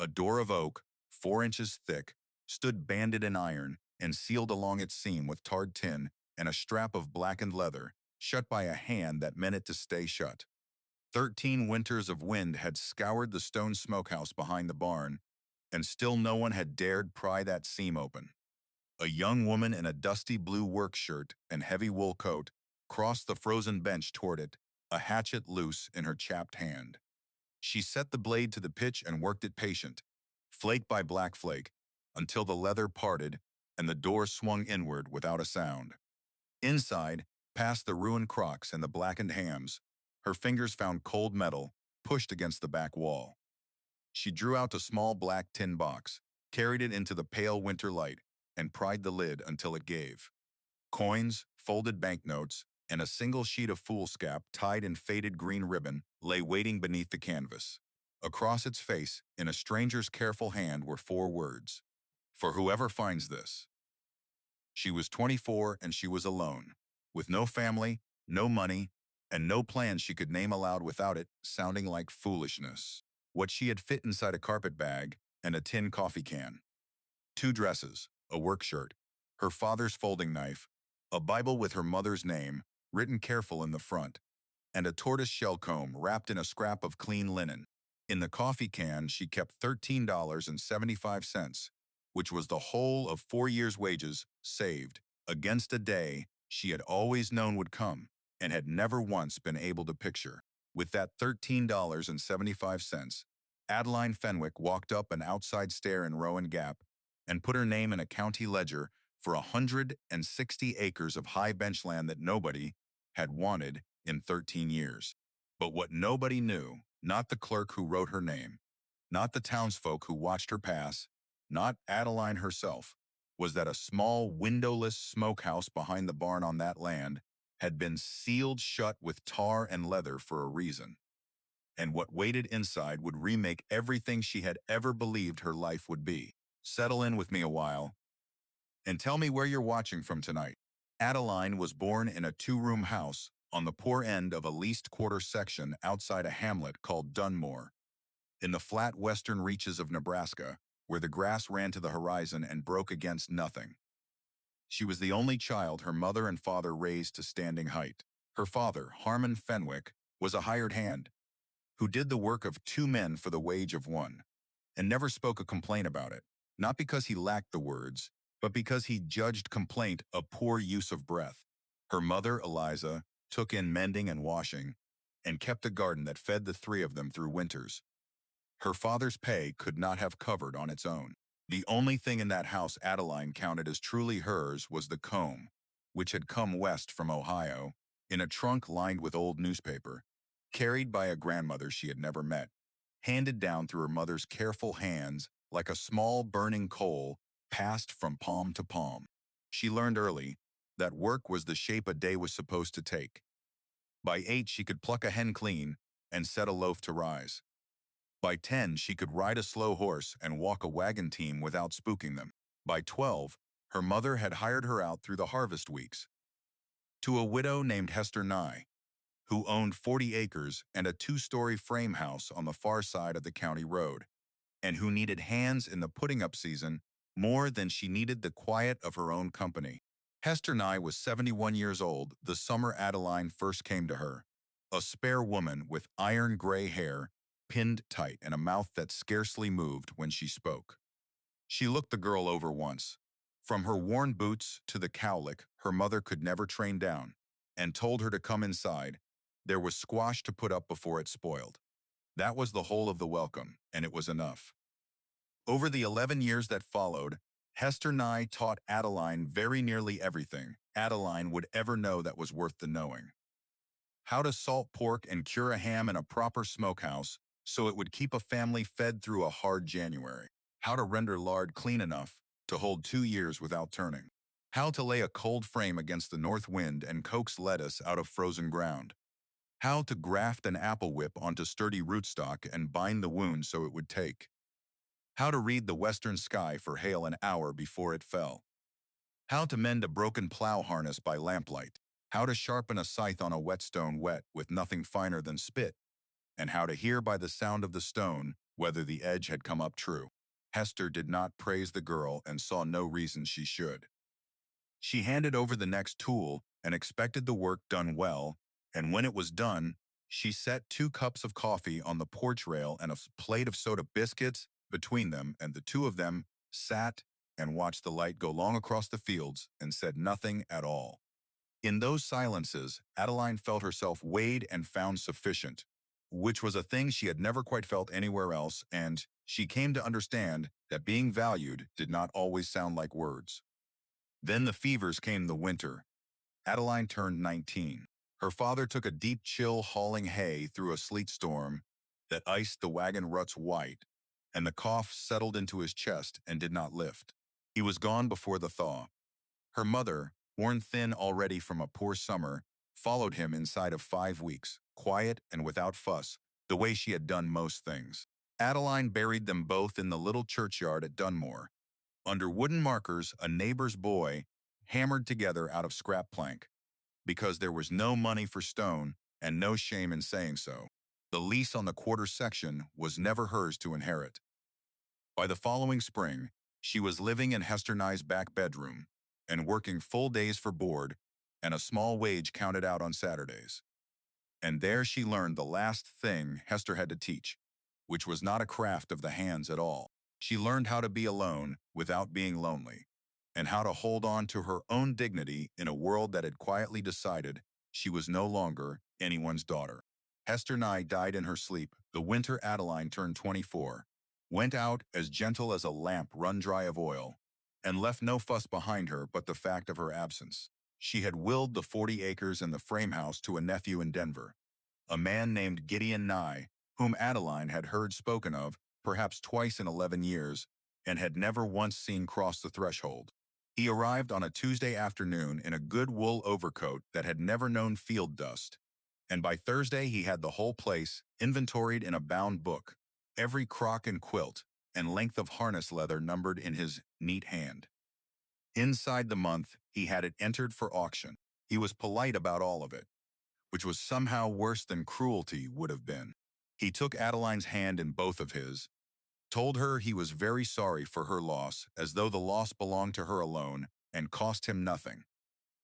A door of oak, 4 inches thick, stood banded in iron and sealed along its seam with tarred tin and a strap of blackened leather, shut by a hand that meant it to stay shut. 13 winters of wind had scoured the stone smokehouse behind the barn, and still no one had dared pry that seam open. A young woman in a dusty blue work shirt and heavy wool coat crossed the frozen bench toward it, a hatchet loose in her chapped hand. She set the blade to the pitch and worked it patient, flake by black flake, until the leather parted and the door swung inward without a sound. Inside, past the ruined crocks and the blackened hams, her fingers found cold metal pushed against the back wall. She drew out a small black tin box, carried it into the pale winter light, and pried the lid until it gave. Coins, folded banknotes, and a single sheet of foolscap tied in faded green ribbon lay waiting beneath the canvas. Across its face, in a stranger's careful hand, were 4 words: "For whoever finds this." She was 24 and she was alone, with no family, no money, and no plans she could name aloud without it sounding like foolishness. What she had fit inside a carpet bag and a tin coffee can. 2 dresses, a work shirt, her father's folding knife, a Bible with her mother's name, written careful in the front, and a tortoise-shell comb wrapped in a scrap of clean linen. In the coffee can, she kept $13.75, which was the whole of 4 years' wages saved against a day she had always known would come and had never once been able to picture. With that $13.75, Adeline Fenwick walked up an outside stair in Rowan Gap and put her name in a county ledger for 160 acres of high benchland that nobody had wanted in 13 years. But what nobody knew, not the clerk who wrote her name, not the townsfolk who watched her pass, not Adeline herself, was that a small windowless smokehouse behind the barn on that land had been sealed shut with tar and leather for a reason. And what waited inside would remake everything she had ever believed her life would be. Settle in with me a while and tell me where you're watching from tonight. Adeline was born in a 2-room house on the poor end of a leased quarter section outside a hamlet called Dunmore, in the flat western reaches of Nebraska, where the grass ran to the horizon and broke against nothing. She was the only child her mother and father raised to standing height. Her father, Harlan Fenwick, was a hired hand who did the work of 2 men for the wage of 1, and never spoke a complaint about it, not because he lacked the words, but because he judged complaint a poor use of breath. Her mother, Eliza, took in mending and washing, and kept a garden that fed the 3 of them through winters. Her father's pay could not have covered on its own. The only thing in that house Adeline counted as truly hers was the comb, which had come west from Ohio, in a trunk lined with old newspaper, carried by a grandmother she had never met, handed down through her mother's careful hands like a small burning coal passed from palm to palm. She learned early that work was the shape a day was supposed to take. By 8, she could pluck a hen clean and set a loaf to rise. By 10, she could ride a slow horse and walk a wagon team without spooking them. By 12, her mother had hired her out through the harvest weeks to a widow named Hester Nye, who owned 40 acres and a 2-story frame house on the far side of the county road, and who needed hands in the putting-up season more than she needed the quiet of her own company. Hester Nye was 71 years old the summer Adeline first came to her, a spare woman with iron-gray hair pinned tight and a mouth that scarcely moved when she spoke. She looked the girl over once. From her worn boots to the cowlick her mother could never train down, and told her to come inside. There was squash to put up before it spoiled. That was the whole of the welcome, and it was enough. Over the 11 years that followed, Hester Nye taught Adeline very nearly everything Adeline would ever know that was worth the knowing. How to salt pork and cure a ham in a proper smokehouse so it would keep a family fed through a hard January. How to render lard clean enough to hold 2 years without turning. How to lay a cold frame against the north wind and coax lettuce out of frozen ground. How to graft an apple whip onto sturdy rootstock and bind the wound so it would take. How to read the western sky for hail an hour before it fell. How to mend a broken plow harness by lamplight. How to sharpen a scythe on a whetstone wet with nothing finer than spit. And how to hear by the sound of the stone whether the edge had come up true. Hester did not praise the girl and saw no reason she should. She handed over the next tool and expected the work done well, and when it was done, she set 2 cups of coffee on the porch rail and a plate of soda biscuits between them, and the two of them sat and watched the light go long across the fields and said nothing at all. In those silences, Adeline felt herself weighed and found sufficient, which was a thing she had never quite felt anywhere else, and she came to understand that being valued did not always sound like words. Then the fevers came the winter. Adeline turned 19. Her father took a deep chill hauling hay through a sleet storm that iced the wagon ruts white, and the cough settled into his chest and did not lift. He was gone before the thaw. Her mother, worn thin already from a poor summer, followed him inside of 5 weeks, quiet and without fuss, the way she had done most things. Adeline buried them both in the little churchyard at Dunmore. Under wooden markers, a neighbor's boy hammered together out of scrap plank, because there was no money for stone and no shame in saying so. The lease on the quarter section was never hers to inherit. By the following spring, she was living in Hester Nye's back bedroom and working full days for board and a small wage counted out on Saturdays. And there she learned the last thing Hester had to teach, which was not a craft of the hands at all. She learned how to be alone without being lonely, and how to hold on to her own dignity in a world that had quietly decided she was no longer anyone's daughter. Hester Nye died in her sleep the winter Adeline turned 24, went out as gentle as a lamp run dry of oil, and left no fuss behind her but the fact of her absence. She had willed the 40 acres and the frame house to a nephew in Denver, a man named Gideon Nye, whom Adeline had heard spoken of perhaps twice in 11 years and had never once seen cross the threshold. He arrived on a Tuesday afternoon in a good wool overcoat that had never known field dust, and by Thursday he had the whole place inventoried in a bound book, every crock and quilt and length of harness leather numbered in his neat hand. Inside the month, he had it entered for auction. He was polite about all of it, which was somehow worse than cruelty would have been. He took Adeline's hand in both of his, told her he was very sorry for her loss, as though the loss belonged to her alone and cost him nothing,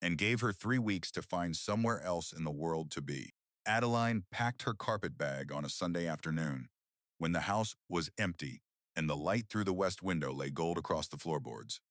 and gave her 3 weeks to find somewhere else in the world to be. Adeline packed her carpet bag on a Sunday afternoon, when the house was empty and the light through the west window lay gold across the floorboards.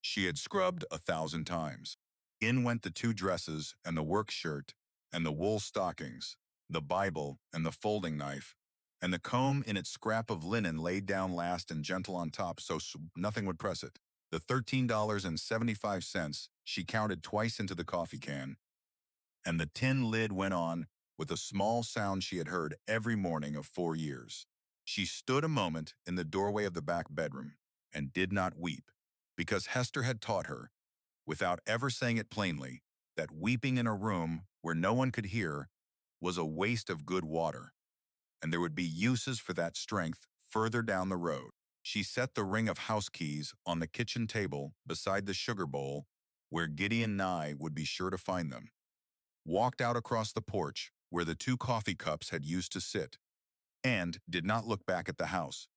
She had scrubbed 1,000 times. In went the 2 dresses and the work shirt and the wool stockings, the Bible and the folding knife, and the comb in its scrap of linen laid down last and gentle on top so nothing would press it. The $13.75 she counted twice into the coffee can, and the tin lid went on with a small sound she had heard every morning of 4 years. She stood a moment in the doorway of the back bedroom and did not weep, because Hester had taught her, without ever saying it plainly, that weeping in a room where no one could hear was a waste of good water, and there would be uses for that strength further down the road. She set the ring of house keys on the kitchen table beside the sugar bowl, where Gideon Nye would be sure to find them, walked out across the porch where the 2 coffee cups had used to sit, and did not look back at the house,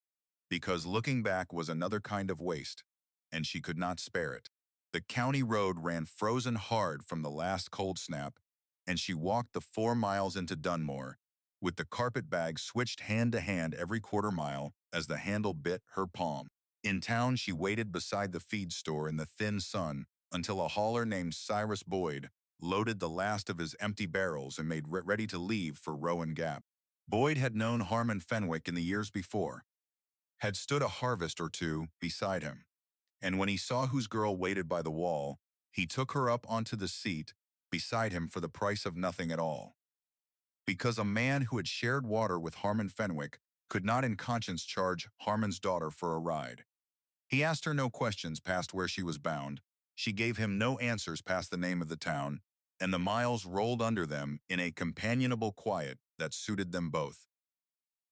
because looking back was another kind of waste, and she could not spare it. The county road ran frozen hard from the last cold snap, and she walked the 4 miles into Dunmore, with the carpet bag switched hand to hand every quarter mile as the handle bit her palm. In town, she waited beside the feed store in the thin sun until a hauler named Cyrus Boyd loaded the last of his empty barrels and made ready to leave for Rowan Gap. Boyd had known Harlan Fenwick in the years before, had stood a harvest or 2 beside him, and when he saw whose girl waited by the wall, he took her up onto the seat beside him for the price of nothing at all. Because a man who had shared water with Harlan Fenwick could not in conscience charge Harlan's daughter for a ride. He asked her no questions past where she was bound. She gave him no answers past the name of the town, and the miles rolled under them in a companionable quiet that suited them both.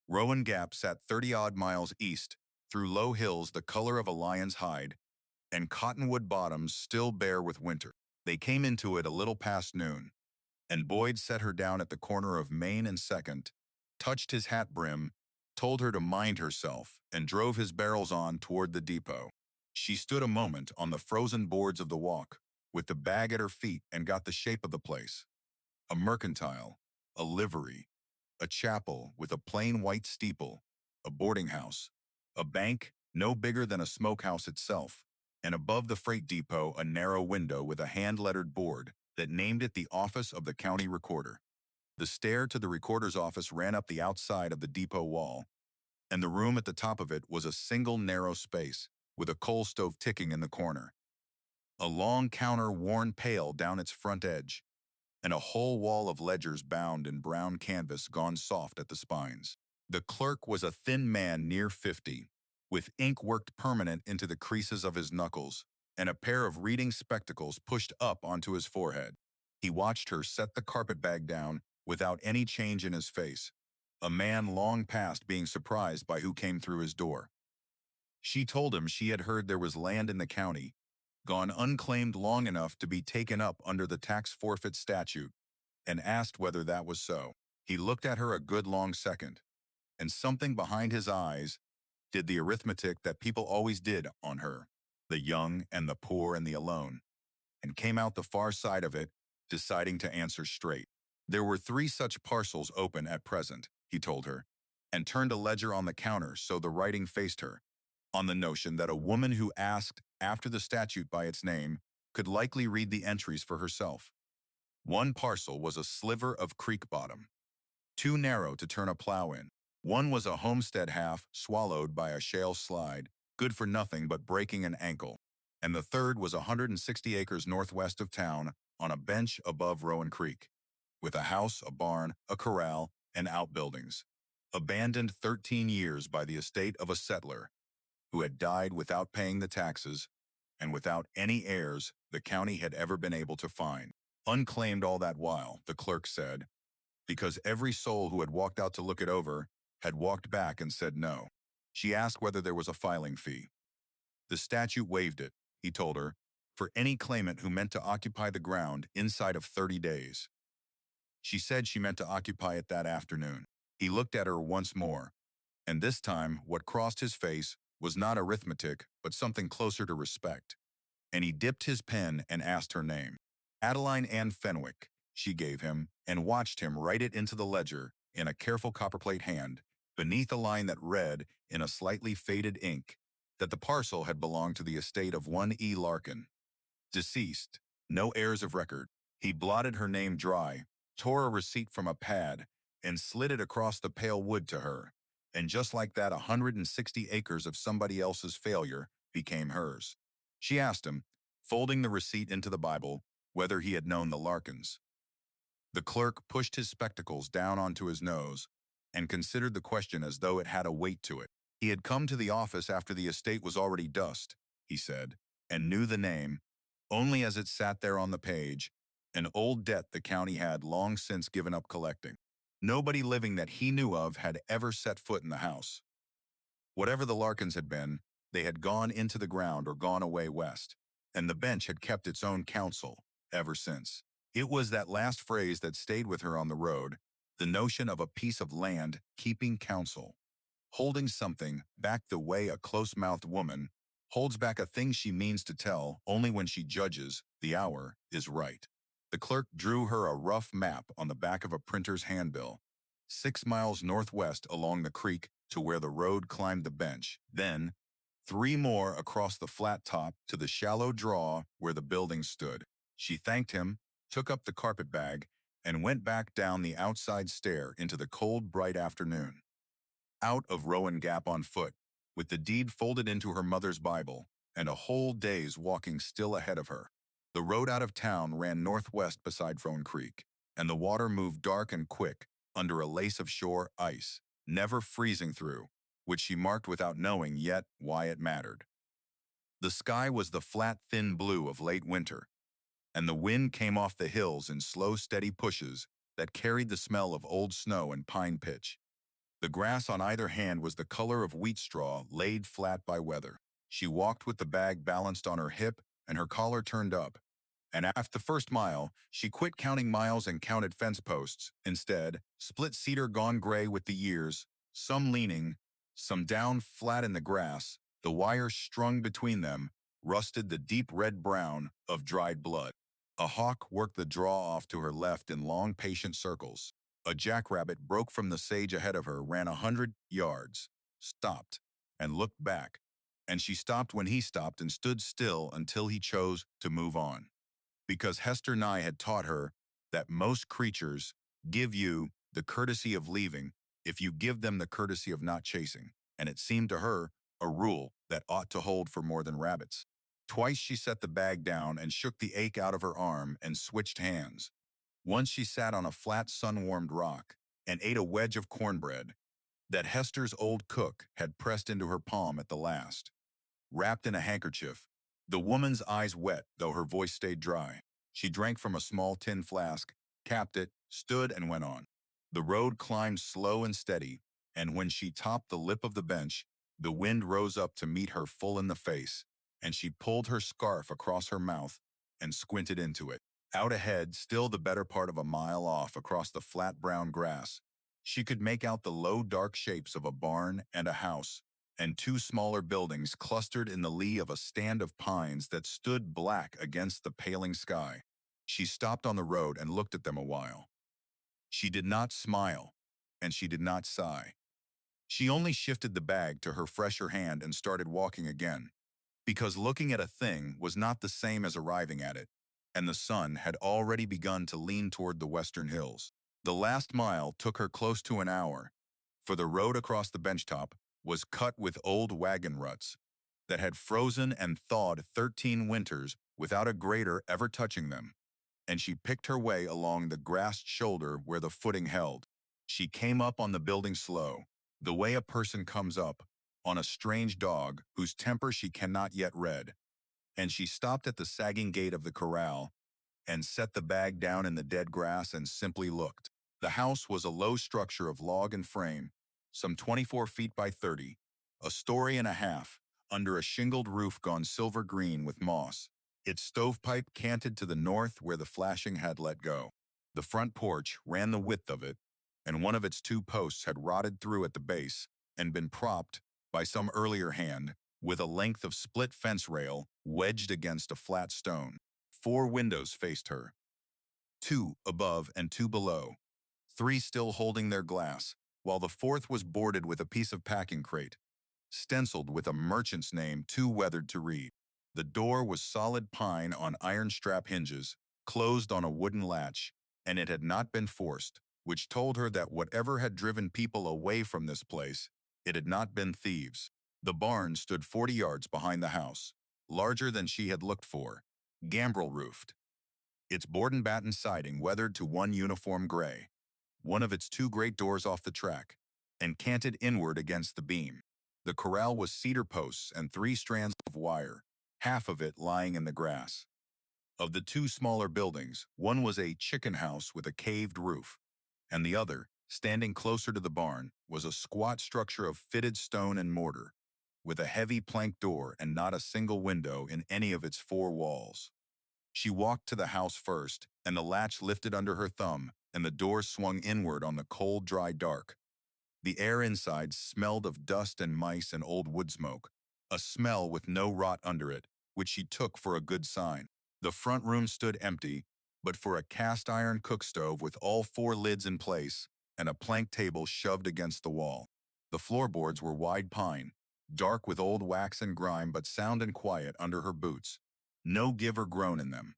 Rowan Gap sat 30-odd miles east, through low hills the color of a lion's hide, and cottonwood bottoms still bare with winter. They came into it a little past noon, and Boyd set her down at the corner of Main and Second, touched his hat brim, told her to mind herself, and drove his barrels on toward the depot. She stood a moment on the frozen boards of the walk, with the bag at her feet, and got the shape of the place. A mercantile, a livery, a chapel with a plain white steeple, a boarding house, a bank no bigger than a smokehouse itself, and above the freight depot a narrow window with a hand-lettered board that named it the office of the county recorder. The stair to the recorder's office ran up the outside of the depot wall, and the room at the top of it was a single narrow space, with a coal stove ticking in the corner. A long counter worn pale down its front edge, and a whole wall of ledgers bound in brown canvas gone soft at the spines. The clerk was a thin man near 50, with ink worked permanent into the creases of his knuckles, and a pair of reading spectacles pushed up onto his forehead. He watched her set the carpetbag down without any change in his face, a man long past being surprised by who came through his door. She told him she had heard there was land in the county, gone unclaimed long enough to be taken up under the tax forfeit statute, and asked whether that was so. He looked at her a good long second, and something behind his eyes did the arithmetic that people always did on her, the young and the poor and the alone, and came out the far side of it, deciding to answer straight. There were 3 such parcels open at present, he told her, and turned a ledger on the counter so the writing faced her, on the notion that a woman who asked after the statute by its name could likely read the entries for herself. One parcel was a sliver of creek bottom, too narrow to turn a plow in. One was a homestead half swallowed by a shale slide, good for nothing but breaking an ankle. And the third was 160 acres northwest of town on a bench above Rowan Creek, with a house, a barn, a corral, and outbuildings. Abandoned 13 years by the estate of a settler who had died without paying the taxes and without any heirs the county had ever been able to find. Unclaimed all that while, the clerk said, because every soul who had walked out to look it over had walked back and said no. She asked whether there was a filing fee. The statute waived it, he told her, for any claimant who meant to occupy the ground inside of 30 days. She said she meant to occupy it that afternoon. He looked at her once more, and this time what crossed his face was not arithmetic but something closer to respect. And he dipped his pen and asked her name. Adeline Fenwick, she gave him, and watched him write it into the ledger in a careful copperplate hand, beneath a line that read, in a slightly faded ink, that the parcel had belonged to the estate of one E. Larkin, deceased, no heirs of record. He blotted her name dry, tore a receipt from a pad, and slid it across the pale wood to her. And just like that, 160 acres of somebody else's failure became hers. She asked him, folding the receipt into the Bible, whether he had known the Larkins. The clerk pushed his spectacles down onto his nose and considered the question as though it had a weight to it. He had come to the office after the estate was already dust, he said, and knew the name, only as it sat there on the page, an old debt the county had long since given up collecting. Nobody living that he knew of had ever set foot in the house. Whatever the Larkins had been, they had gone into the ground or gone away west, and the bench had kept its own counsel ever since. It was that last phrase that stayed with her on the road, the notion of a piece of land keeping counsel, holding something back the way a close-mouthed woman holds back a thing she means to tell only when she judges the hour is right. The clerk drew her a rough map on the back of a printer's handbill, 6 miles northwest along the creek to where the road climbed the bench, then 3 more across the flat top to the shallow draw where the building stood. She thanked him, took up the carpetbag, and went back down the outside stair into the cold, bright afternoon. Out of Rowan Gap on foot, with the deed folded into her mother's Bible, and a whole day's walking still ahead of her. The road out of town ran northwest beside Rowan Creek, and the water moved dark and quick under a lace of shore ice, never freezing through, which she marked without knowing yet why it mattered. The sky was the flat, thin blue of late winter, and the wind came off the hills in slow, steady pushes that carried the smell of old snow and pine pitch. The grass on either hand was the color of wheat straw laid flat by weather. She walked with the bag balanced on her hip and her collar turned up, and after the first mile, she quit counting miles and counted fence posts. Instead, split cedar gone gray with the years, some leaning, some down flat in the grass. The wire strung between them rusted the deep red brown of dried blood. A hawk worked the draw off to her left in long, patient circles. A jackrabbit broke from the sage ahead of her, ran 100 yards, stopped, and looked back. And she stopped when he stopped and stood still until he chose to move on. Because Hester Nye had taught her that most creatures give you the courtesy of leaving if you give them the courtesy of not chasing, and it seemed to her a rule that ought to hold for more than rabbits. Twice she set the bag down and shook the ache out of her arm and switched hands. Once she sat on a flat sun-warmed rock and ate a wedge of cornbread that Hester's old cook had pressed into her palm at the last. Wrapped in a handkerchief, the woman's eyes wet, though her voice stayed dry. She drank from a small tin flask, capped it, stood, and went on. The road climbed slow and steady, and when she topped the lip of the bench, the wind rose up to meet her full in the face, and she pulled her scarf across her mouth and squinted into it. Out ahead, still the better part of a mile off across the flat brown grass, she could make out the low dark shapes of a barn and a house, and two smaller buildings clustered in the lee of a stand of pines that stood black against the paling sky. She stopped on the road and looked at them a while. She did not smile, and she did not sigh. She only shifted the bag to her fresher hand and started walking again, because looking at a thing was not the same as arriving at it, and the sun had already begun to lean toward the western hills. The last mile took her close to an hour, for the road across the benchtop was cut with old wagon ruts that had frozen and thawed 13 winters without a grader ever touching them, and she picked her way along the grassed shoulder where the footing held. She came up on the building slow, the way a person comes up on a strange dog whose temper she cannot yet read, and she stopped at the sagging gate of the corral and set the bag down in the dead grass and simply looked. The house was a low structure of log and frame, some 24 feet by 30, a story and a half, under a shingled roof gone silver green with moss. Its stovepipe canted to the north where the flashing had let go. The front porch ran the width of it, and one of its two posts had rotted through at the base and been propped, by some earlier hand, with a length of split fence rail wedged against a flat stone. 4 windows faced her, 2 above and 2 below, 3 still holding their glass, while the 4th was boarded with a piece of packing crate, stenciled with a merchant's name too weathered to read. The door was solid pine on iron strap hinges, closed on a wooden latch, and it had not been forced, which told her that whatever had driven people away from this place, it had not been thieves. The barn stood 40 yards behind the house, larger than she had looked for, gambrel-roofed, its board and batten siding weathered to one uniform gray, one of its 2 great doors off the track, and canted inward against the beam. The corral was cedar posts and 3 strands of wire, half of it lying in the grass. Of the 2 smaller buildings, one was a chicken house with a caved roof, and the other, standing closer to the barn, was a squat structure of fitted stone and mortar, with a heavy plank door and not a single window in any of its 4 walls. She walked to the house first, and the latch lifted under her thumb, and the door swung inward on the cold, dry dark. The air inside smelled of dust and mice and old wood smoke, a smell with no rot under it, which she took for a good sign. The front room stood empty, but for a cast-iron cook stove with all 4 lids in place and a plank table shoved against the wall. The floorboards were wide pine, dark with old wax and grime but sound and quiet under her boots. No give or groan in them.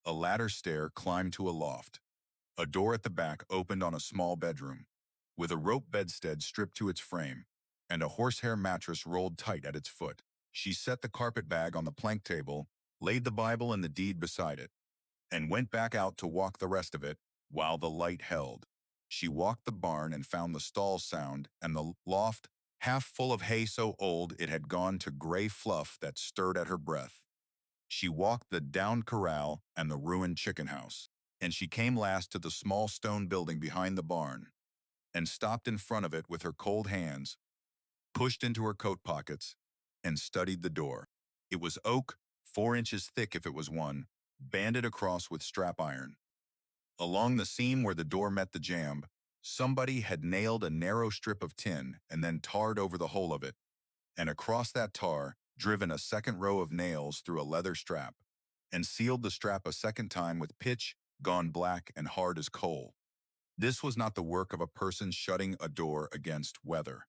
A ladder stair climbed to a loft. A door at the back opened on a small bedroom, with a rope bedstead stripped to its frame, and a horsehair mattress rolled tight at its foot. She set the carpet bag on the plank table, laid the Bible and the deed beside it, and went back out to walk the rest of it while the light held. She walked the barn and found the stalls sound and the loft half full of hay so old it had gone to gray fluff that stirred at her breath. She walked the downed corral and the ruined chicken house, and she came last to the small stone building behind the barn, and stopped in front of it with her cold hands, pushed into her coat pockets, and studied the door. It was oak, 4 inches thick if it was one, banded across with strap iron. Along the seam where the door met the jamb Somebody had nailed a narrow strip of tin and then tarred over the whole of it, and across that tar, driven a second row of nails through a leather strap, and sealed the strap a second time with pitch, gone black and hard as coal. This was not the work of a person shutting a door against weather.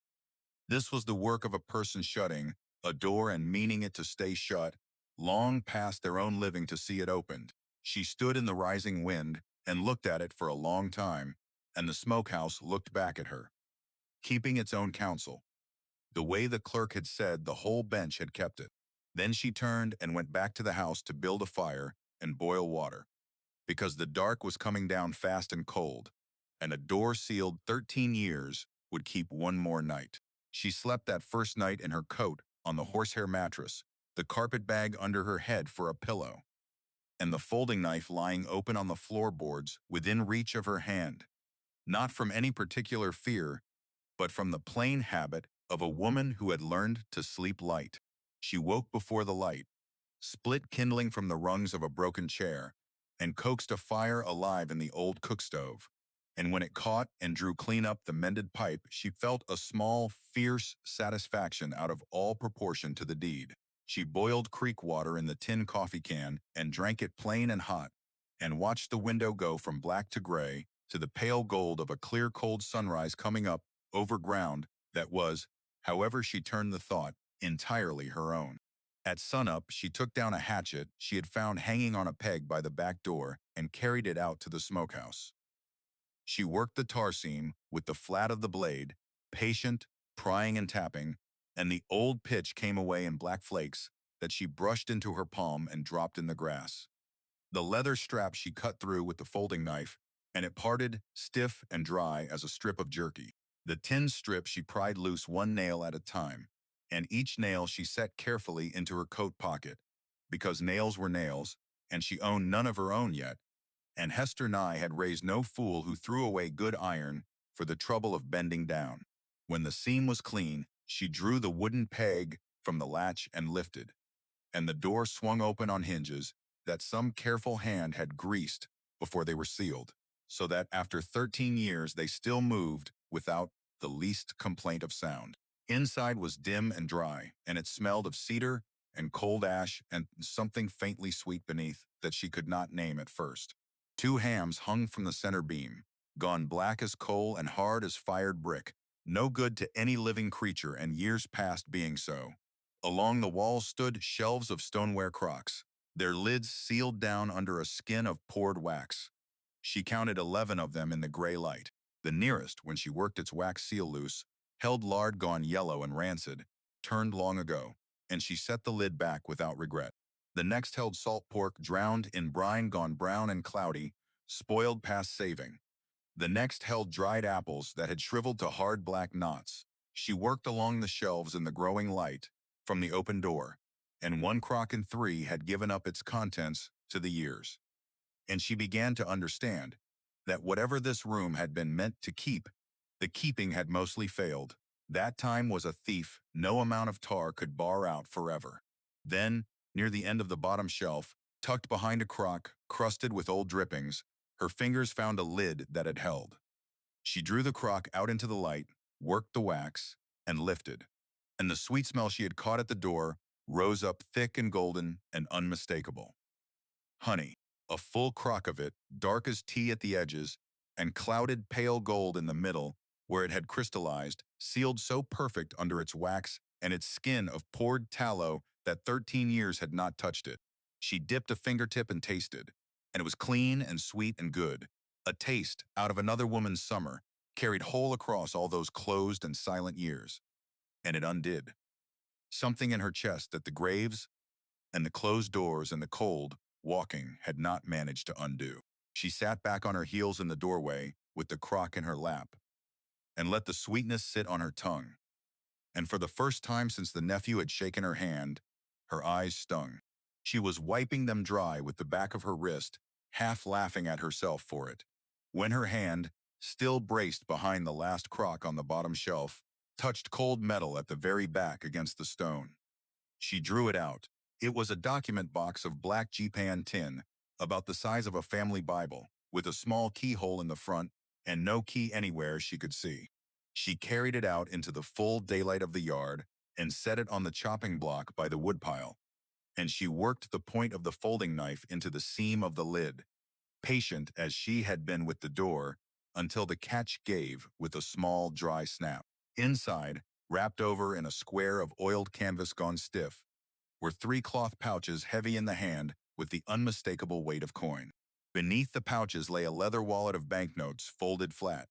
This was the work of a person shutting a door and meaning it to stay shut, long past their own living to see it opened. She stood in the rising wind and looked at it for a long time, and the smokehouse looked back at her, keeping its own counsel. The way the clerk had said, the whole bench had kept it. Then she turned and went back to the house to build a fire and boil water, because the dark was coming down fast and cold, and a door sealed 13 years would keep one more night. She slept that first night in her coat on the horsehair mattress, the carpet bag under her head for a pillow, and the folding knife lying open on the floorboards within reach of her hand, not from any particular fear, but from the plain habit of a woman who had learned to sleep light. She woke before the light, split kindling from the rungs of a broken chair, and coaxed a fire alive in the old cook stove. And when it caught and drew clean up the mended pipe, she felt a small, fierce satisfaction out of all proportion to the deed. She boiled creek water in the tin coffee can and drank it plain and hot, and watched the window go from black to gray to the pale gold of a clear cold sunrise coming up over ground that was, however she turned the thought, entirely her own. At sunup, she took down a hatchet she had found hanging on a peg by the back door and carried it out to the smokehouse. She worked the tar seam with the flat of the blade, patient, prying and tapping, and the old pitch came away in black flakes that she brushed into her palm and dropped in the grass. The leather strap she cut through with the folding knife, and it parted stiff and dry as a strip of jerky. The tin strip she pried loose one nail at a time, and each nail she set carefully into her coat pocket, because nails were nails, and she owned none of her own yet, and Hester Nye had raised no fool who threw away good iron for the trouble of bending down. When the seam was clean, she drew the wooden peg from the latch and lifted, and the door swung open on hinges that some careful hand had greased before they were sealed, so that after 13 years they still moved without the least complaint of sound. Inside was dim and dry, and it smelled of cedar and cold ash and something faintly sweet beneath that she could not name at first. Two hams hung from the center beam, gone black as coal and hard as fired brick, no good to any living creature and years past being so. Along the walls stood shelves of stoneware crocks, their lids sealed down under a skin of poured wax. She counted 11 of them in the gray light. The nearest, when she worked its wax seal loose, held lard gone yellow and rancid, turned long ago, and she set the lid back without regret. The next held salt pork drowned in brine gone brown and cloudy, spoiled past saving. The next held dried apples that had shriveled to hard black knots. She worked along the shelves in the growing light from the open door, and one crock in three had given up its contents to the years. And she began to understand that whatever this room had been meant to keep, the keeping had mostly failed. That time was a thief no amount of tar could bar out forever. Then, near the end of the bottom shelf, tucked behind a crock crusted with old drippings, her fingers found a lid that had held. She drew the crock out into the light, worked the wax, and lifted, and the sweet smell she had caught at the door rose up thick and golden and unmistakable. Honey, a full crock of it, dark as tea at the edges, and clouded pale gold in the middle, where it had crystallized, sealed so perfect under its wax and its skin of poured tallow that 13 years had not touched it. She dipped a fingertip and tasted, and it was clean and sweet and good, a taste out of another woman's summer, carried whole across all those closed and silent years. And it undid something in her chest that the graves and the closed doors and the cold walking had not managed to undo. She sat back on her heels in the doorway with the crock in her lap and let the sweetness sit on her tongue. And for the first time since the nephew had shaken her hand, her eyes stung. She was wiping them dry with the back of her wrist, half laughing at herself for it, when her hand, still braced behind the last crock on the bottom shelf, touched cold metal at the very back against the stone. She drew it out. It was a document box of black Japan tin, about the size of a family Bible, with a small keyhole in the front and no key anywhere she could see. She carried it out into the full daylight of the yard and set it on the chopping block by the woodpile, and she worked the point of the folding knife into the seam of the lid, patient as she had been with the door, until the catch gave with a small, dry snap. Inside, wrapped over in a square of oiled canvas gone stiff, were three cloth pouches heavy in the hand with the unmistakable weight of coin. Beneath the pouches lay a leather wallet of banknotes folded flat,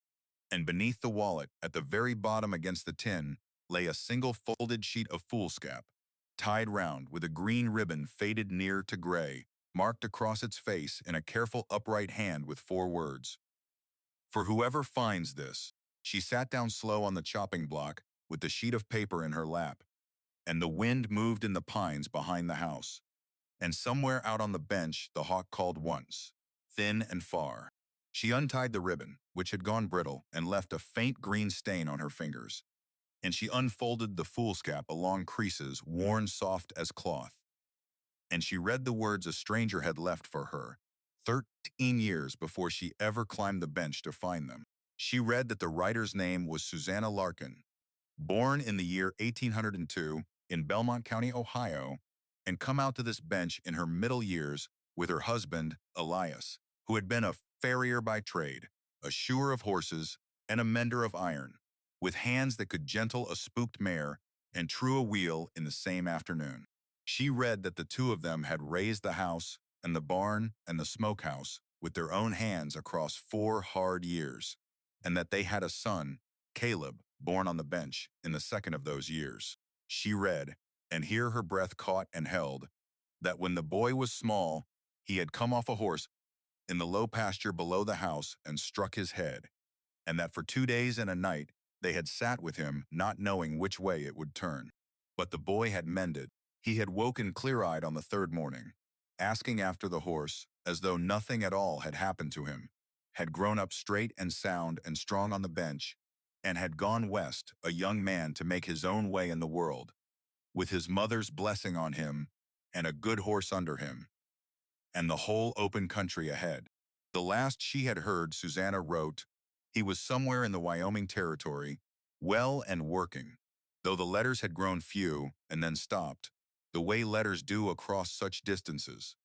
and beneath the wallet, at the very bottom against the tin, lay a single folded sheet of foolscap, tied round with a green ribbon faded near to gray, marked across its face in a careful upright hand with four words. For whoever finds this. She sat down slow on the chopping block with the sheet of paper in her lap, and the wind moved in the pines behind the house. And somewhere out on the bench the hawk called once, thin and far. She untied the ribbon, which had gone brittle and left a faint green stain on her fingers, and she unfolded the foolscap along creases worn soft as cloth. And she read the words a stranger had left for her, 13 years before she ever climbed the bench to find them. She read that the writer's name was Susanna Larkin, born in the year 1802 in Belmont County, Ohio, and come out to this bench in her middle years with her husband, Elias, who had been a farrier by trade, a shoer of horses, and a mender of iron, with hands that could gentle a spooked mare and true a wheel in the same afternoon. She read that the two of them had raised the house and the barn and the smokehouse with their own hands across 4 hard years, and that they had a son, Caleb, born on the bench in the second of those years. She read, and here her breath caught and held, that when the boy was small, he had come off a horse in the low pasture below the house and struck his head, and that for 2 days and a night they had sat with him, not knowing which way it would turn. But the boy had mended. He had woken clear-eyed on the third morning, asking after the horse, as though nothing at all had happened to him, had grown up straight and sound and strong on the bench, and had gone west, a young man to make his own way in the world, with his mother's blessing on him and a good horse under him, and the whole open country ahead. The last she had heard, Susanna wrote, he was somewhere in the Wyoming Territory, well and working, though the letters had grown few and then stopped, the way letters do across such distances,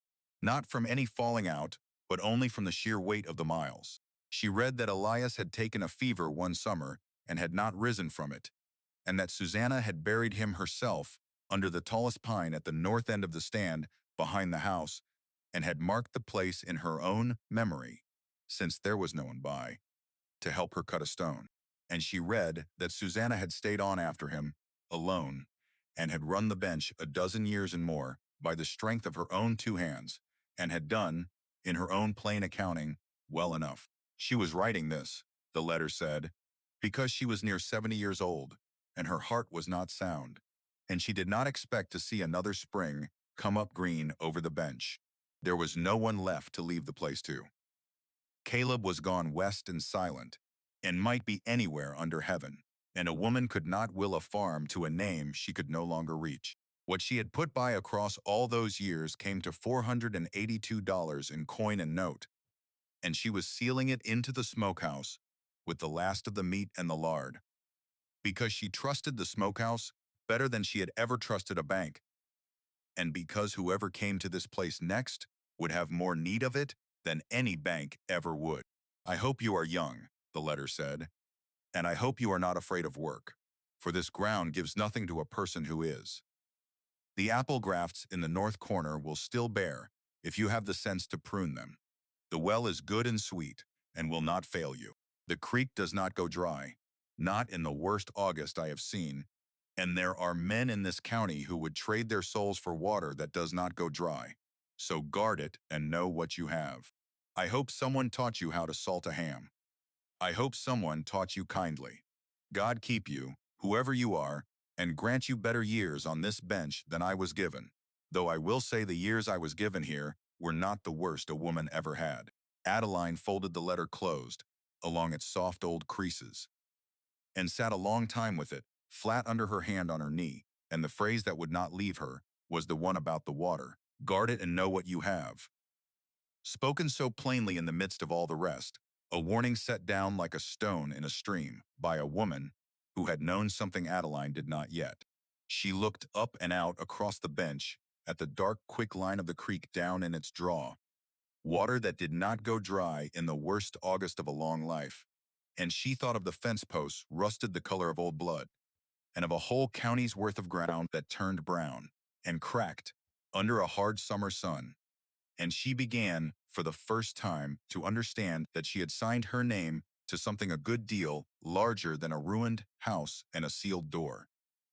not from any falling out, but only from the sheer weight of the miles. She read that Elias had taken a fever one summer and had not risen from it, and that Susanna had buried him herself under the tallest pine at the north end of the stand behind the house, and had marked the place in her own memory, since there was no one by, to help her cut a stone. And she read that Susanna had stayed on after him, alone, and had run the bench a dozen years and more by the strength of her own two hands, and had done, in her own plain accounting, well enough. She was writing this, the letter said, because she was near 70 years old, and her heart was not sound, and she did not expect to see another spring come up green over the bench. There was no one left to leave the place to. Caleb was gone west and silent, and might be anywhere under heaven, and a woman could not will a farm to a name she could no longer reach. What she had put by across all those years came to $482 in coin and note, and she was sealing it into the smokehouse with the last of the meat and the lard, because she trusted the smokehouse better than she had ever trusted a bank, and because whoever came to this place next would have more need of it than any bank ever would. I hope you are young, the letter said, and I hope you are not afraid of work, for this ground gives nothing to a person who is. The apple grafts in the north corner will still bear if you have the sense to prune them. The well is good and sweet and will not fail you. The creek does not go dry, not in the worst August I have seen, and there are men in this county who would trade their souls for water that does not go dry. So guard it and know what you have. I hope someone taught you how to salt a ham. I hope someone taught you kindly. God keep you, whoever you are, and grant you better years on this bench than I was given, though I will say the years I was given here were not the worst a woman ever had. Adeline folded the letter closed, along its soft old creases, and sat a long time with it, flat under her hand on her knee, and the phrase that would not leave her was the one about the water. Guard it and know what you have. Spoken so plainly in the midst of all the rest, a warning set down like a stone in a stream by a woman who had known something Adeline did not yet. She looked up and out across the bench at the dark, quick line of the creek down in its draw, water that did not go dry in the worst August of a long life. And she thought of the fence posts rusted the color of old blood, and of a whole county's worth of ground that turned brown and cracked under a hard summer sun. And she began, for the first time, to understand that she had signed her name to something a good deal larger than a ruined house and a sealed door.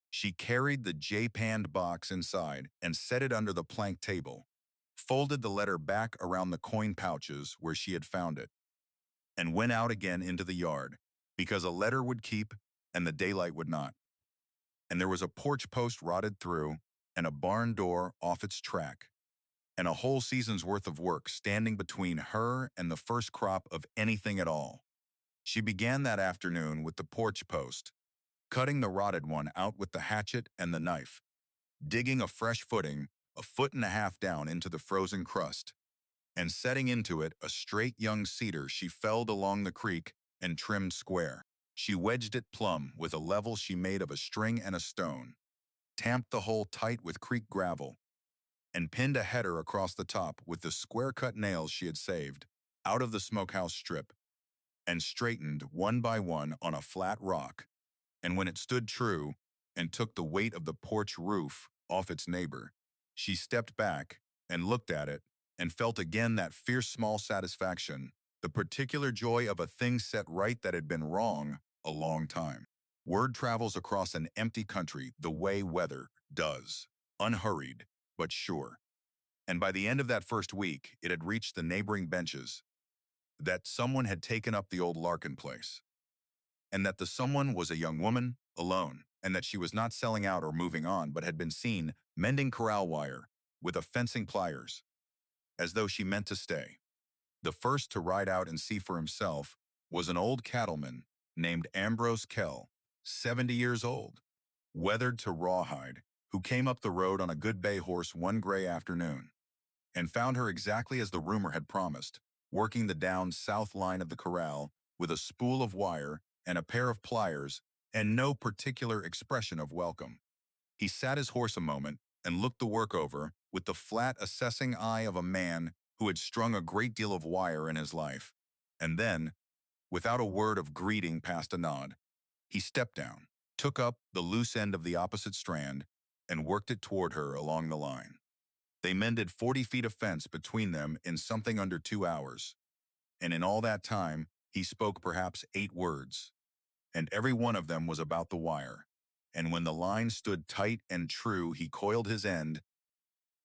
She carried the japanned box inside and set it under the plank table, folded the letter back around the coin pouches where she had found it, and went out again into the yard, because a letter would keep and the daylight would not. And there was a porch post rotted through, and a barn door off its track, and a whole season's worth of work standing between her and the first crop of anything at all. She began that afternoon with the porch post, cutting the rotted one out with the hatchet and the knife, digging a fresh footing a foot and a half down into the frozen crust, and setting into it a straight young cedar she felled along the creek and trimmed square. She wedged it plumb with a level she made of a string and a stone, tamped the hole tight with creek gravel, and pinned a header across the top with the square-cut nails she had saved out of the smokehouse strip, and straightened one by one on a flat rock. And when it stood true and took the weight of the porch roof off its neighbor, she stepped back and looked at it and felt again that fierce small satisfaction, the particular joy of a thing set right that had been wrong a long time. Word travels across an empty country the way weather does, unhurried but sure. And by the end of that first week, it had reached the neighboring benches that someone had taken up the old Larkin place, and that the someone was a young woman, alone, and that she was not selling out or moving on, but had been seen mending corral wire with a fencing pliers, as though she meant to stay. The first to ride out and see for himself was an old cattleman named Ambrose Kell, 70 years old, weathered to rawhide, who came up the road on a good bay horse one gray afternoon, and found her exactly as the rumor had promised, working the down south line of the corral with a spool of wire and a pair of pliers and no particular expression of welcome. He sat his horse a moment and looked the work over with the flat, assessing eye of a man who had strung a great deal of wire in his life. And then, without a word of greeting past a nod, he stepped down, took up the loose end of the opposite strand, and worked it toward her along the line. They mended 40 feet of fence between them in something under 2 hours, and in all that time he spoke perhaps 8 words, and every one of them was about the wire. And when the line stood tight and true, he coiled his end,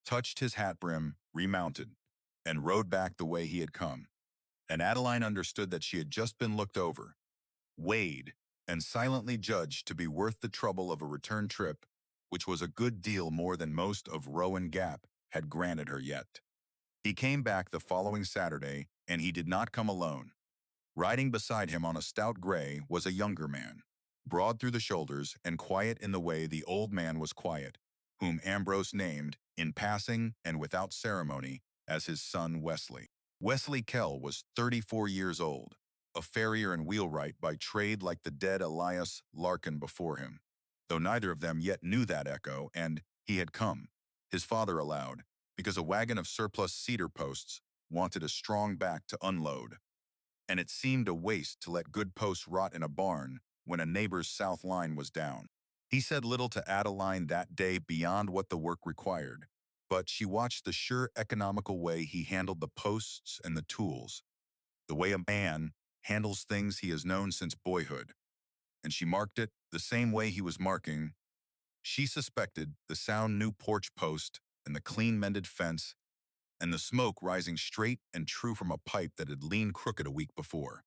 touched his hat brim, remounted, and rode back the way he had come. And Adeline understood that she had just been looked over, weighed, and silently judged to be worth the trouble of a return trip, which was a good deal more than most of Rowan Gap had granted her yet. He came back the following Saturday, and he did not come alone. Riding beside him on a stout gray was a younger man, broad through the shoulders and quiet in the way the old man was quiet, whom Ambrose named, in passing and without ceremony, as his son Wesley. Wesley Kell was 34 years old, a farrier and wheelwright by trade like the dead Elias Larkin before him, though neither of them yet knew that echo, and he had come, his father allowed, because a wagon of surplus cedar posts wanted a strong back to unload, and it seemed a waste to let good posts rot in a barn when a neighbor's south line was down. He said little to Adeline that day beyond what the work required, but she watched the sure economical way he handled the posts and the tools, the way a man handles things he has known since boyhood, and she marked it the same way he was marking. She suspected the sound new porch post and the clean-mended fence and the smoke rising straight and true from a pipe that had leaned crooked a week before.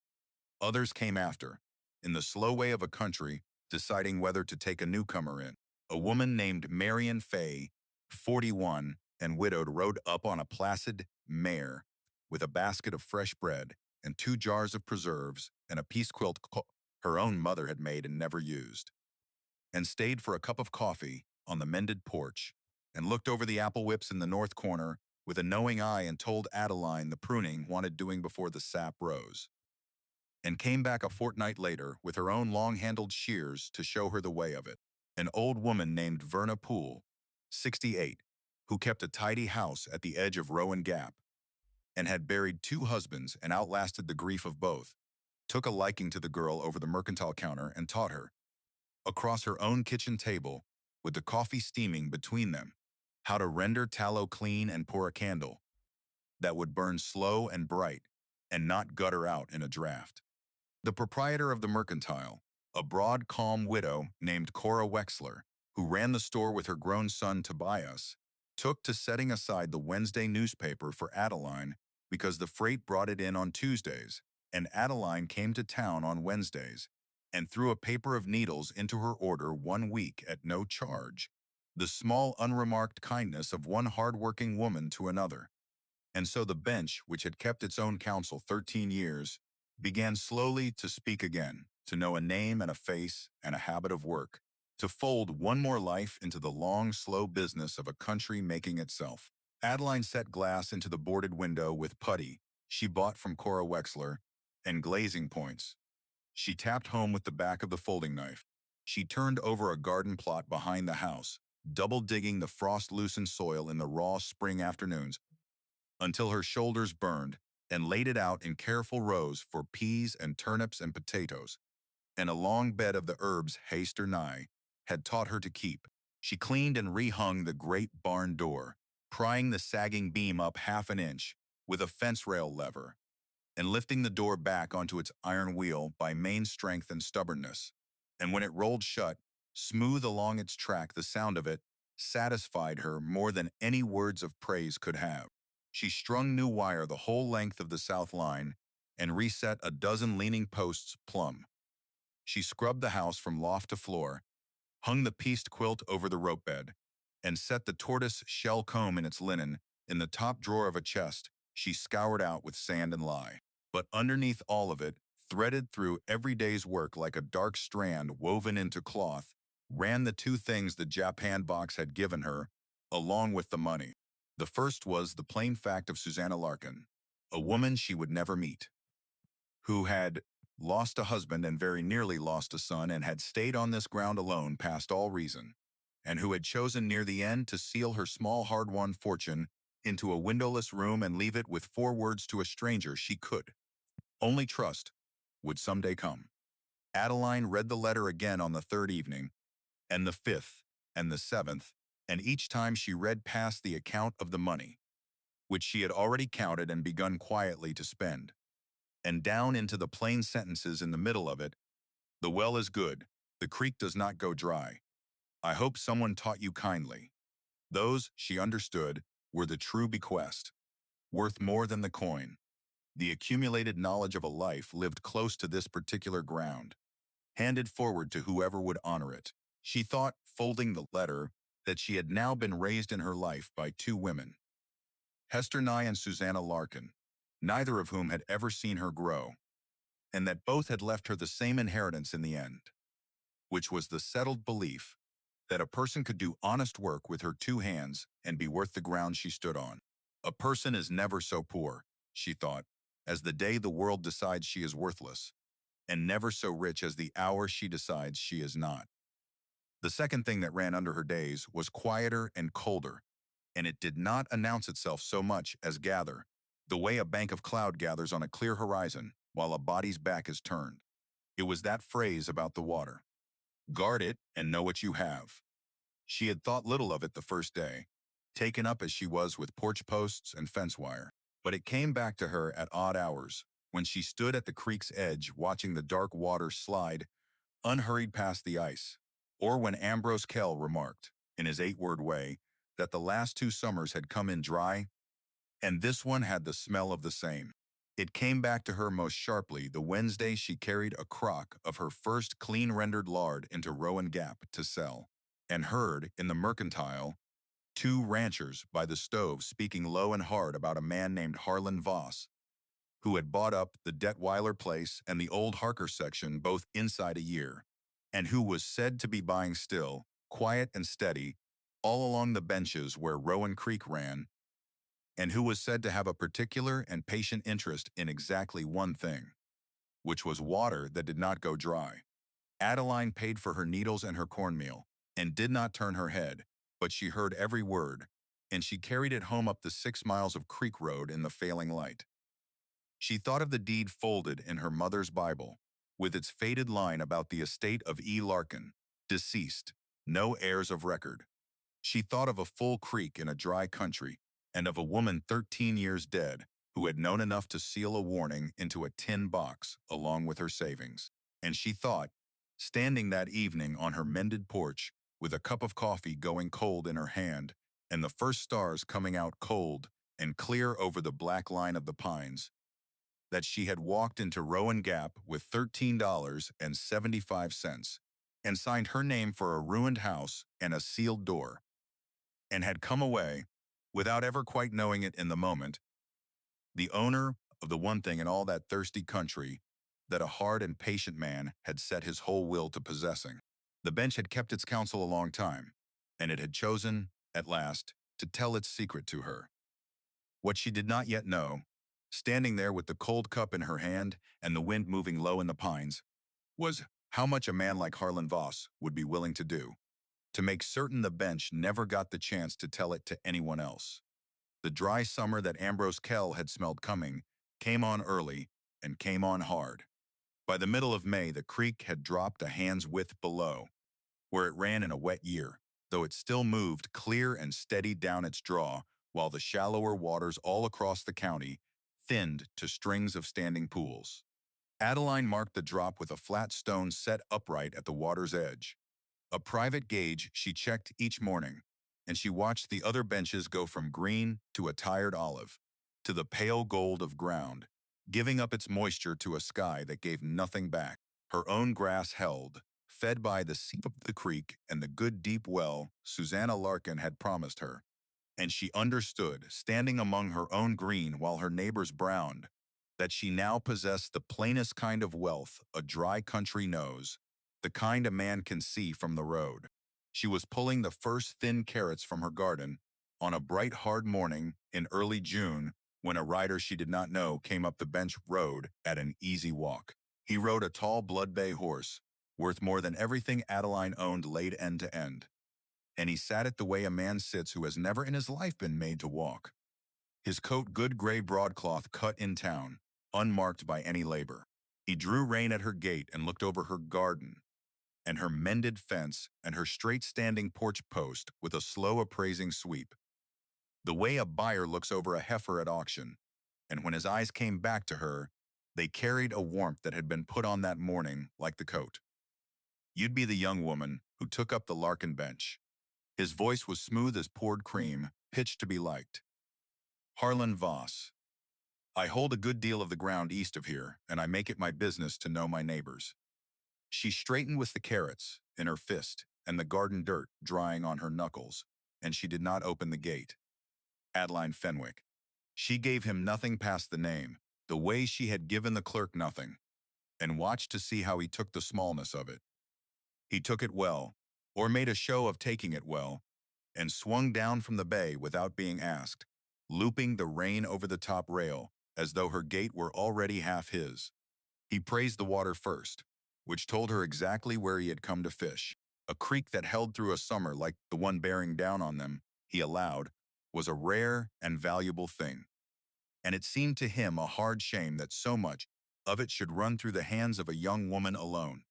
Others came after, in the slow way of a country, deciding whether to take a newcomer in. A woman named Marion Fay, 41, and widowed, rode up on a placid mare with a basket of fresh bread and 2 jars of preserves and a piece quilt her own mother had made and never used, and stayed for a cup of coffee on the mended porch, and looked over the apple whips in the north corner with a knowing eye and told Adeline the pruning wanted doing before the sap rose. and came back a fortnight later with her own long-handled shears to show her the way of it. An old woman named Verna Poole, 68, who kept a tidy house at the edge of Rowan Gap and had buried two husbands and outlasted the grief of both, took a liking to the girl over the mercantile counter and taught her, across her own kitchen table, with the coffee steaming between them, how to render tallow clean and pour a candle that would burn slow and bright and not gutter out in a draft. The proprietor of the mercantile, a broad, calm widow named Cora Wexler, who ran the store with her grown son Tobias, took to setting aside the Wednesday newspaper for Adeline because the freight brought it in on Tuesdays, and Adeline came to town on Wednesdays and threw a paper of needles into her order 1 week at no charge. The small, unremarked kindness of one hard-working woman to another. And so the bench, which had kept its own counsel 13 years, began slowly to speak again, to know a name and a face and a habit of work, to fold one more life into the long, slow business of a country making itself. Adeline set glass into the boarded window with putty she bought from Cora Wexler and glazing points. She tapped home with the back of the folding knife. She turned over a garden plot behind the house, double-digging the frost-loosened soil in the raw spring afternoons, until her shoulders burned, and laid it out in careful rows for peas and turnips and potatoes, and a long bed of the herbs haste or nigh had taught her to keep. She cleaned and rehung the great barn door, prying the sagging beam up half an inch with a fence rail lever, and lifting the door back onto its iron wheel by main strength and stubbornness. And when it rolled shut, smooth along its track, the sound of it satisfied her more than any words of praise could have. She strung new wire the whole length of the south line and reset a dozen leaning posts plumb. She scrubbed the house from loft to floor, hung the pieced quilt over the rope bed, and set the tortoise shell comb in its linen in the top drawer of a chest she scoured out with sand and lye. But underneath all of it, threaded through every day's work like a dark strand woven into cloth, ran the two things the Japan box had given her, along with the money. The first was the plain fact of Susanna Larkin, a woman she would never meet, who had lost a husband and very nearly lost a son and had stayed on this ground alone past all reason, and who had chosen near the end to seal her small hard-won fortune into a windowless room and leave it with 4 words to a stranger she could only trust would someday come. Adeline read the letter again on the third evening, and the fifth, and the seventh, and each time she read past the account of the money, which she had already counted and begun quietly to spend, and down into the plain sentences in the middle of it. The well is good, the creek does not go dry. I hope someone taught you kindly. Those, she understood, were the true bequest, worth more than the coin. The accumulated knowledge of a life lived close to this particular ground, handed forward to whoever would honor it. She thought, folding the letter, that she had now been raised in her life by two women, Hester Nye and Susanna Larkin, neither of whom had ever seen her grow, and that both had left her the same inheritance in the end, which was the settled belief that a person could do honest work with her two hands and be worth the ground she stood on. A person is never so poor, she thought, as the day the world decides she is worthless, and never so rich as the hour she decides she is not. The second thing that ran under her days was quieter and colder, and it did not announce itself so much as gather, the way a bank of cloud gathers on a clear horizon while a body's back is turned. It was that phrase about the water. Guard it and know what you have. She had thought little of it the first day, taken up as she was with porch posts and fence wire. But it came back to her at odd hours, when she stood at the creek's edge watching the dark water slide unhurried past the ice, or when Ambrose Kell remarked, in his 8-word way, that the last 2 summers had come in dry, and this one had the smell of the same. It came back to her most sharply the Wednesday she carried a crock of her first clean-rendered lard into Rowan Gap to sell, and heard, in the mercantile, 2 ranchers by the stove speaking low and hard about a man named Harlan Voss, who had bought up the Detweiler place and the old Harker section both inside a year, and who was said to be buying still, quiet and steady, all along the benches where Rowan Creek ran, and who was said to have a particular and patient interest in exactly one thing, which was water that did not go dry. Adeline paid for her needles and her cornmeal, and did not turn her head, but she heard every word, and she carried it home up the 6 miles of creek road in the failing light. She thought of the deed folded in her mother's Bible, with its faded line about the estate of E. Larkin, deceased, no heirs of record. She thought of a full creek in a dry country, and of a woman 13 years dead who had known enough to seal a warning into a tin box along with her savings. And she thought, standing that evening on her mended porch, with a cup of coffee going cold in her hand, and the first stars coming out cold and clear over the black line of the pines, that she had walked into Rowan Gap with $13.75 and signed her name for a ruined house and a sealed door, and had come away, without ever quite knowing it in the moment, the owner of the one thing in all that thirsty country that a hard and patient man had set his whole will to possessing. The bench had kept its counsel a long time, and it had chosen, at last, to tell its secret to her. What she did not yet know, standing there with the cold cup in her hand and the wind moving low in the pines, was how much a man like Harlan Voss would be willing to do, to make certain the bench never got the chance to tell it to anyone else. The dry summer that Ambrose Kell had smelled coming came on early and came on hard. By the middle of May, the creek had dropped a hand's width below, where it ran in a wet year, though it still moved clear and steady down its draw, while the shallower waters all across the county thinned to strings of standing pools. Adeline marked the drop with a flat stone set upright at the water's edge. A private gauge she checked each morning, and she watched the other benches go from green to a tired olive, to the pale gold of ground, giving up its moisture to a sky that gave nothing back. Her own grass held, fed by the seep of the creek and the good deep well Susanna Larkin had promised her, and she understood, standing among her own green while her neighbors browned, that she now possessed the plainest kind of wealth a dry country knows, the kind a man can see from the road. She was pulling the first thin carrots from her garden on a bright, hard morning in early June when a rider she did not know came up the bench road at an easy walk. He rode a tall blood bay horse, worth more than everything Adeline owned laid end to end, and he sat it the way a man sits who has never in his life been made to walk. His coat good gray broadcloth cut in town, unmarked by any labor. He drew rein at her gate and looked over her garden, and her mended fence and her straight-standing porch post with a slow appraising sweep, the way a buyer looks over a heifer at auction, and when his eyes came back to her, they carried a warmth that had been put on that morning like the coat. You'd be the young woman who took up the Larkin bench. His voice was smooth as poured cream, pitched to be liked. Harlan Voss. I hold a good deal of the ground east of here, and I make it my business to know my neighbors. She straightened with the carrots in her fist and the garden dirt drying on her knuckles, and she did not open the gate. Adeline Fenwick. She gave him nothing past the name, the way she had given the clerk nothing, and watched to see how he took the smallness of it. He took it well, or made a show of taking it well, and swung down from the bay without being asked, looping the rein over the top rail, as though her gait were already half his. He praised the water first, which told her exactly where he had come to fish. A creek that held through a summer like the one bearing down on them, he allowed, was a rare and valuable thing. And it seemed to him a hard shame that so much of it should run through the hands of a young woman alone,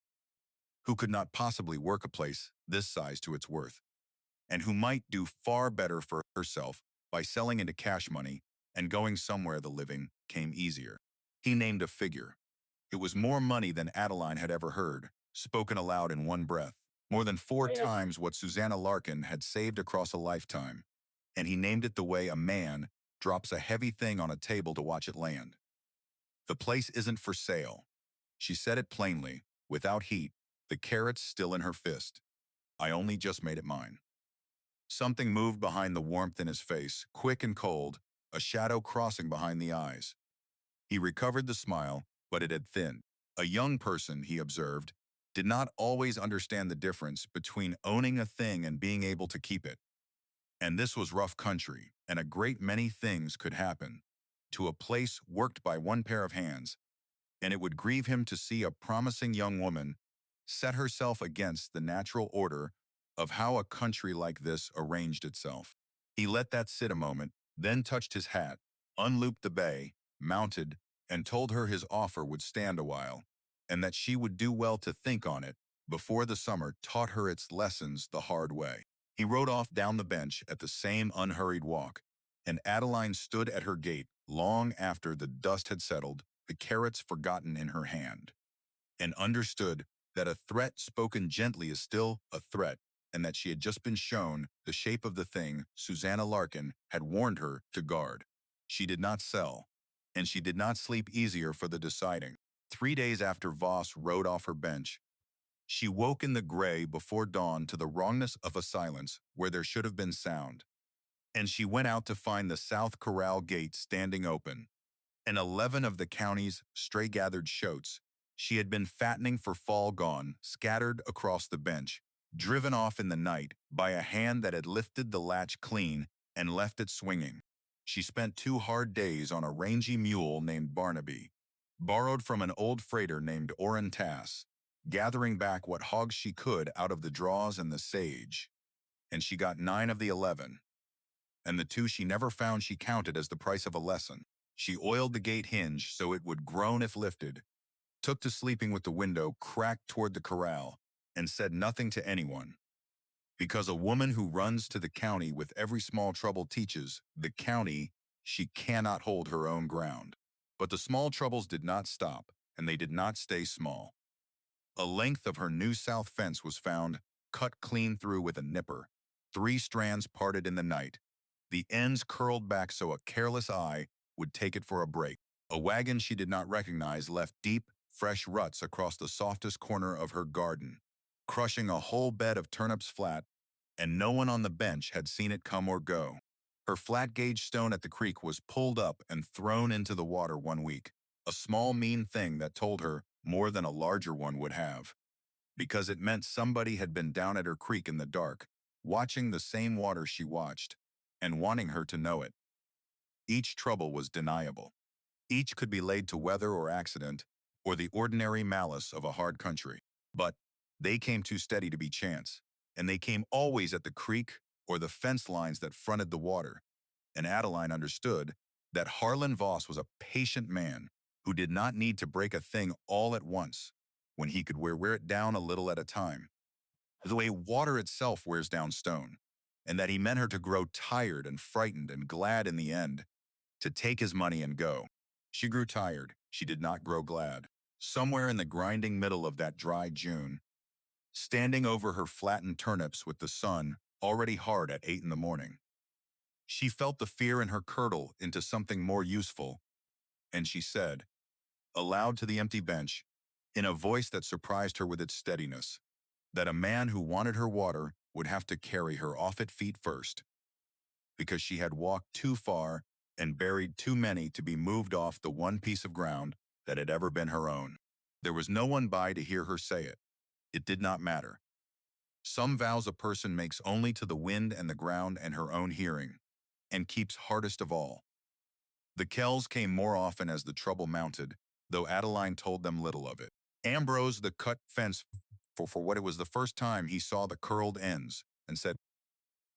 who could not possibly work a place this size to its worth, and who might do far better for herself by selling into cash money and going somewhere the living came easier. He named a figure. It was more money than Adeline had ever heard, spoken aloud in one breath, more than 4 times what Susanna Larkin had saved across a lifetime, and he named it the way a man drops a heavy thing on a table to watch it land. The place isn't for sale. She said it plainly, without heat, the carrots still in her fist. I only just made it mine. Something moved behind the warmth in his face, quick and cold, a shadow crossing behind the eyes. He recovered the smile, but it had thinned. A young person, he observed, did not always understand the difference between owning a thing and being able to keep it. And this was rough country, and a great many things could happen to a place worked by one pair of hands, and it would grieve him to see a promising young woman set herself against the natural order of how a country like this arranged itself. He let that sit a moment, then touched his hat, unlooped the bay, mounted, and told her his offer would stand a while, and that she would do well to think on it before the summer taught her its lessons the hard way. He rode off down the bench at the same unhurried walk, and Adeline stood at her gate long after the dust had settled, the carrots forgotten in her hand, and understood that a threat spoken gently is still a threat, and that she had just been shown the shape of the thing Susanna Larkin had warned her to guard. She did not sell, and she did not sleep easier for the deciding. 3 days after Voss rode off her bench, she woke in the gray before dawn to the wrongness of a silence where there should have been sound, and she went out to find the South Corral gate standing open, and 11 of the county's stray-gathered shoats she had been fattening for fall gone, scattered across the bench, driven off in the night by a hand that had lifted the latch clean and left it swinging. She spent 2 hard days on a rangy mule named Barnaby, borrowed from an old freighter named Orphaned, gathering back what hogs she could out of the draws and the sage, and she got 9 of the 11, and the 2 she never found she counted as the price of a lesson. She oiled the gate hinge so it would groan if lifted, took to sleeping with the window cracked toward the corral, and said nothing to anyone. Because a woman who runs to the county with every small trouble teaches the county she cannot hold her own ground. But the small troubles did not stop, and they did not stay small. A length of her new south fence was found, cut clean through with a nipper, 3 strands parted in the night, the ends curled back so a careless eye would take it for a break. A wagon she did not recognize left deep, fresh ruts across the softest corner of her garden, crushing a whole bed of turnips flat, and no one on the bench had seen it come or go. Her flat-gauge stone at the creek was pulled up and thrown into the water one week, a small mean thing that told her more than a larger one would have, because it meant somebody had been down at her creek in the dark, watching the same water she watched, and wanting her to know it. Each trouble was deniable. Each could be laid to weather or accident, or the ordinary malice of a hard country. But they came too steady to be chance, and they came always at the creek or the fence lines that fronted the water. And Adeline understood that Harlan Voss was a patient man who did not need to break a thing all at once, when he could wear it down a little at a time, the way water itself wears down stone, and that he meant her to grow tired and frightened and glad in the end, to take his money and go. She grew tired. She did not grow glad. Somewhere in the grinding middle of that dry June, standing over her flattened turnips with the sun already hard at 8 in the morning, she felt the fear in her curdle into something more useful, and she said, aloud to the empty bench, in a voice that surprised her with its steadiness, that a man who wanted her water would have to carry her off at feet first, because she had walked too far and buried too many to be moved off the one piece of ground that had ever been her own. There was no one by to hear her say it. It did not matter. Some vows a person makes only to the wind and the ground and her own hearing, and keeps hardest of all. The Kells came more often as the trouble mounted, though Adeline told them little of it. Ambrose the cut fence for what it was the first time he saw the curled ends, and said,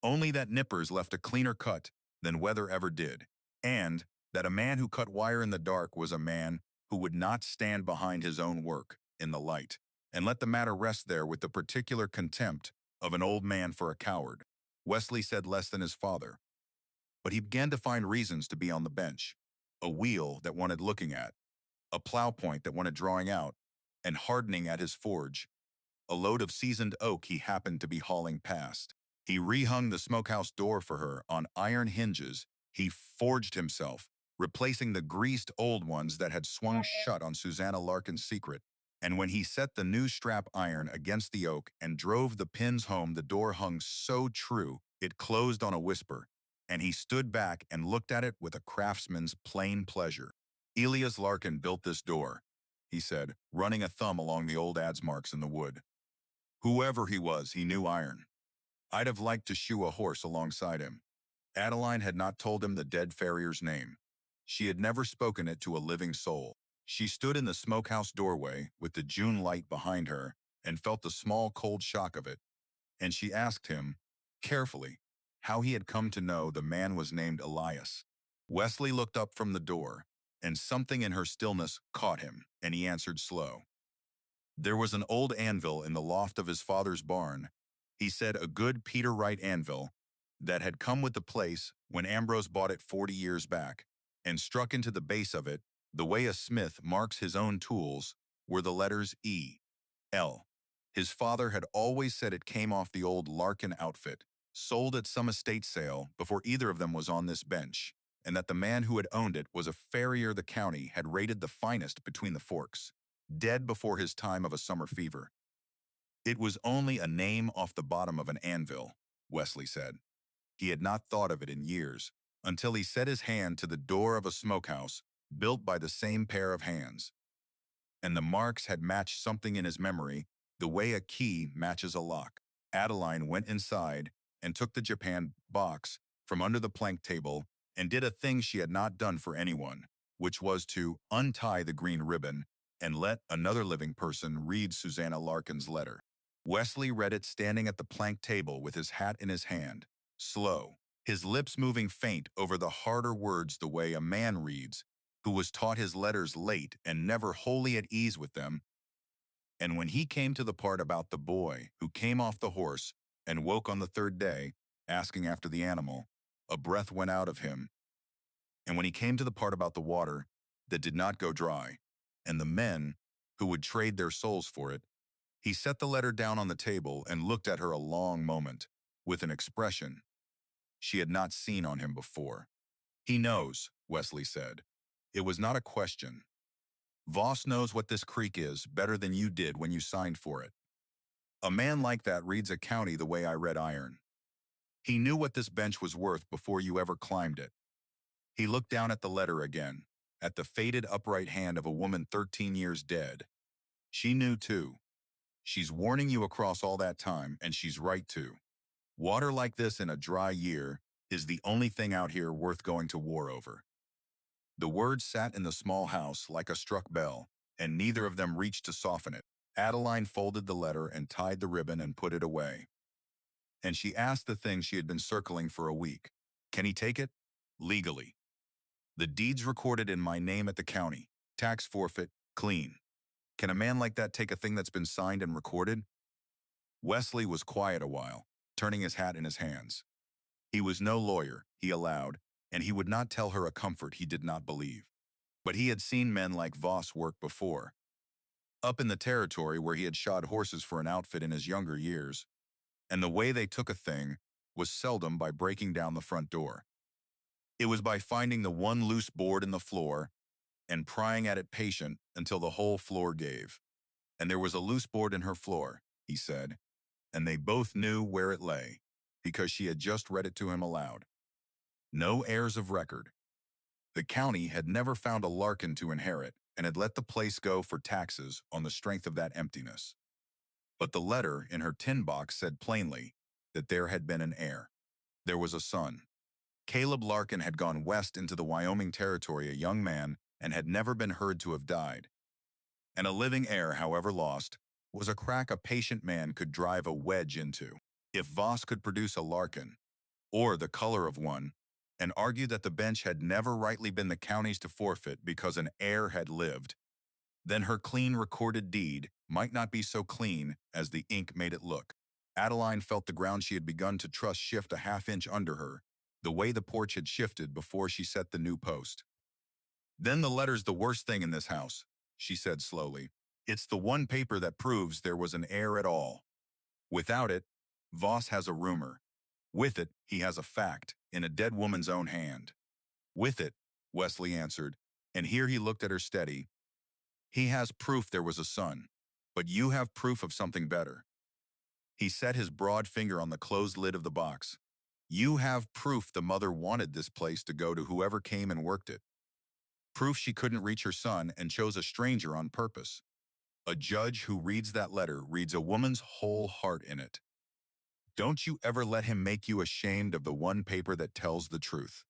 only that nippers left a cleaner cut than weather ever did, and that a man who cut wire in the dark was a man who would not stand behind his own work in the light, and let the matter rest there with the particular contempt of an old man for a coward. Wesley said less than his father, but he began to find reasons to be on the bench, a wheel that wanted looking at, a plow point that wanted drawing out, and hardening at his forge, a load of seasoned oak he happened to be hauling past. He rehung the smokehouse door for her on iron hinges. He forged himself, replacing the greased old ones that had swung shut on Susanna Larkin's secret. And when he set the new strap iron against the oak and drove the pins home, the door hung so true it closed on a whisper, and he stood back and looked at it with a craftsman's plain pleasure. Elias Larkin built this door, he said, running a thumb along the old adze marks in the wood. Whoever he was, he knew iron. I'd have liked to shoe a horse alongside him. Adeline had not told him the dead farrier's name. She had never spoken it to a living soul. She stood in the smokehouse doorway with the June light behind her and felt the small cold shock of it, and she asked him, carefully, how he had come to know the man was named Elias. Wesley looked up from the door, and something in her stillness caught him, and he answered slow. There was an old anvil in the loft of his father's barn. He said a good Peter Wright anvil that had come with the place when Ambrose bought it 40 years back, and struck into the base of it, the way a smith marks his own tools, were the letters E. L. His father had always said it came off the old Larkin outfit, sold at some estate sale before either of them was on this bench, and that the man who had owned it was a farrier the county had rated the finest between the forks, dead before his time of a summer fever. It was only a name off the bottom of an anvil, Wesley said. He had not thought of it in years, until he set his hand to the door of a smokehouse built by the same pair of hands, and the marks had matched something in his memory the way a key matches a lock. Adeline went inside and took the Japan box from under the plank table and did a thing she had not done for anyone, which was to untie the green ribbon and let another living person read Susanna Larkin's letter. Wesley read it standing at the plank table with his hat in his hand, slow, his lips moving faint over the harder words the way a man reads who was taught his letters late and never wholly at ease with them. And when he came to the part about the boy who came off the horse and woke on the third day, asking after the animal, a breath went out of him. And when he came to the part about the water that did not go dry, and the men who would trade their souls for it, he set the letter down on the table and looked at her a long moment, with an expression she had not seen on him before. He knows, Wesley said. It was not a question. Voss knows what this creek is better than you did when you signed for it. A man like that reads a county the way I read iron. He knew what this bench was worth before you ever climbed it. He looked down at the letter again, at the faded upright hand of a woman 13 years dead. She knew too. She's warning you across all that time, and she's right too. Water like this in a dry year is the only thing out here worth going to war over. The words sat in the small house like a struck bell, and neither of them reached to soften it. Adeline folded the letter and tied the ribbon and put it away. And she asked the thing she had been circling for a week. Can he take it? Legally. The deed's recorded in my name at the county. Tax forfeit, clean. Can a man like that take a thing that's been signed and recorded? Wesley was quiet a while, turning his hat in his hands. He was no lawyer, he allowed, and he would not tell her a comfort he did not believe. But he had seen men like Voss work before. Up in the territory where he had shod horses for an outfit in his younger years, and the way they took a thing was seldom by breaking down the front door. It was by finding the one loose board in the floor and prying at it patient until the whole floor gave. And there was a loose board in her floor, he said, and they both knew where it lay, because she had just read it to him aloud. No heirs of record. The county had never found a Larkin to inherit and had let the place go for taxes on the strength of that emptiness. But the letter in her tin box said plainly that there had been an heir. There was a son. Caleb Larkin had gone west into the Wyoming Territory a young man and had never been heard to have died. And a living heir, however lost, was a crack a patient man could drive a wedge into. If Voss could produce a Larkin, or the color of one, and argue that the bench had never rightly been the county's to forfeit because an heir had lived, then her clean recorded deed might not be so clean as the ink made it look. Adeline felt the ground she had begun to trust shift a half-inch under her, the way the porch had shifted before she set the new post. Then the letter's the worst thing in this house, she said slowly. It's the one paper that proves there was an heir at all. Without it, Voss has a rumor. With it, he has a fact, in a dead woman's own hand. With it, Wesley answered, and here he looked at her steady. He has proof there was a son, but you have proof of something better. He set his broad finger on the closed lid of the box. You have proof the mother wanted this place to go to whoever came and worked it. Proof she couldn't reach her son and chose a stranger on purpose. A judge who reads that letter reads a woman's whole heart in it. Don't you ever let him make you ashamed of the one paper that tells the truth.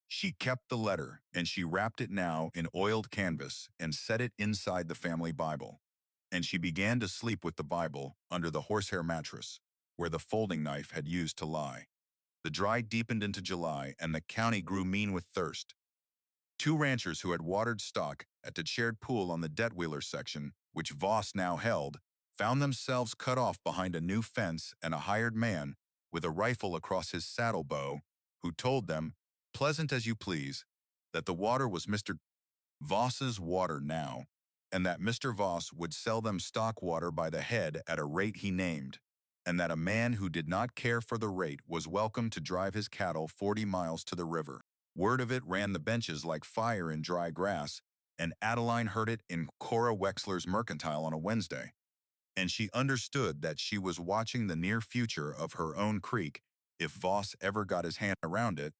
She kept the letter, and she wrapped it now in oiled canvas and set it inside the family Bible. And she began to sleep with the Bible under the horsehair mattress, where the folding knife had used to lie. The dry deepened into July, and the county grew mean with thirst. Two ranchers who had watered stock at the shared pool on the Detweiler section, which Voss now held, found themselves cut off behind a new fence and a hired man with a rifle across his saddle bow, who told them, pleasant as you please, that the water was Mr. Voss's water now, and that Mr. Voss would sell them stock water by the head at a rate he named, and that a man who did not care for the rate was welcome to drive his cattle 40 miles to the river. Word of it ran the benches like fire in dry grass, and Adeline heard it in Cora Wexler's mercantile on a Wednesday. And she understood that she was watching the near future of her own creek if Voss ever got his hand around it,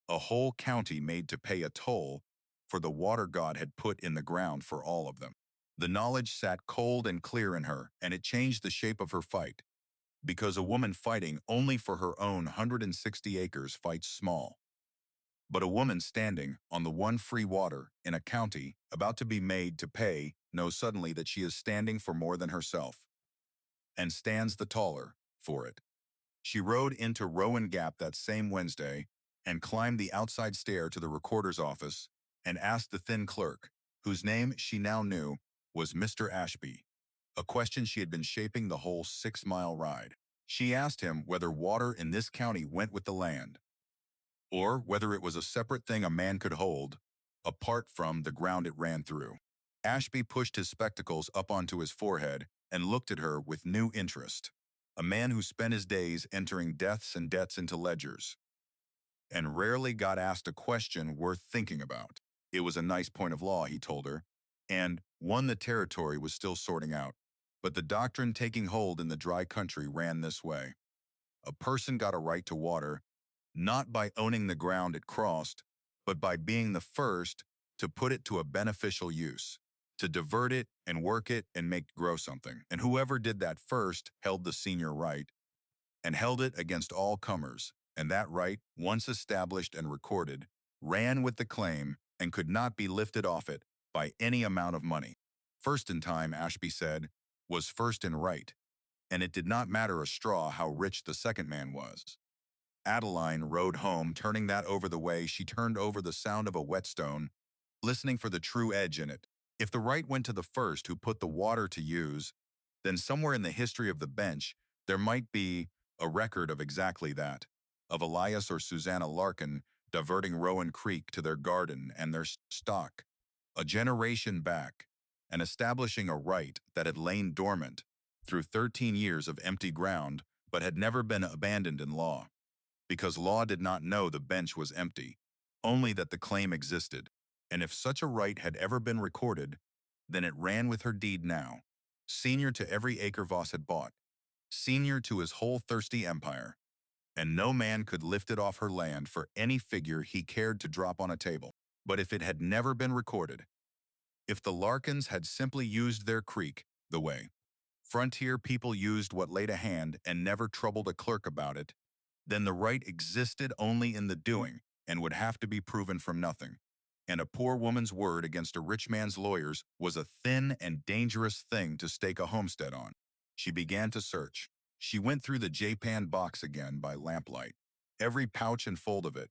a whole county made to pay a toll for the water God had put in the ground for all of them. The knowledge sat cold and clear in her, and it changed the shape of her fight, because a woman fighting only for her own 160 acres fights small. But a woman standing on the one free water in a county about to be made to pay knows suddenly that she is standing for more than herself, and stands the taller for it. She rode into Rowan Gap that same Wednesday and climbed the outside stair to the recorder's office and asked the thin clerk, whose name she now knew was Mr. Ashby, a question she had been shaping the whole 6-mile ride. She asked him whether water in this county went with the land, or whether it was a separate thing a man could hold, apart from the ground it ran through. Ashby pushed his spectacles up onto his forehead and looked at her with new interest. A man who spent his days entering deaths and debts into ledgers, and rarely got asked a question worth thinking about. It was a nice point of law, he told her, and one the territory was still sorting out. But the doctrine taking hold in the dry country ran this way. A person got a right to water, not by owning the ground it crossed, but by being the first to put it to a beneficial use, to divert it and work it and make grow something. And whoever did that first held the senior right, and held it against all comers, and that right, once established and recorded, ran with the claim and could not be lifted off it by any amount of money. First in time, Ashby said, was first in right, and it did not matter a straw how rich the second man was. Adeline rode home, turning that over the way she turned over the sound of a whetstone, listening for the true edge in it. If the right went to the first who put the water to use, then somewhere in the history of the bench, there might be a record of exactly that, of Elias or Susanna Larkin diverting Rowan Creek to their garden and their stock, a generation back, and establishing a right that had lain dormant through 13 years of empty ground but had never been abandoned in law, because law did not know the bench was empty, only that the claim existed. And if such a right had ever been recorded, then it ran with her deed now, senior to every acre Voss had bought, senior to his whole thirsty empire, and no man could lift it off her land for any figure he cared to drop on a table. But if it had never been recorded, if the Larkins had simply used their creek the way frontier people used what laid a hand and never troubled a clerk about it, then the right existed only in the doing and would have to be proven from nothing. And a poor woman's word against a rich man's lawyers was a thin and dangerous thing to stake a homestead on. She began to search. She went through the Japan box again by lamplight, every pouch and fold of it,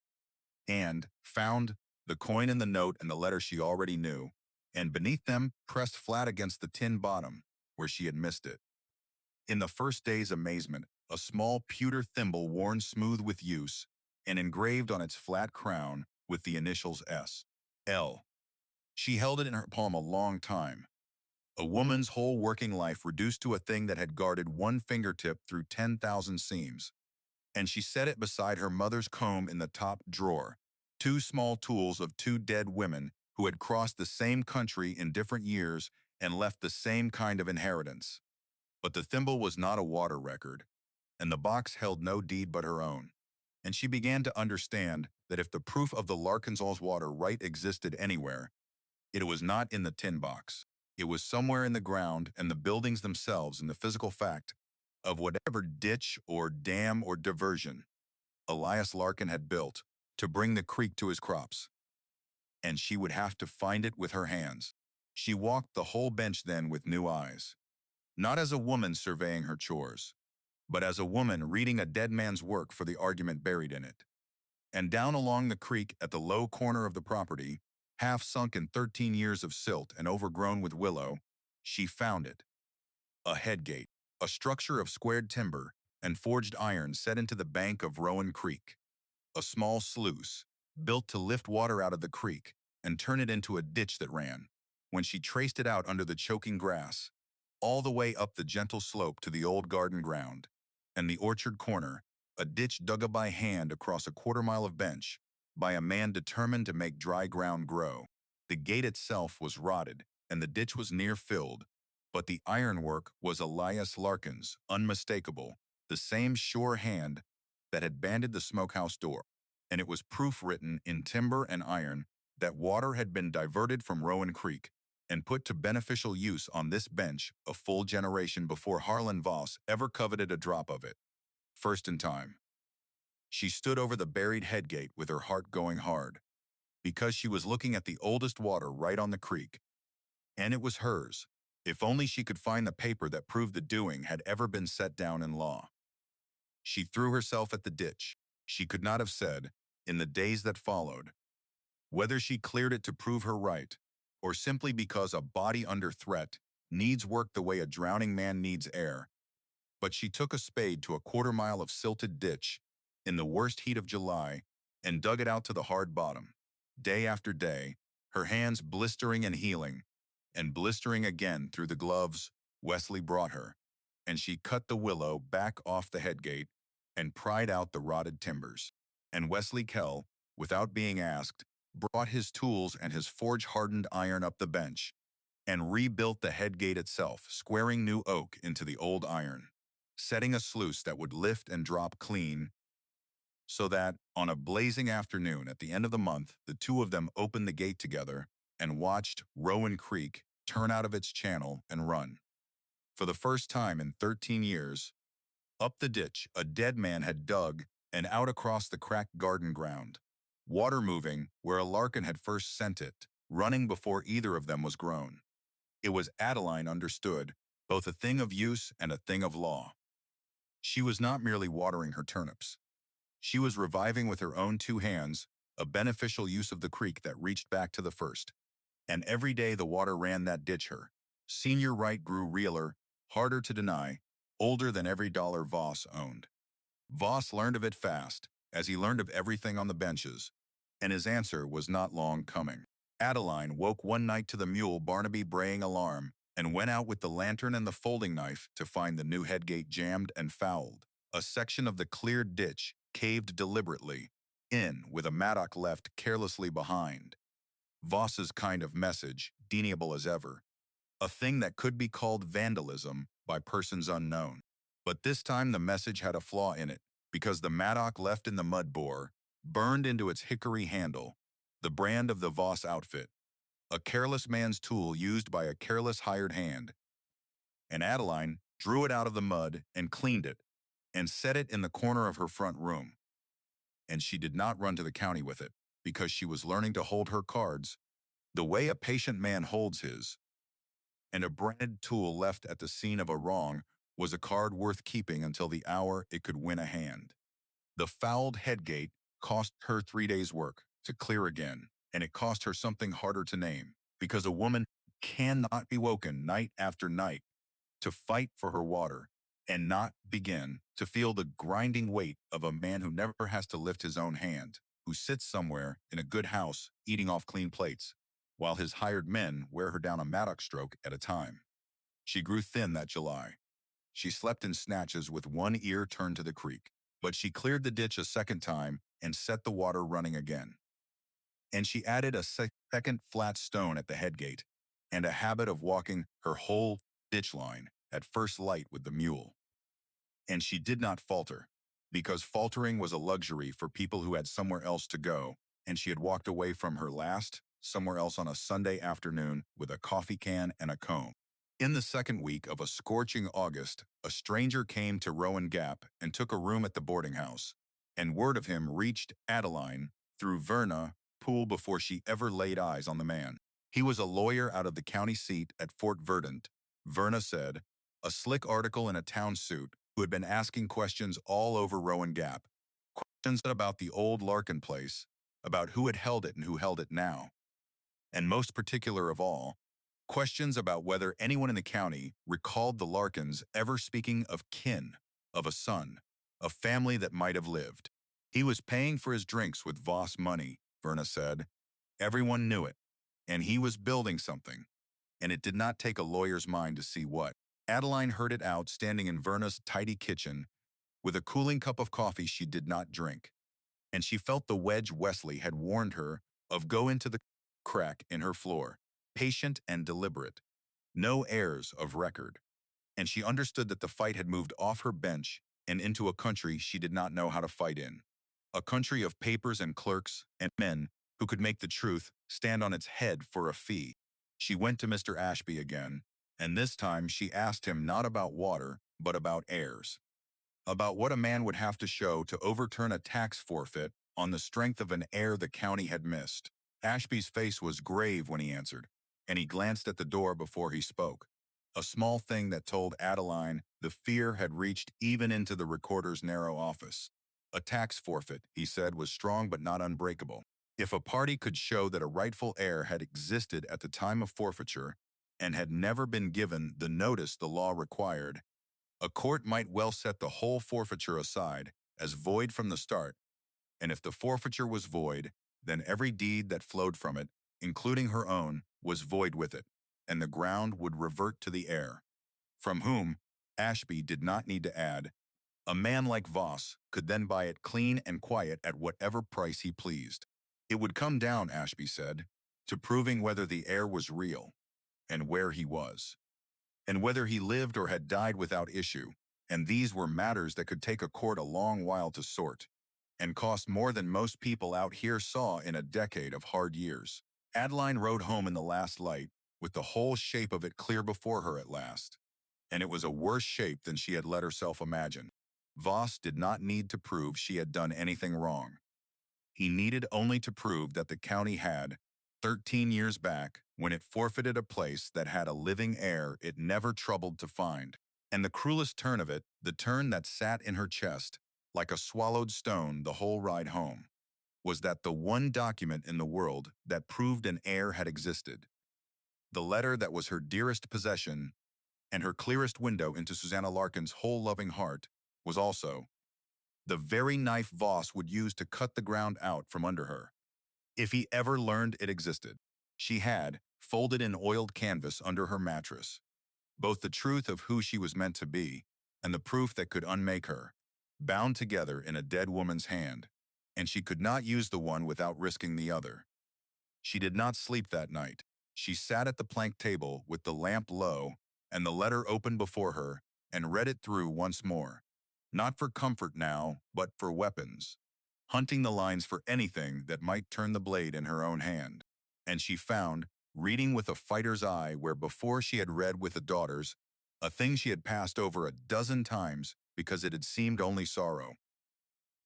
and found the coin and the note and the letter she already knew, and beneath them, pressed flat against the tin bottom, where she had missed it. In the first day's amazement, a small pewter thimble worn smooth with use and engraved on its flat crown with the initials S. L. She held it in her palm a long time, a woman's whole working life reduced to a thing that had guarded one fingertip through 10,000 seams. And she set it beside her mother's comb in the top drawer, two small tools of two dead women who had crossed the same country in different years and left the same kind of inheritance. But the thimble was not a water record, and the box held no deed but her own. And she began to understand that if the proof of the Larkinsall's water right existed anywhere, it was not in the tin box. It was somewhere in the ground and the buildings themselves in the physical fact of whatever ditch or dam or diversion Elias Larkin had built to bring the creek to his crops, and she would have to find it with her hands. She walked the whole bench then with new eyes, not as a woman surveying her chores, but as a woman reading a dead man's work for the argument buried in it. And down along the creek at the low corner of the property, half sunk in 13 years of silt and overgrown with willow, she found it. A headgate, a structure of squared timber and forged iron set into the bank of Rowan Creek, a small sluice, built to lift water out of the creek and turn it into a ditch that ran, when she traced it out under the choking grass, all the way up the gentle slope to the old garden ground, and the orchard corner, a ditch dug by hand across a quarter-mile of bench, by a man determined to make dry ground grow. The gate itself was rotted, and the ditch was near filled, but the ironwork was Elias Larkin's, unmistakable, the same sure hand that had banded the smokehouse door, and it was proof written in timber and iron that water had been diverted from Rowan Creek and put to beneficial use on this bench a full generation before Harlan Voss ever coveted a drop of it. First in time. She stood over the buried headgate with her heart going hard, because she was looking at the oldest water right on the creek, and it was hers, if only she could find the paper that proved the doing had ever been set down in law. She threw herself at the ditch. She could not have said, in the days that followed, whether she cleared it to prove her right, or simply because a body under threat needs work the way a drowning man needs air. But she took a spade to a quarter-mile of silted ditch in the worst heat of July and dug it out to the hard bottom. Day after day, her hands blistering and healing, and blistering again through the gloves Wesley brought her, and she cut the willow back off the headgate and pried out the rotted timbers. And Wesley Kell, without being asked, brought his tools and his forge-hardened iron up the bench and rebuilt the headgate itself, squaring new oak into the old iron, setting a sluice that would lift and drop clean, so that, on a blazing afternoon at the end of the month, the two of them opened the gate together and watched Rowan Creek turn out of its channel and run. For the first time in 13 years, up the ditch a dead man had dug and out across the cracked garden ground, water moving where a larkin had first sent it, running before either of them was grown. It was, Adeline understood, both a thing of use and a thing of law. She was not merely watering her turnips. She was reviving with her own two hands a beneficial use of the creek that reached back to the first. And every day the water ran that ditch her. Senior Wright grew realer, harder to deny, older than every dollar Voss owned. Voss learned of it fast, as he learned of everything on the benches, and his answer was not long coming. Adeline woke one night to the mule Barnaby braying alarm and went out with the lantern and the folding knife to find the new headgate jammed and fouled, a section of the cleared ditch caved deliberately in with a mattock left carelessly behind. Voss's kind of message, deniable as ever, a thing that could be called vandalism by persons unknown. But this time the message had a flaw in it, because the mattock left in the mud bore, burned into its hickory handle, the brand of the Voss outfit, a careless man's tool used by a careless hired hand. And Adeline drew it out of the mud and cleaned it, and set it in the corner of her front room. And she did not run to the county with it, because she was learning to hold her cards the way a patient man holds his, and a branded tool left at the scene of a wrong was a card worth keeping until the hour it could win a hand. The fouled headgate cost her 3 days' work to clear again, and it cost her something harder to name, because a woman cannot be woken night after night to fight for her water and not begin to feel the grinding weight of a man who never has to lift his own hand, who sits somewhere in a good house eating off clean plates, while his hired men wear her down a mattock stroke at a time. She grew thin that July. She slept in snatches with one ear turned to the creek, but she cleared the ditch a second time and set the water running again. And she added a second flat stone at the headgate and a habit of walking her whole ditch line at first light with the mule. And she did not falter, because faltering was a luxury for people who had somewhere else to go, and she had walked away from her last somewhere else on a Sunday afternoon with a coffee can and a comb. In the second week of a scorching August, a stranger came to Rowan Gap and took a room at the boarding house, and word of him reached Adeline through Verna pool before she ever laid eyes on the man. He was a lawyer out of the county seat at Fort Verdant, Verna said, a slick article in a town suit who had been asking questions all over Rowan Gap. Questions about the old Larkin place, about who had held it and who held it now. And most particular of all, questions about whether anyone in the county recalled the Larkins ever speaking of kin, of a son, a family that might have lived. He was paying for his drinks with Voss money, Verna said. Everyone knew it, and he was building something, and it did not take a lawyer's mind to see what. Adeline heard it out standing in Verna's tidy kitchen with a cooling cup of coffee she did not drink, and she felt the wedge Wesley had warned her of go into the crack in her floor, patient and deliberate, no heirs of record. And she understood that the fight had moved off her bench and into a country she did not know how to fight in. A country of papers and clerks and men who could make the truth stand on its head for a fee. She went to Mr. Ashby again, and this time she asked him not about water, but about heirs. About what a man would have to show to overturn a tax forfeit on the strength of an heir the county had missed. Ashby's face was grave when he answered, and he glanced at the door before he spoke. A small thing that told Adeline the fear had reached even into the recorder's narrow office. A tax forfeit, he said, was strong but not unbreakable. If a party could show that a rightful heir had existed at the time of forfeiture and had never been given the notice the law required, a court might well set the whole forfeiture aside as void from the start, and if the forfeiture was void, then every deed that flowed from it, including her own, was void with it, and the ground would revert to the heir, from whom, Ashby did not need to add, a man like Voss could then buy it clean and quiet at whatever price he pleased. It would come down, Ashby said, to proving whether the heir was real, and where he was, and whether he lived or had died without issue, and these were matters that could take a court a long while to sort, and cost more than most people out here saw in a decade of hard years. Adeline rode home in the last light, with the whole shape of it clear before her at last, and it was a worse shape than she had let herself imagine. Voss did not need to prove she had done anything wrong. He needed only to prove that the county had, 13 years back, when it forfeited a place that had a living heir it never troubled to find. And the cruelest turn of it, the turn that sat in her chest, like a swallowed stone the whole ride home, was that the one document in the world that proved an heir had existed, the letter that was her dearest possession and her clearest window into Susanna Larkin's whole loving heart, was also the very knife Voss would use to cut the ground out from under her, if he ever learned it existed. She had, folded in oiled canvas under her mattress, both the truth of who she was meant to be and the proof that could unmake her, bound together in a dead woman's hand, and she could not use the one without risking the other. She did not sleep that night. She sat at the plank table with the lamp low and the letter open before her and read it through once more, not for comfort now, but for weapons, hunting the lines for anything that might turn the blade in her own hand. And she found, reading with a fighter's eye where before she had read with a daughter's, a thing she had passed over a dozen times because it had seemed only sorrow.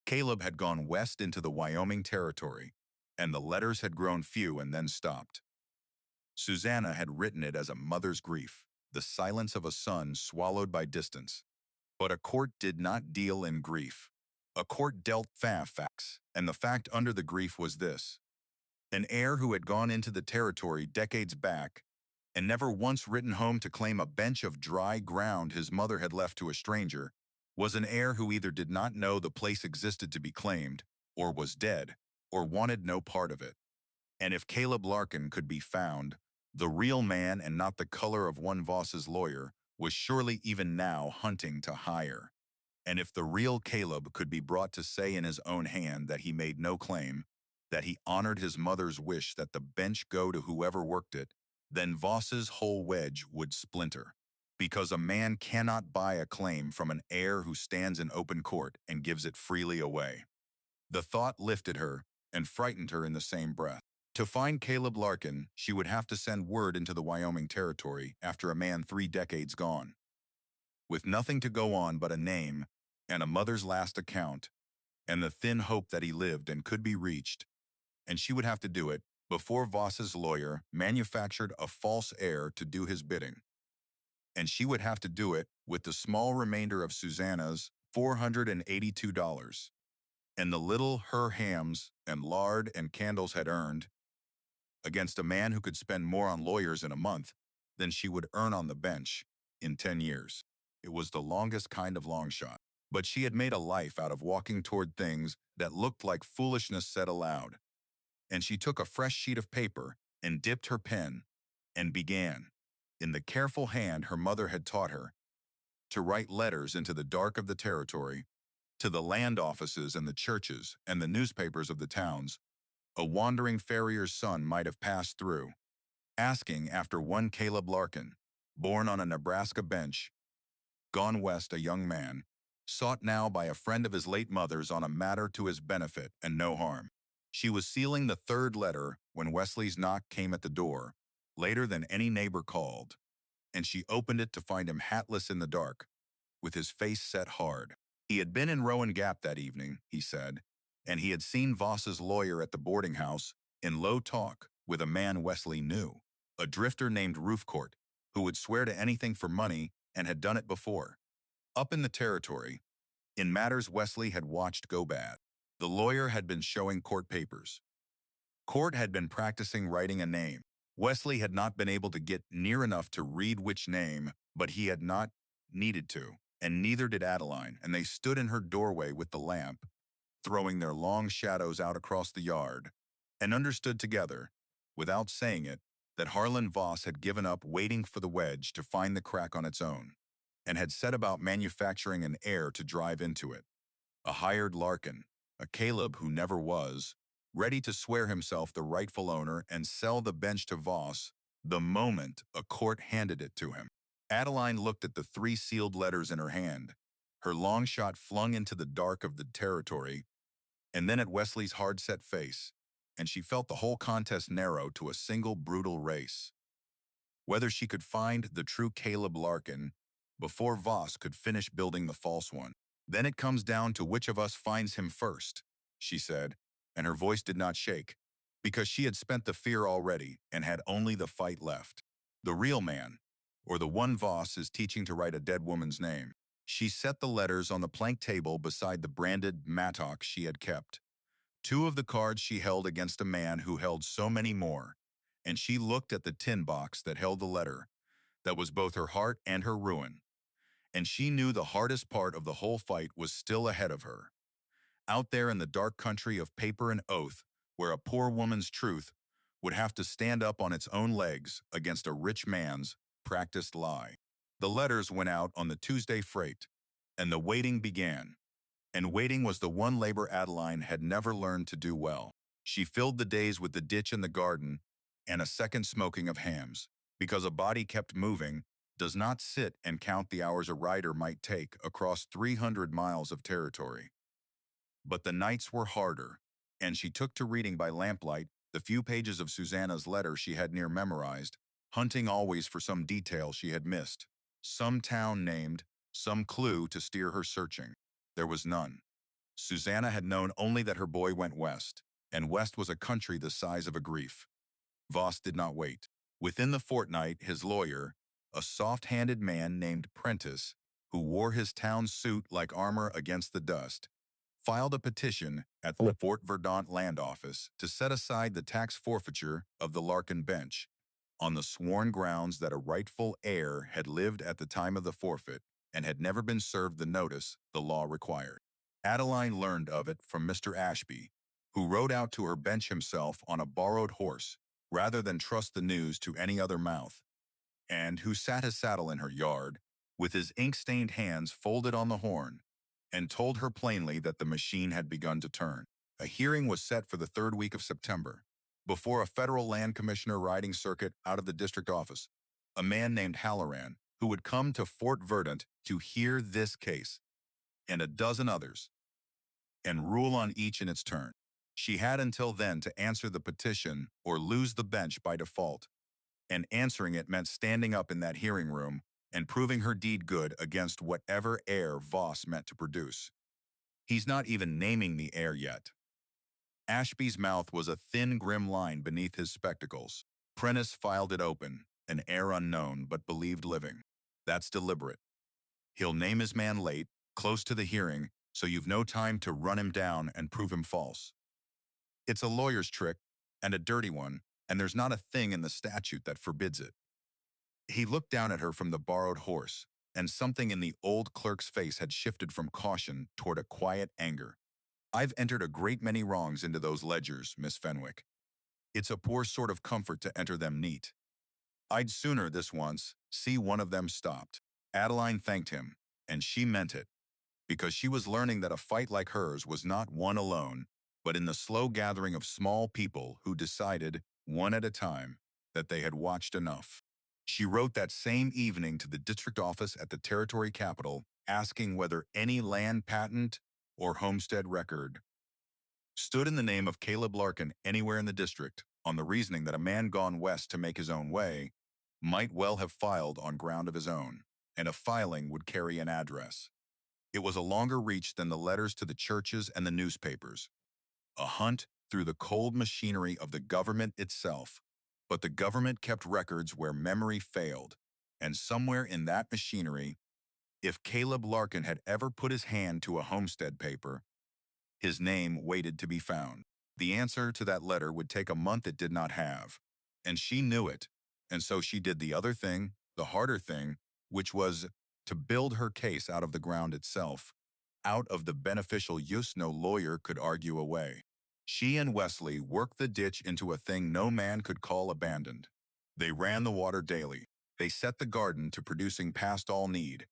Caleb had gone west into the Wyoming territory, and the letters had grown few and then stopped. Susanna had written it as a mother's grief, the silence of a son swallowed by distance. But a court did not deal in grief. A court dealt facts, and the fact under the grief was this. An heir who had gone into the territory decades back and never once written home to claim a bench of dry ground his mother had left to a stranger was an heir who either did not know the place existed to be claimed, or was dead, or wanted no part of it. And if Caleb Larkin could be found, the real man and not the color of one Voss's lawyer was surely even now hunting to hire. And if the real Caleb could be brought to say in his own hand that he made no claim, that he honored his mother's wish that the bench go to whoever worked it, then Voss's whole wedge would splinter. Because a man cannot buy a claim from an heir who stands in open court and gives it freely away. The thought lifted her and frightened her in the same breath. To find Caleb Larkin, she would have to send word into the Wyoming territory after a man 3 decades gone. With nothing to go on but a name and a mother's last account, and the thin hope that he lived and could be reached, and she would have to do it before Voss's lawyer manufactured a false heir to do his bidding. And she would have to do it with the small remainder of Susanna's $482 and the little her hams and lard and candles had earned against a man who could spend more on lawyers in a month than she would earn on the bench in 10 years. It was the longest kind of long shot. But she had made a life out of walking toward things that looked like foolishness said aloud. And she took a fresh sheet of paper and dipped her pen and began, in the careful hand her mother had taught her, to write letters into the dark of the territory, to the land offices and the churches and the newspapers of the towns a wandering farrier's son might have passed through, asking after one Caleb Larkin, born on a Nebraska bench, gone west a young man, sought now by a friend of his late mother's on a matter to his benefit and no harm. She was sealing the third letter when Wesley's knock came at the door, later than any neighbor called, and she opened it to find him hatless in the dark, with his face set hard. He had been in Rowan Gap that evening, he said, and he had seen Voss's lawyer at the boarding house in low talk with a man Wesley knew, a drifter named Roofcourt, who would swear to anything for money and had done it before. Up in the territory, in matters Wesley had watched go bad, the lawyer had been showing court papers. Court had been practicing writing a name. Wesley had not been able to get near enough to read which name, but he had not needed to, and neither did Adeline, and they stood in her doorway with the lamp, throwing their long shadows out across the yard, and understood together, without saying it, that Harlan Voss had given up waiting for the wedge to find the crack on its own, and had set about manufacturing an heir to drive into it. A hired Larkin, a Caleb who never was, ready to swear himself the rightful owner and sell the bench to Voss the moment a court handed it to him. Adeline looked at the 3 sealed letters in her hand, her long shot flung into the dark of the territory, and then at Wesley's hard-set face, and she felt the whole contest narrow to a single brutal race. Whether she could find the true Caleb Larkin before Voss could finish building the false one. Then it comes down to which of us finds him first, she said, and her voice did not shake, because she had spent the fear already and had only the fight left. The real man, or the one Voss is teaching to write a dead woman's name. She set the letters on the plank table beside the branded mattock she had kept. 2 of the cards she held against a man who held so many more, and she looked at the tin box that held the letter, that was both her heart and her ruin. And she knew the hardest part of the whole fight was still ahead of her. Out there in the dark country of paper and oath, where a poor woman's truth would have to stand up on its own legs against a rich man's practiced lie. The letters went out on the Tuesday freight, and the waiting began. And waiting was the one labor Adeline had never learned to do well. She filled the days with the ditch in the garden and a second smoking of hams, because a body kept moving does not sit and count the hours a rider might take across 300 miles of territory. But the nights were harder, and she took to reading by lamplight the few pages of Susanna's letter she had near memorized, hunting always for some detail she had missed, some town named, some clue to steer her searching. There was none. Susanna had known only that her boy went west, and west was a country the size of a grief. Voss did not wait. Within the fortnight, his lawyer, a soft-handed man named Prentice, who wore his town suit like armor against the dust, filed a petition at the Fort Verdant land office to set aside the tax forfeiture of the Larkin bench, on the sworn grounds that a rightful heir had lived at the time of the forfeit and had never been served the notice the law required. Adeline learned of it from Mr. Ashby, who rode out to her bench himself on a borrowed horse, rather than trust the news to any other mouth, and who sat his saddle in her yard, with his ink-stained hands folded on the horn, and told her plainly that the machine had begun to turn. A hearing was set for the 3rd week of September, before a federal land commissioner riding circuit out of the district office, a man named Halloran, who would come to Fort Verdant to hear this case, and a dozen others, and rule on each in its turn. She had until then to answer the petition or lose the bench by default, and answering it meant standing up in that hearing room and proving her deed good against whatever heir Voss meant to produce. He's not even naming the heir yet. Ashby's mouth was a thin, grim line beneath his spectacles. Prentice filed it open, an heir unknown but believed living. That's deliberate. He'll name his man late, close to the hearing, so you've no time to run him down and prove him false. It's a lawyer's trick, and a dirty one, and there's not a thing in the statute that forbids it. He looked down at her from the borrowed horse, and something in the old clerk's face had shifted from caution toward a quiet anger. I've entered a great many wrongs into those ledgers, Miss Fenwick. It's a poor sort of comfort to enter them neat. I'd sooner this once see one of them stopped. Adeline thanked him, and she meant it, because she was learning that a fight like hers was not won alone, but in the slow gathering of small people who decided, one at a time, that they had watched enough. She wrote that same evening to the district office at the territory capital, asking whether any land patent or homestead record stood in the name of Caleb Larkin anywhere in the district, on the reasoning that a man gone west to make his own way might well have filed on ground of his own, and a filing would carry an address. It was a longer reach than the letters to the churches and the newspapers, a hunt through the cold machinery of the government itself. But the government kept records where memory failed, and somewhere in that machinery, if Caleb Larkin had ever put his hand to a homestead paper, his name waited to be found. The answer to that letter would take a month it did not have, and she knew it, and so she did the other thing, the harder thing, which was to build her case out of the ground itself, out of the beneficial use no lawyer could argue away. She and Wesley worked the ditch into a thing no man could call abandoned. They ran the water daily. They set the garden to producing past all need,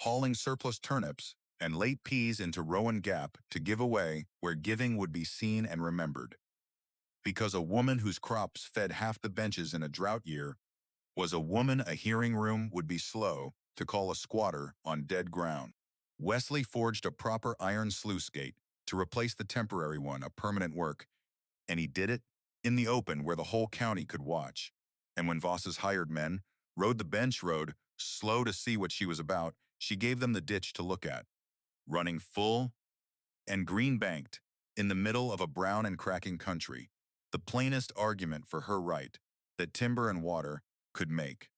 hauling surplus turnips and late peas into Rowan Gap to give away where giving would be seen and remembered. Because a woman whose crops fed half the benches in a drought year was a woman a hearing room would be slow to call a squatter on dead ground. Wesley forged a proper iron sluice gate to replace the temporary one, a permanent work, and he did it in the open where the whole county could watch. And when Voss's hired men rode the bench road, slow to see what she was about, she gave them the ditch to look at, running full and green-banked in the middle of a brown and cracking country, the plainest argument for her right that timber and water could make.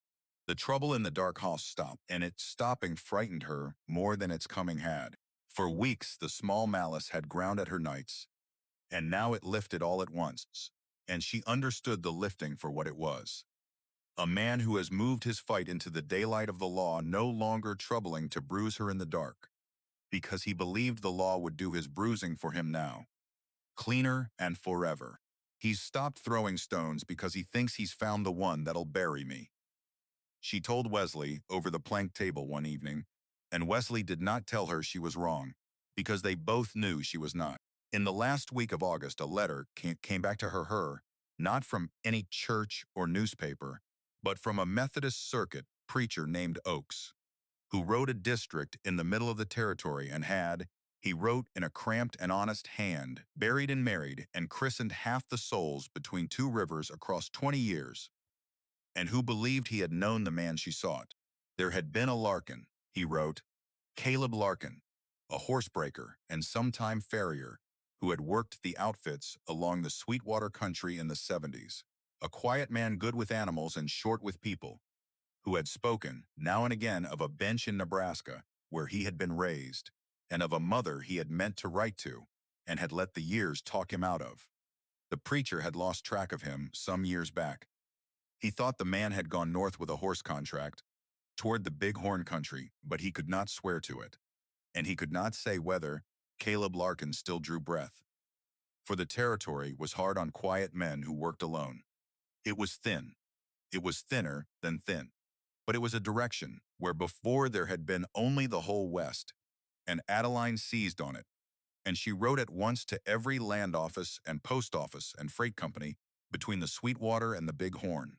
The trouble in the dark house stopped, and its stopping frightened her more than its coming had. For weeks the small malice had ground at her nights, and now it lifted all at once, and she understood the lifting for what it was. A man who has moved his fight into the daylight of the law, no longer troubling to bruise her in the dark, because he believed the law would do his bruising for him now, cleaner and forever. He's stopped throwing stones because he thinks he's found the one that'll bury me. She told Wesley over the plank table one evening, and Wesley did not tell her she was wrong, because they both knew she was not. In the last week of August, a letter came back to her, not from any church or newspaper, but from a Methodist circuit preacher named Oakes, who wrote a district in the middle of the territory and had, he wrote in a cramped and honest hand, buried and married and christened half the souls between two rivers across 20 years, and who believed he had known the man she sought. There had been a Larkin, he wrote, Caleb Larkin, a horsebreaker and sometime farrier, who had worked the outfits along the Sweetwater country in the 70s, a quiet man good with animals and short with people, who had spoken, now and again, of a bench in Nebraska where he had been raised, and of a mother he had meant to write to, and had let the years talk him out of. The preacher had lost track of him some years back. He thought the man had gone north with a horse contract, toward the Big Horn country, but he could not swear to it, and he could not say whether Caleb Larkin still drew breath. For the territory was hard on quiet men who worked alone. It was thin. It was thinner than thin. But it was a direction where before there had been only the whole West, and Adeline seized on it, and she wrote at once to every land office and post office and freight company between the Sweetwater and the Big Horn.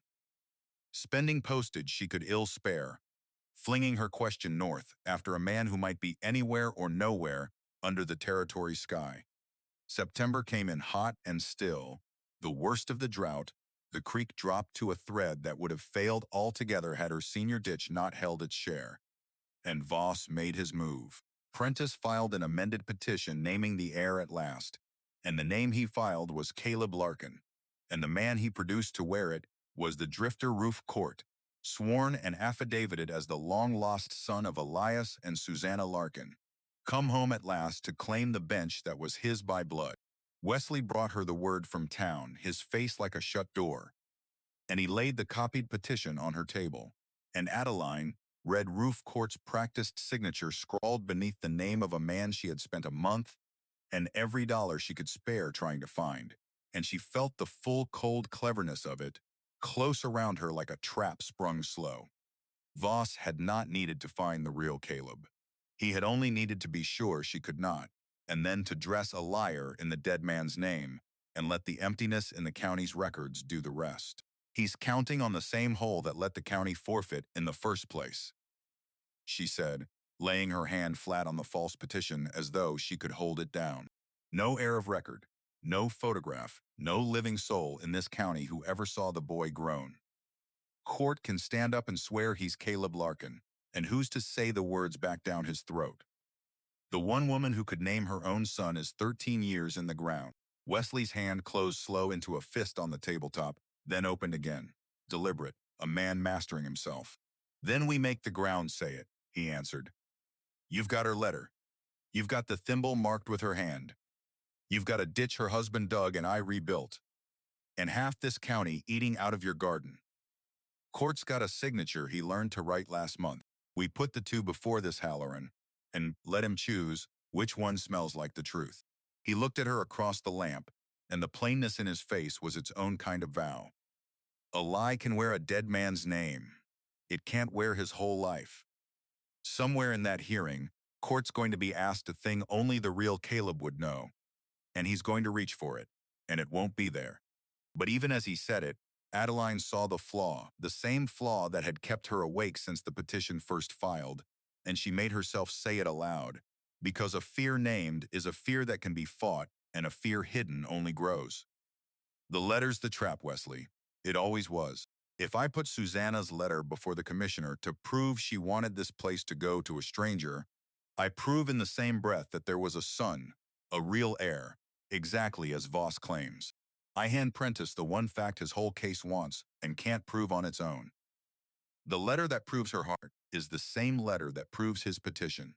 Spending postage she could ill spare, flinging her question north after a man who might be anywhere or nowhere under the territory sky. September came in hot and still, the worst of the drought. The creek dropped to a thread that would have failed altogether had her senior ditch not held its share. And Voss made his move. Prentice filed an amended petition naming the heir at last, and the name he filed was Caleb Larkin, and the man he produced to wear it was the drifter Roof Court, sworn and affidavitted as the long-lost son of Elias and Susanna Larkin, come home at last to claim the bench that was his by blood. Wesley brought her the word from town, his face like a shut door, and he laid the copied petition on her table. And Adeline read Roof Court's practiced signature scrawled beneath the name of a man she had spent a month and every dollar she could spare trying to find, and she felt the full cold cleverness of it close around her like a trap sprung slow. Voss had not needed to find the real Caleb. He had only needed to be sure she could not, and then to dress a liar in the dead man's name and let the emptiness in the county's records do the rest. He's counting on the same hole that let the county forfeit in the first place, she said, laying her hand flat on the false petition as though she could hold it down. No heir of record, no photograph, no living soul in this county who ever saw the boy grown. Court can stand up and swear he's Caleb Larkin, and who's to say the words back down his throat? The one woman who could name her own son is 13 years in the ground. Wesley's hand closed slow into a fist on the tabletop, then opened again. Deliberate, a man mastering himself. Then we make the ground say it, he answered. You've got her letter. You've got the thimble marked with her hand. You've got a ditch her husband dug and I rebuilt. And half this county eating out of your garden. Court's got a signature he learned to write last month. We put the two before this Halloran and let him choose which one smells like the truth. He looked at her across the lamp, and the plainness in his face was its own kind of vow. A lie can wear a dead man's name. It can't wear his whole life. Somewhere in that hearing, Court's going to be asked a thing only the real Caleb would know, and he's going to reach for it, and it won't be there. But even as he said it, Adeline saw the flaw, the same flaw that had kept her awake since the petition first filed, and she made herself say it aloud, because a fear named is a fear that can be fought, and a fear hidden only grows. The letter's the trap, Wesley. It always was. If I put Susanna's letter before the commissioner to prove she wanted this place to go to a stranger, I prove in the same breath that there was a son, a real heir, exactly as Voss claims. I hand Prentice the one fact his whole case wants and can't prove on its own. The letter that proves her heart is the same letter that proves his petition.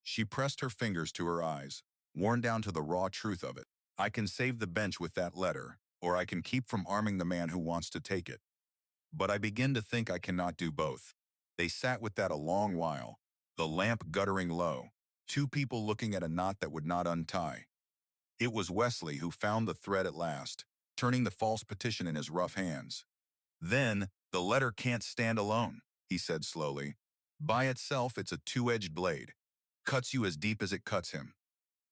She pressed her fingers to her eyes, worn down to the raw truth of it. I can save the bench with that letter, or I can keep from arming the man who wants to take it. But I begin to think I cannot do both. They sat with that a long while, the lamp guttering low, two people looking at a knot that would not untie. It was Wesley who found the thread at last, turning the false petition in his rough hands. Then, the letter can't stand alone, he said slowly. By itself, it's a two-edged blade. Cuts you as deep as it cuts him.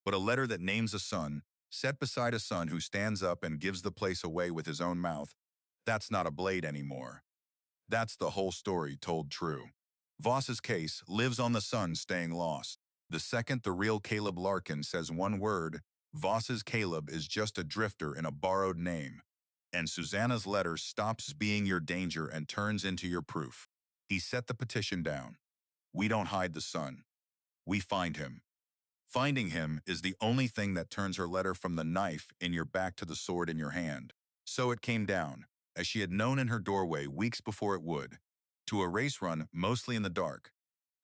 But a letter that names a son, set beside a son who stands up and gives the place away with his own mouth, that's not a blade anymore. That's the whole story told true. Voss's case lives on the son staying lost. The second the real Caleb Larkin says one word, Voss's Caleb is just a drifter in a borrowed name. And Susanna's letter stops being your danger and turns into your proof. He set the petition down. We don't hide the son. We find him. Finding him is the only thing that turns her letter from the knife in your back to the sword in your hand. So it came down, as she had known in her doorway weeks before it would, to a race run mostly in the dark,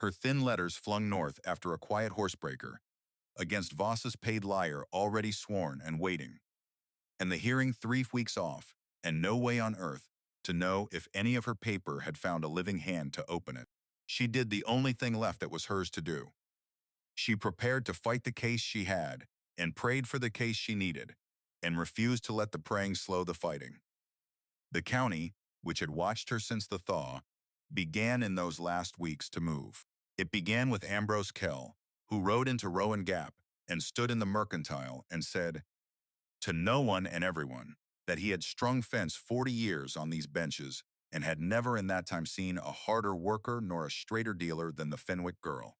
her thin letters flung north after a quiet horsebreaker, against Voss's paid liar already sworn and waiting, and the hearing 3 weeks off, and no way on earth to know if any of her paper had found a living hand to open it. She did the only thing left that was hers to do. She prepared to fight the case she had, and prayed for the case she needed, and refused to let the praying slow the fighting. The county, which had watched her since the thaw, began in those last weeks to move. It began with Ambrose Kell, who rode into Rowan Gap and stood in the mercantile and said, to no one and everyone, that he had strung fence 40 years on these benches and had never in that time seen a harder worker nor a straighter dealer than the Fenwick girl,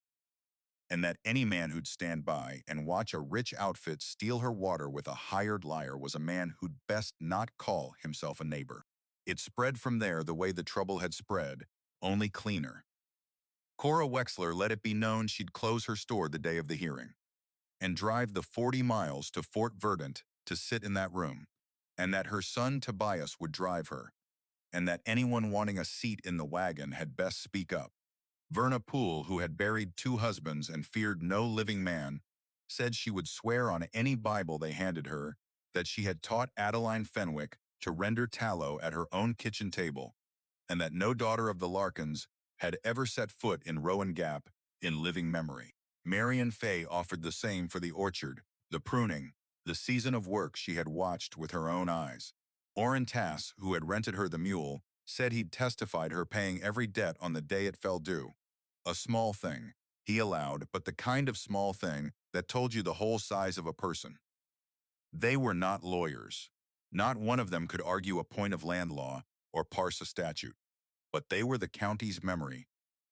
and that any man who'd stand by and watch a rich outfit steal her water with a hired liar was a man who'd best not call himself a neighbor. It spread from there the way the trouble had spread, only cleaner. Cora Wexler let it be known she'd close her store the day of the hearing. and drive the 40 miles to Fort Verdant to sit in that room, and that her son Tobias would drive her, and that anyone wanting a seat in the wagon had best speak up. Verna Poole, who had buried 2 husbands and feared no living man, said she would swear on any Bible they handed her that she had taught Adeline Fenwick to render tallow at her own kitchen table, and that no daughter of the Larkins had ever set foot in Rowan Gap in living memory. Marion Fay offered the same for the orchard, the pruning, the season of work she had watched with her own eyes. Orrin Tass, who had rented her the mule, said he'd testified her paying every debt on the day it fell due. A small thing, he allowed, but the kind of small thing that told you the whole size of a person. They were not lawyers. Not one of them could argue a point of land law or parse a statute. But they were the county's memory,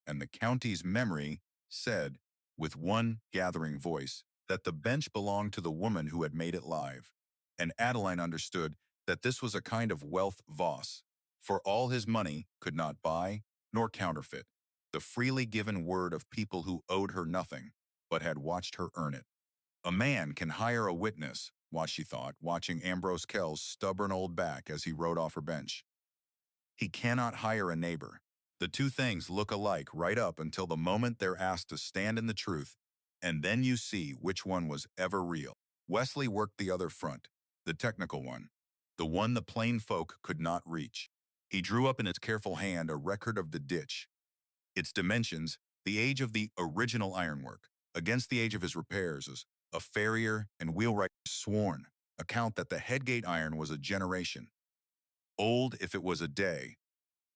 and the county's memory said, with one gathering voice, that the bench belonged to the woman who had made it live. And Adeline understood that this was a kind of wealth Voss, for all his money, could not buy nor counterfeit, the freely given word of people who owed her nothing, but had watched her earn it. A man can hire a witness, she thought, watching Ambrose Kell's stubborn old back as he rode off her bench. He cannot hire a neighbor. The two things look alike right up until the moment they're asked to stand in the truth, and then you see which one was ever real. Wesley worked the other front, the technical one, the one the plain folk could not reach. He drew up in his careful hand a record of the ditch, its dimensions, the age of the original ironwork, against the age of his repairs as a farrier and wheelwright sworn account that the headgate iron was a generation old if it was a day,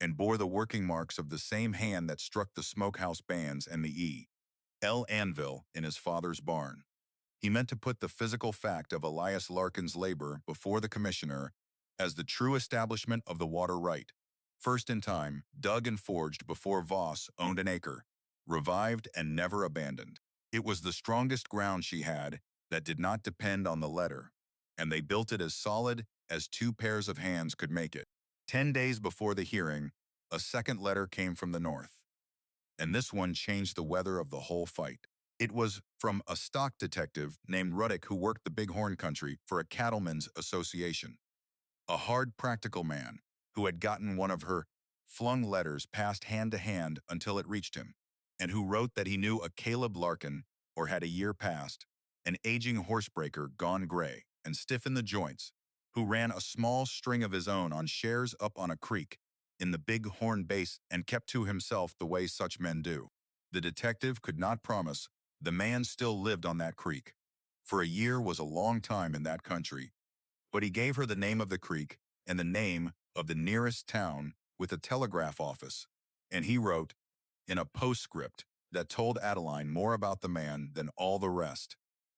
and bore the working marks of the same hand that struck the smokehouse bands and the E.L. anvil in his father's barn. He meant to put the physical fact of Elias Larkin's labor before the commissioner as the true establishment of the water right, first in time, dug and forged before Voss owned an acre, revived and never abandoned. It was the strongest ground she had that did not depend on the letter, and they built it as solid as 2 pairs of hands could make it. 10 days before the hearing, a second letter came from the north, and this one changed the weather of the whole fight. It was from a stock detective named Ruddick who worked the Bighorn country for a cattlemen's association. A hard, practical man who had gotten one of her flung letters passed hand to hand until it reached him, and who wrote that he knew a Caleb Larkin, or had a year past, an aging horsebreaker gone gray and stiff in the joints, who ran a small string of his own on shares up on a creek in the Big Horn Basin and kept to himself the way such men do. The detective could not promise the man still lived on that creek, for a year was a long time in that country, but he gave her the name of the creek and the name of the nearest town with a telegraph office, and he wrote in a postscript that told Adeline more about the man than all the rest,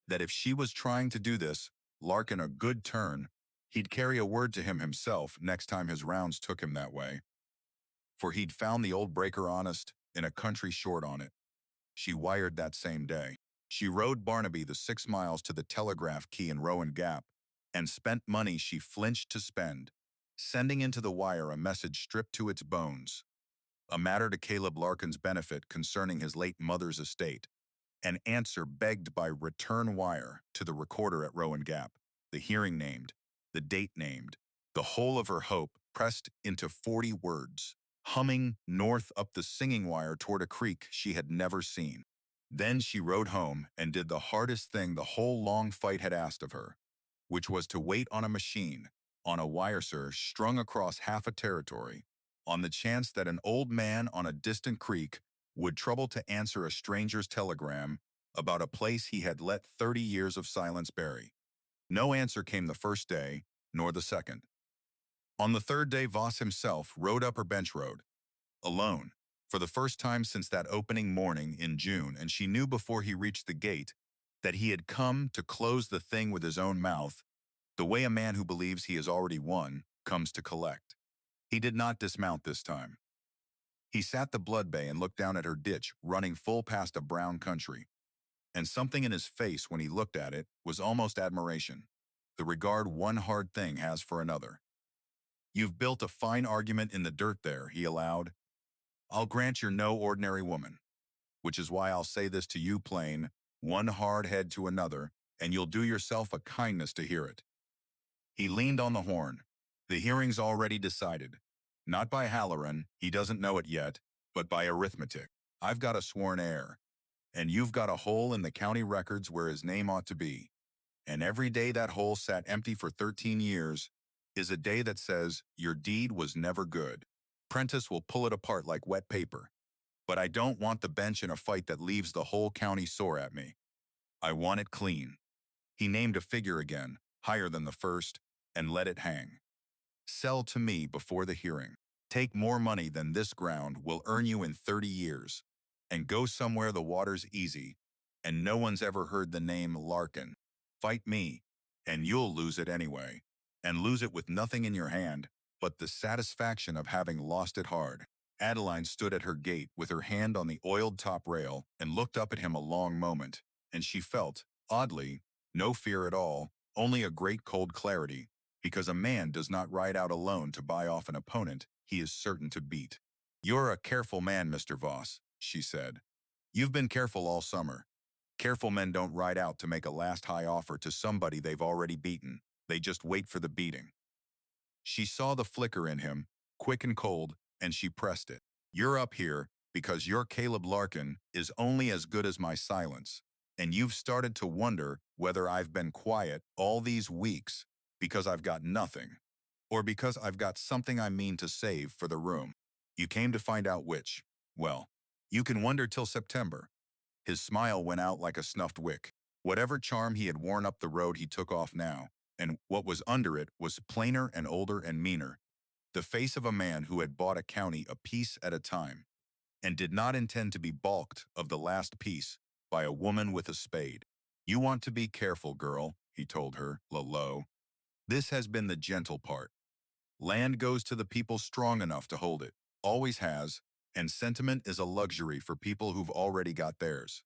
that if she was trying to do this Larkin a good turn, he'd carry a word to him himself next time his rounds took him that way, for he'd found the old breaker honest in a country short on it. She wired that same day. She rode Barnaby the 6 miles to the telegraph key in Rowan Gap and spent money she flinched to spend, sending into the wire a message stripped to its bones, a matter to Caleb Larkin's benefit concerning his late mother's estate, an answer begged by return wire to the recorder at Rowan Gap, the hearing named, the date named, the whole of her hope pressed into 40 words, humming north up the singing wire toward a creek she had never seen. Then she rode home and did the hardest thing the whole long fight had asked of her, which was to wait on a machine, on a wire surge strung across half a territory, on the chance that an old man on a distant creek would trouble to answer a stranger's telegram about a place he had let 30 years of silence bury. No answer came the first day, nor the second. On the third day, Voss himself rode up her bench road, alone, for the first time since that opening morning in June, and she knew before he reached the gate that he had come to close the thing with his own mouth, the way a man who believes he has already won comes to collect. He did not dismount this time. He sat the blood bay and looked down at her ditch running full past a brown country, and something in his face when he looked at it was almost admiration, the regard one hard thing has for another. "You've built a fine argument in the dirt there," he allowed. "I'll grant you're no ordinary woman, which is why I'll say this to you plain. one hard head to another, and you'll do yourself a kindness to hear it. He leaned on the horn. The hearing's already decided. Not by Halloran, he doesn't know it yet, but by arithmetic. I've got a sworn heir, and you've got a hole in the county records where his name ought to be. And every day that hole sat empty for 13 years is a day that says your deed was never good. Prentice will pull it apart like wet paper. But I don't want the bench in a fight that leaves the whole county sore at me. I want it clean. He named a figure again, higher than the first, and let it hang. Sell to me before the hearing. Take more money than this ground will earn you in 30 years. And go somewhere the water's easy, and no one's ever heard the name Larkin. Fight me, and you'll lose it anyway. And lose it with nothing in your hand, but the satisfaction of having lost it hard. Adeline stood at her gate with her hand on the oiled top rail and looked up at him a long moment, and she felt, oddly, no fear at all, only a great cold clarity, because a man does not ride out alone to buy off an opponent he is certain to beat. You're a careful man, Mr. Voss, she said. You've been careful all summer. Careful men don't ride out to make a last high offer to somebody they've already beaten. They just wait for the beating. She saw the flicker in him, quick and cold, and she pressed it. You're up here because your Caleb Larkin is only as good as my silence, and you've started to wonder whether I've been quiet all these weeks because I've got nothing, or because I've got something I mean to save for the room. You came to find out which. Well, you can wonder till September. His smile went out like a snuffed wick. Whatever charm he had worn up the road he took off now, and what was under it was plainer and older and meaner, the face of a man who had bought a county a piece at a time, and did not intend to be balked of the last piece by a woman with a spade. You want to be careful, girl, he told her, low. This has been the gentle part. Land goes to the people strong enough to hold it, always has, and sentiment is a luxury for people who've already got theirs.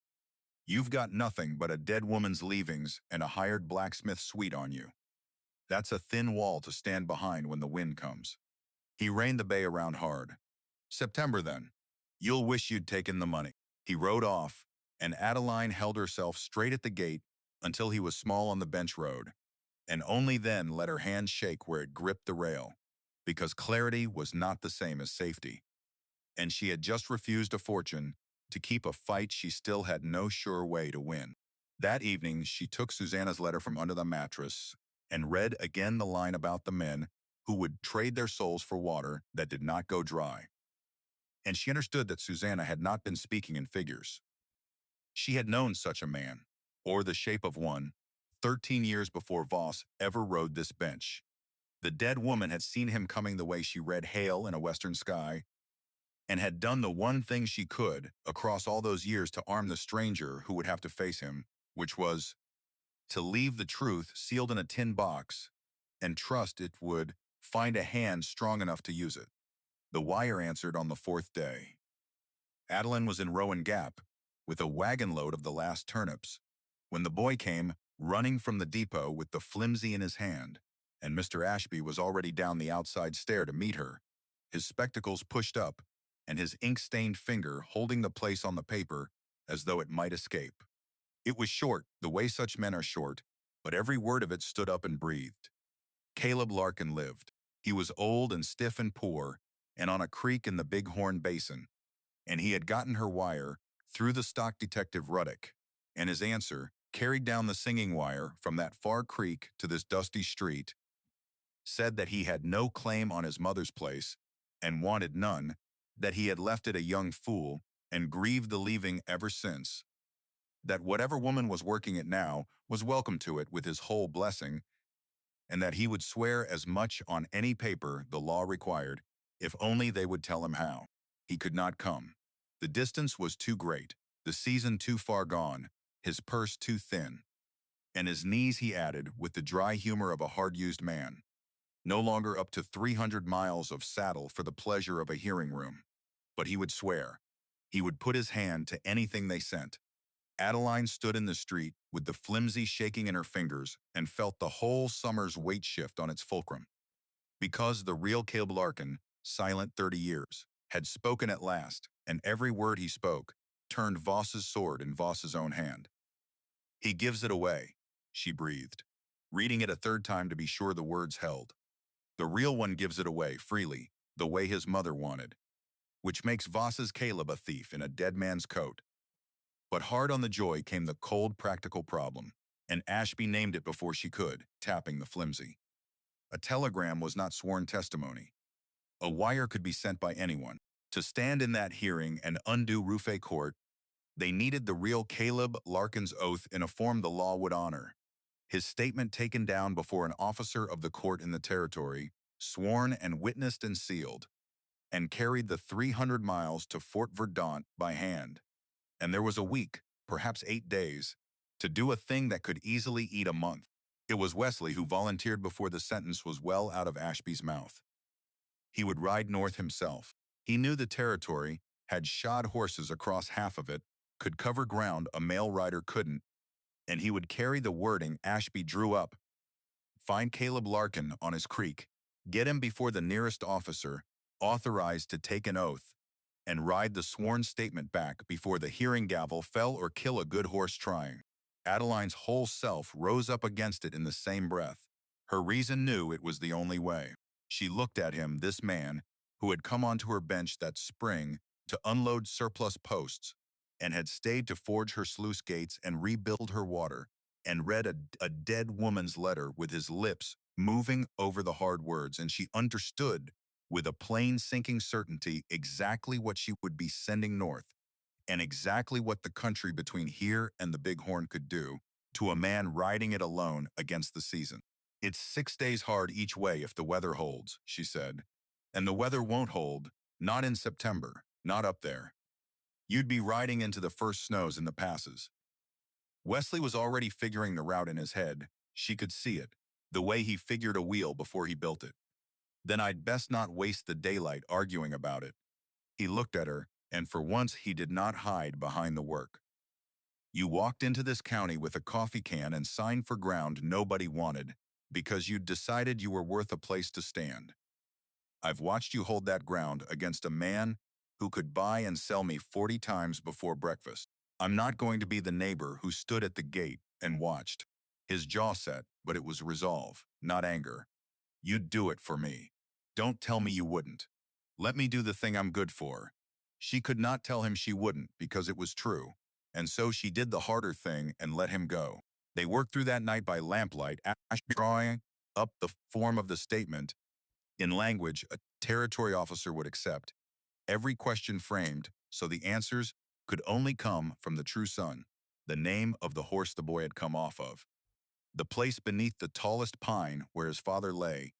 You've got nothing but a dead woman's leavings and a hired blacksmith suite on you. That's a thin wall to stand behind when the wind comes. He reined the bay around hard. September, then. You'll wish you'd taken the money. He rode off, and Adeline held herself straight at the gate until he was small on the bench road, and only then let her hand shake where it gripped the rail, because clarity was not the same as safety, and she had just refused a fortune to keep a fight she still had no sure way to win. That evening, she took Susanna's letter from under the mattress and read again the line about the men who would trade their souls for water that did not go dry. And she understood that Susanna had not been speaking in figures. She had known such a man, or the shape of one, 13 years before Voss ever rode this bench. The dead woman had seen him coming the way she read hail in a western sky, and had done the one thing she could across all those years to arm the stranger who would have to face him, which was to leave the truth sealed in a tin box and trust it would find a hand strong enough to use it. The wire answered on the fourth day. Adeline was in Rowan Gap with a wagon load of the last turnips when the boy came running from the depot with the flimsy in his hand, and Mr. Ashby was already down the outside stair to meet her, his spectacles pushed up and his ink-stained finger holding the place on the paper as though it might escape. It was short, the way such men are short, but every word of it stood up and breathed. Caleb Larkin lived. He was old and stiff and poor, and on a creek in the Big Horn Basin, and he had gotten her wire through the stock detective Ruddock, and his answer, carried down the singing wire from that far creek to this dusty street, said that he had no claim on his mother's place, and wanted none, that he had left it a young fool, and grieved the leaving ever since, that whatever woman was working it now was welcome to it with his whole blessing, and that he would swear as much on any paper the law required, if only they would tell him how. He could not come. The distance was too great, the season too far gone, his purse too thin. And his knees, he added, with the dry humor of a hard-used man, no longer up to 300 miles of saddle for the pleasure of a hearing room. But he would swear. He would put his hand to anything they sent. Adeline stood in the street with the flimsy shaking in her fingers and felt the whole summer's weight shift on its fulcrum. Because the real Caleb Larkin, silent 30 years, had spoken at last, and every word he spoke turned Voss's sword in Voss's own hand. He gives it away, she breathed, reading it a third time to be sure the words held. The real one gives it away freely, the way his mother wanted, which makes Voss's Caleb a thief in a dead man's coat. But hard on the joy came the cold practical problem, and Ashby named it before she could, tapping the flimsy. A telegram was not sworn testimony. A wire could be sent by anyone. To stand in that hearing and undo Rufe Court, they needed the real Caleb Larkin's oath in a form the law would honor. His statement taken down before an officer of the court in the territory, sworn and witnessed and sealed, and carried the 300 miles to Fort Verdant by hand. And there was a week, perhaps 8 days, to do a thing that could easily eat a month. It was Wesley who volunteered before the sentence was well out of Ashby's mouth. He would ride north himself. He knew the territory, had shod horses across half of it, could cover ground a male rider couldn't, and he would carry the wording Ashby drew up. Find Caleb Larkin on his creek, get him before the nearest officer, authorized to take an oath, and ride the sworn statement back before the hearing gavel fell or kill a good horse trying. Adeline's whole self rose up against it in the same breath. Her reason knew it was the only way. She looked at him, this man, who had come onto her bench that spring to unload surplus posts, and had stayed to forge her sluice gates and rebuild her water, and read a dead woman's letter with his lips moving over the hard words, and she understood with a plain sinking certainty exactly what she would be sending north, and exactly what the country between here and the Big Horn could do to a man riding it alone against the season. It's 6 days hard each way if the weather holds, she said. And the weather won't hold, not in September, not up there. You'd be riding into the first snows in the passes. Wesley was already figuring the route in his head. She could see it, the way he figured a wheel before he built it. Then I'd best not waste the daylight arguing about it. He looked at her, and for once he did not hide behind the work. You walked into this county with a coffee can and signed for ground nobody wanted because you'd decided you were worth a place to stand. I've watched you hold that ground against a man who could buy and sell me 40 times before breakfast. I'm not going to be the neighbor who stood at the gate and watched. His jaw set, but it was resolve, not anger. You'd do it for me. Don't tell me you wouldn't. Let me do the thing I'm good for. She could not tell him she wouldn't because it was true, and so she did the harder thing and let him go. They worked through that night by lamplight, drawing up the form of the statement in language a territory officer would accept, every question framed so the answers could only come from the true son, the name of the horse the boy had come off of, the place beneath the tallest pine where his father lay,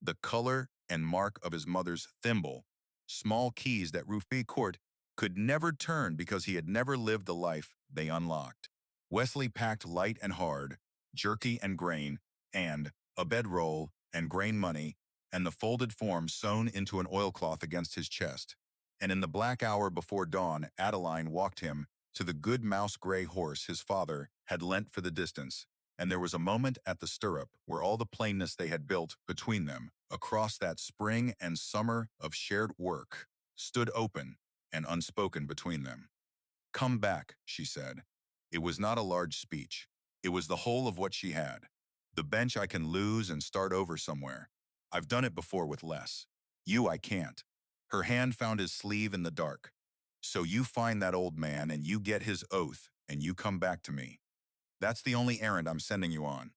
the color and mark of his mother's thimble, small keys that Rufe Court could never turn because he had never lived the life they unlocked. Wesley packed light and hard, jerky and grain, and a bedroll and grain money, and the folded form sewn into an oilcloth against his chest. And in the black hour before dawn, Adeline walked him to the good mouse-gray horse his father had lent for the distance, and there was a moment at the stirrup where all the plainness they had built between them, across that spring and summer of shared work, stood open and unspoken between them. Come back, she said. It was not a large speech. It was the whole of what she had. The bench I can lose and start over somewhere. I've done it before with less. You I can't. Her hand found his sleeve in the dark. So you find that old man and you get his oath and you come back to me. That's the only errand I'm sending you on.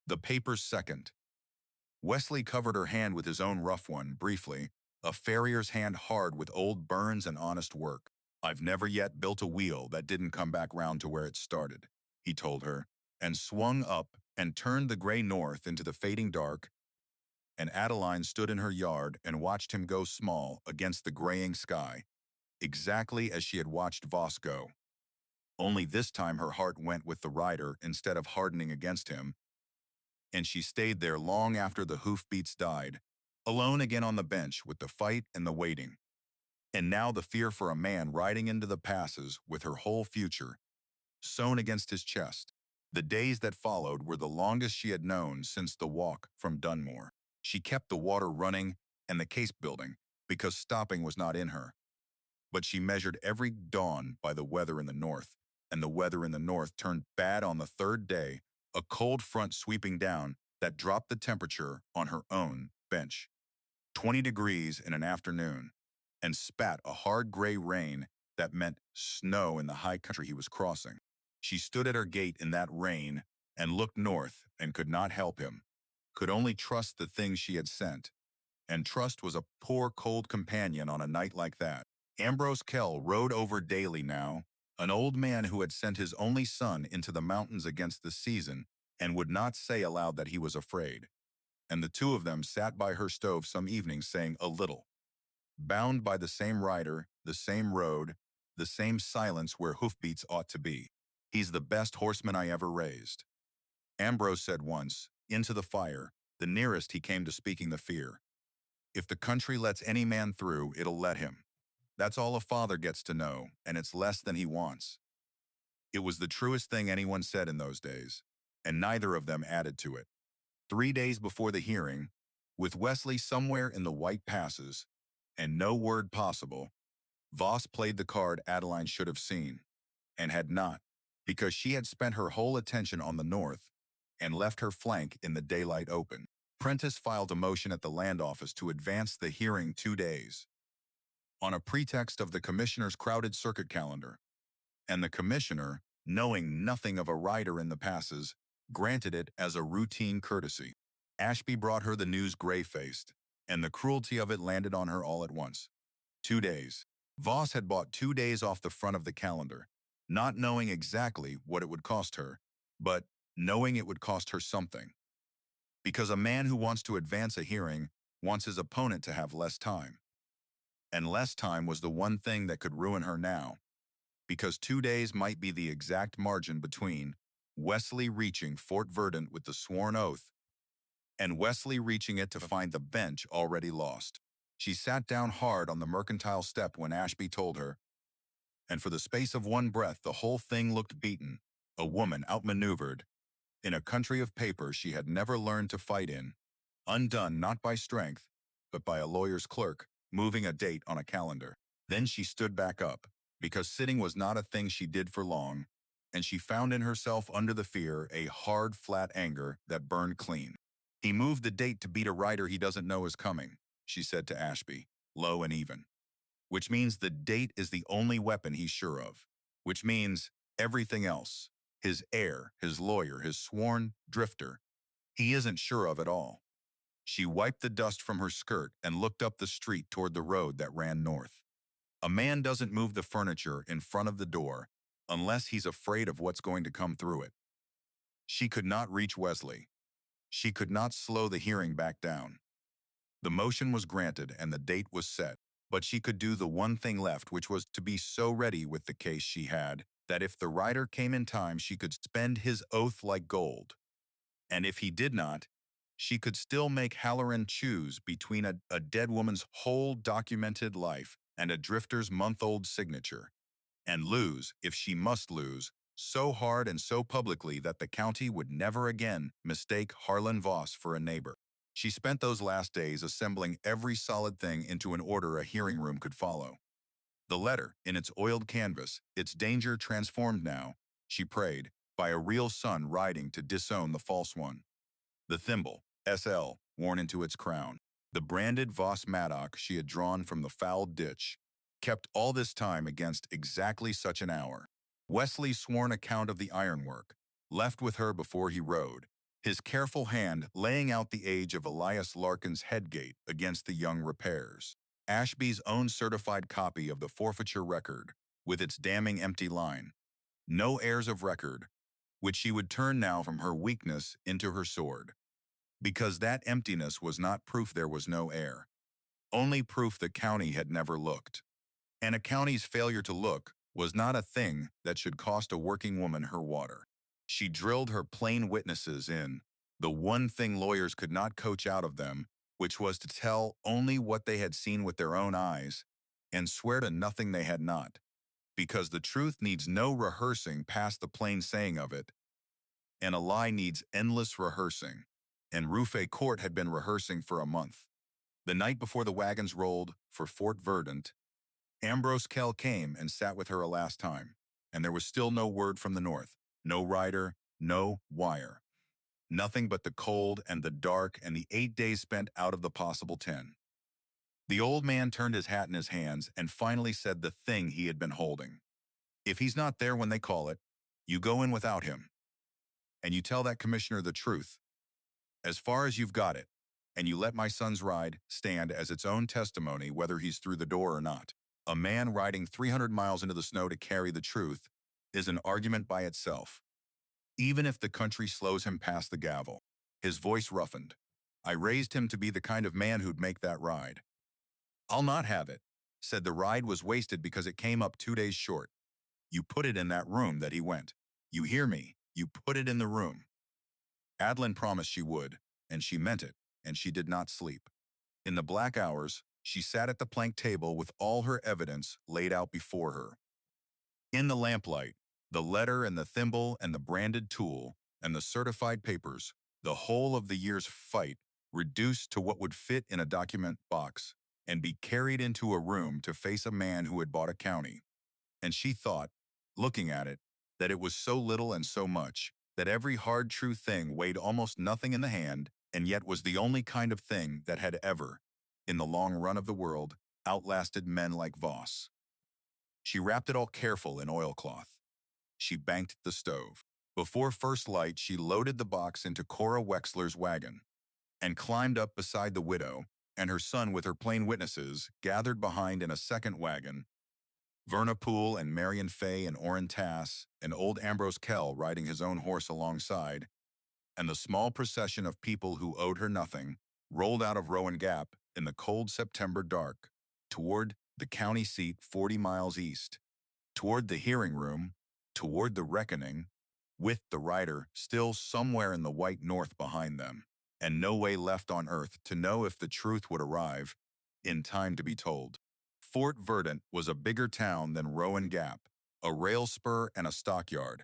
The papers second. Wesley covered her hand with his own rough one, briefly, a farrier's hand hard with old burns and honest work. I've never yet built a wheel that didn't come back round to where it started, he told her, and swung up and turned the gray north into the fading dark, and Adeline stood in her yard and watched him go small against the graying sky, exactly as she had watched Voss go. Only this time her heart went with the rider instead of hardening against him, and she stayed there long after the hoofbeats died, alone again on the bench with the fight and the waiting. And now the fear for a man riding into the passes with her whole future sewn against his chest. The days that followed were the longest she had known since the walk from Dunmore. She kept the water running and the case building because stopping was not in her. But she measured every dawn by the weather in the north, and the weather in the north turned bad on the third day, a cold front sweeping down that dropped the temperature on her own bench. 20 degrees in an afternoon, and spat a hard gray rain that meant snow in the high country he was crossing. She stood at her gate in that rain and looked north and could not help him, could only trust the things she had sent. And trust was a poor cold companion on a night like that. Ambrose Kell rode over daily now, an old man who had sent his only son into the mountains against the season and would not say aloud that he was afraid. And the two of them sat by her stove some evenings saying a little, bound by the same rider, the same road, the same silence where hoofbeats ought to be. He's the best horseman I ever raised. Ambrose said once, into the fire, the nearest he came to speaking the fear. If the country lets any man through, it'll let him. That's all a father gets to know, and it's less than he wants. It was the truest thing anyone said in those days, and neither of them added to it. 3 days before the hearing, with Wesley somewhere in the White Passes, and no word possible, Voss played the card Adeline should have seen, and had not, because she had spent her whole attention on the north and left her flank in the daylight open. Prentice filed a motion at the land office to advance the hearing 2 days, on a pretext of the commissioner's crowded circuit calendar, and the commissioner, knowing nothing of a rider in the passes, granted it as a routine courtesy. Ashby brought her the news gray-faced, and the cruelty of it landed on her all at once. 2 days. Voss had bought 2 days off the front of the calendar, not knowing exactly what it would cost her, but knowing it would cost her something. Because a man who wants to advance a hearing wants his opponent to have less time. And less time was the one thing that could ruin her now, because 2 days might be the exact margin between Wesley reaching Fort Verdant with the sworn oath and Wesley reaching it to find the bench already lost. She sat down hard on the mercantile step when Ashby told her, and for the space of one breath the whole thing looked beaten, a woman outmaneuvered, in a country of paper she had never learned to fight in, undone not by strength, but by a lawyer's clerk, moving a date on a calendar. Then she stood back up, because sitting was not a thing she did for long, and she found in herself under the fear a hard, flat anger that burned clean. He moved the date to beat a rider he doesn't know is coming, she said to Ashby, low and even. Which means the date is the only weapon he's sure of. Which means everything else, his heir, his lawyer, his sworn drifter, he isn't sure of at all. She wiped the dust from her skirt and looked up the street toward the road that ran north. A man doesn't move the furniture in front of the door unless he's afraid of what's going to come through it. She could not reach Wesley. She could not slow the hearing back down. The motion was granted and the date was set, but she could do the one thing left, which was to be so ready with the case she had that if the rider came in time she could spend his oath like gold. And if he did not, she could still make Halloran choose between a dead woman's whole documented life and a drifter's month-old signature, and lose, if she must lose, so hard and so publicly that the county would never again mistake Harlan Voss for a neighbor. She spent those last days assembling every solid thing into an order a hearing room could follow. The letter, in its oiled canvas, its danger transformed now, she prayed, by a real sun riding to disown the false one. The thimble, SL, worn into its crown. The branded Voss mattock she had drawn from the foul ditch, kept all this time against exactly such an hour. Wesley's sworn account of the ironwork, left with her before he rode, his careful hand laying out the age of Elias Larkin's headgate against the young repairs. Ashby's own certified copy of the forfeiture record, with its damning empty line. No heirs of record, which she would turn now from her weakness into her sword. Because that emptiness was not proof there was no heir, only proof the county had never looked. And a county's failure to look was not a thing that should cost a working woman her water. She drilled her plain witnesses in, the one thing lawyers could not coach out of them, which was to tell only what they had seen with their own eyes, and swear to nothing they had not, because the truth needs no rehearsing past the plain saying of it, and a lie needs endless rehearsing. And Rufe Court had been rehearsing for a month. The night before the wagons rolled for Fort Verdant, Ambrose Kell came and sat with her a last time. and there was still no word from the north. No rider, no wire. Nothing but the cold and the dark and the 8 days spent out of the possible 10. The old man turned his hat in his hands and finally said the thing he had been holding. If he's not there when they call it, you go in without him, and you tell that commissioner the truth, as far as you've got it, and you let my son's ride stand as its own testimony whether he's through the door or not. A man riding 300 miles into the snow to carry the truth is an argument by itself, even if the country slows him past the gavel. His voice roughened. I raised him to be the kind of man who'd make that ride. I'll not have it, said the ride was wasted because it came up 2 days short. You put it in that room that he went. You hear me? You put it in the room. Adeline promised she would, and she meant it, and she did not sleep. In the black hours, she sat at the plank table with all her evidence laid out before her. In the lamplight, the letter and the thimble and the branded tool and the certified papers, the whole of the year's fight reduced to what would fit in a document box and be carried into a room to face a man who had bought a county. And she thought, looking at it, that it was so little and so much, that every hard true thing weighed almost nothing in the hand and yet was the only kind of thing that had ever, in the long run of the world, outlasted men like Voss. She wrapped it all careful in oilcloth. She banked the stove. Before first light, she loaded the box into Cora Wexler's wagon and climbed up beside the widow and her son with her plain witnesses gathered behind in a second wagon. Verna Poole and Marion Fay and Orrin Tass and old Ambrose Kell riding his own horse alongside, and the small procession of people who owed her nothing rolled out of Rowan Gap in the cold September dark toward the county seat 40 miles east, toward the hearing room, toward the reckoning, with the rider still somewhere in the white north behind them, and no way left on earth to know if the truth would arrive in time to be told. Fort Verdant was a bigger town than Rowan Gap, a rail spur and a stockyard,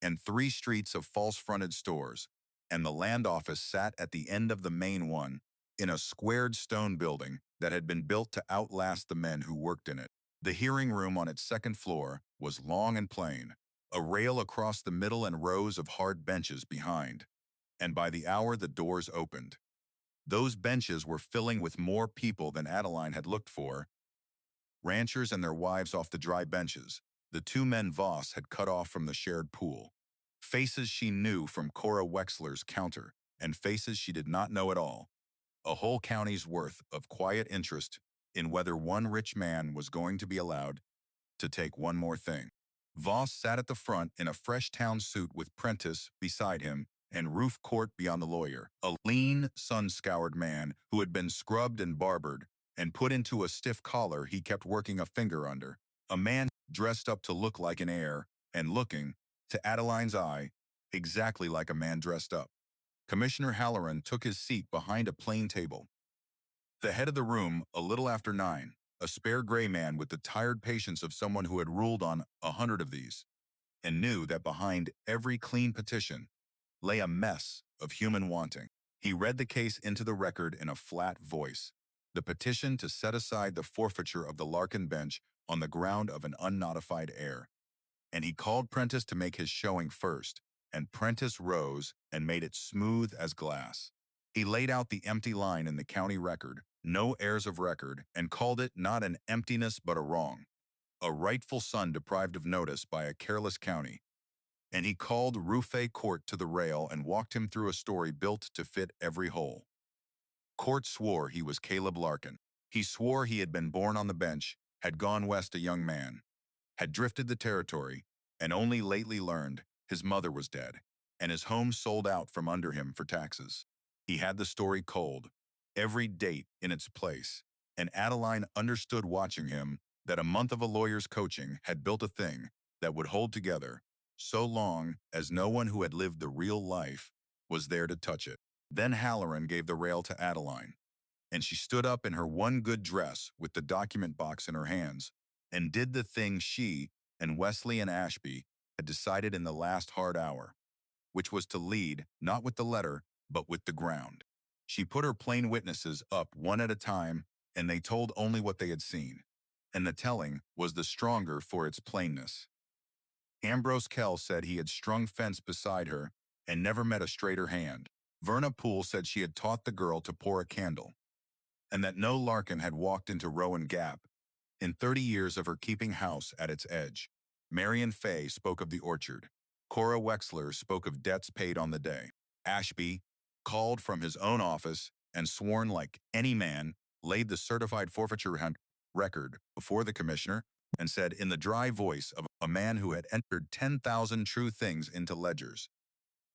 and 3 streets of false-fronted stores, and the land office sat at the end of the main one in a squared stone building that had been built to outlast the men who worked in it. The hearing room on its second floor was long and plain, a rail across the middle and rows of hard benches behind, and by the hour the doors opened. Those benches were filling with more people than Adeline had looked for, ranchers and their wives off the dry benches, the 2 men Voss had cut off from the shared pool. Faces she knew from Cora Wexler's counter, and faces she did not know at all. A whole county's worth of quiet interest in whether one rich man was going to be allowed to take one more thing. Voss sat at the front in a fresh town suit with Prentice beside him and Roof Court beyond the lawyer, a lean, sun-scoured man who had been scrubbed and barbered and put into a stiff collar he kept working a finger under, a man dressed up to look like an heir and looking, to Adeline's eye, exactly like a man dressed up. Commissioner Halloran took his seat behind a plain table. The head of the room, a little after 9, a spare gray man with the tired patience of someone who had ruled on 100 of these, and knew that behind every clean petition lay a mess of human wanting. He read the case into the record in a flat voice. The petition to set aside the forfeiture of the Larkin bench on the ground of an unnotified heir. And he called Prentice to make his showing first, and Prentice rose and made it smooth as glass. He laid out the empty line in the county record, no heirs of record, and called it not an emptiness but a wrong, a rightful son deprived of notice by a careless county. And he called Rufe Court to the rail and walked him through a story built to fit every hole. Court swore he was Caleb Larkin. He swore he had been born on the bench, had gone west a young man, had drifted the territory, and only lately learned his mother was dead, and his home sold out from under him for taxes. He had the story cold, every date in its place, and Adeline understood watching him that a month of a lawyer's coaching had built a thing that would hold together so long as no one who had lived the real life was there to touch it. Then Halloran gave the rail to Adeline, and she stood up in her one good dress with the document box in her hands and did the thing she and Wesley and Ashby had decided in the last hard hour, which was to lead not with the letter, but with the ground. She put her plain witnesses up one at a time, and they told only what they had seen, and the telling was the stronger for its plainness. Ambrose Kell said he had strung fence beside her and never met a straighter hand. Verna Poole said she had taught the girl to pour a candle, and that no Larkin had walked into Rowan Gap in 30 years of her keeping house at its edge. Marion Fay spoke of the orchard. Cora Wexler spoke of debts paid on the day. Ashby, called from his own office and sworn like any man, laid the certified forfeiture record before the commissioner and said in the dry voice of a man who had entered 10,000 true things into ledgers,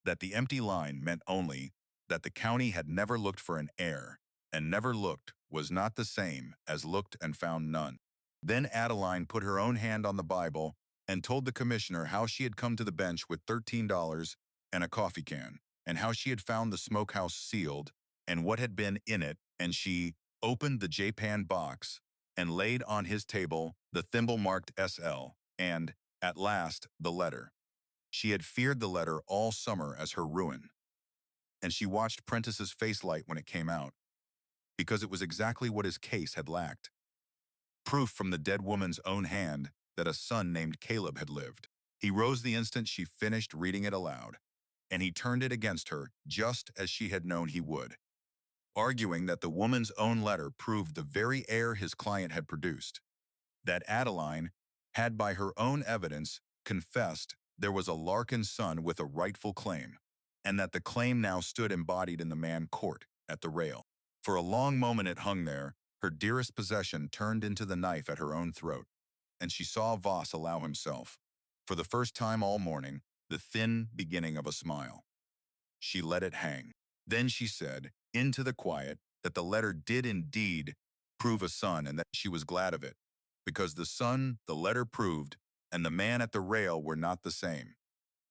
that the empty line meant only that the county had never looked for an heir, and never looked was not the same as looked and found none. Then Adeline put her own hand on the Bible and told the commissioner how she had come to the bench with $13 and a coffee can, and how she had found the smokehouse sealed and what had been in it, and she opened the Japan box and laid on his table the thimble marked SL and, at last, the letter. She had feared the letter all summer as her ruin, and she watched Prentice's face light when it came out, because it was exactly what his case had lacked. Proof from the dead woman's own hand that a son named Caleb had lived. He rose the instant she finished reading it aloud, and he turned it against her just as she had known he would, arguing that the woman's own letter proved the very heir his client had produced, that Adeline had by her own evidence confessed there was a Larkin son with a rightful claim, and that the claim now stood embodied in the man court at the rail. For a long moment it hung there, her dearest possession turned into the knife at her own throat, and she saw Voss allow himself, for the first time all morning, the thin beginning of a smile. She let it hang. Then she said, into the quiet, that the letter did indeed prove a son and that she was glad of it, because the son the letter proved and the man at the rail were not the same,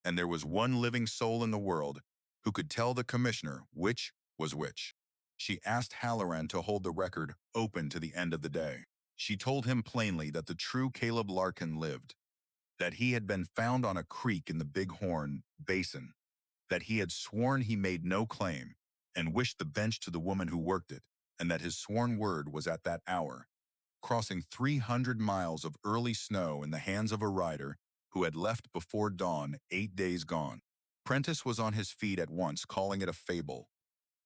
and there was one living soul in the world who could tell the commissioner which was which. She asked Halloran to hold the record open to the end of the day. She told him plainly that the true Caleb Larkin lived, that he had been found on a creek in the Big Horn Basin, that he had sworn he made no claim and wished the bench to the woman who worked it, and that his sworn word was at that hour, crossing 300 miles of early snow in the hands of a rider who had left before dawn 8 days gone. Prentice was on his feet at once, calling it a fable,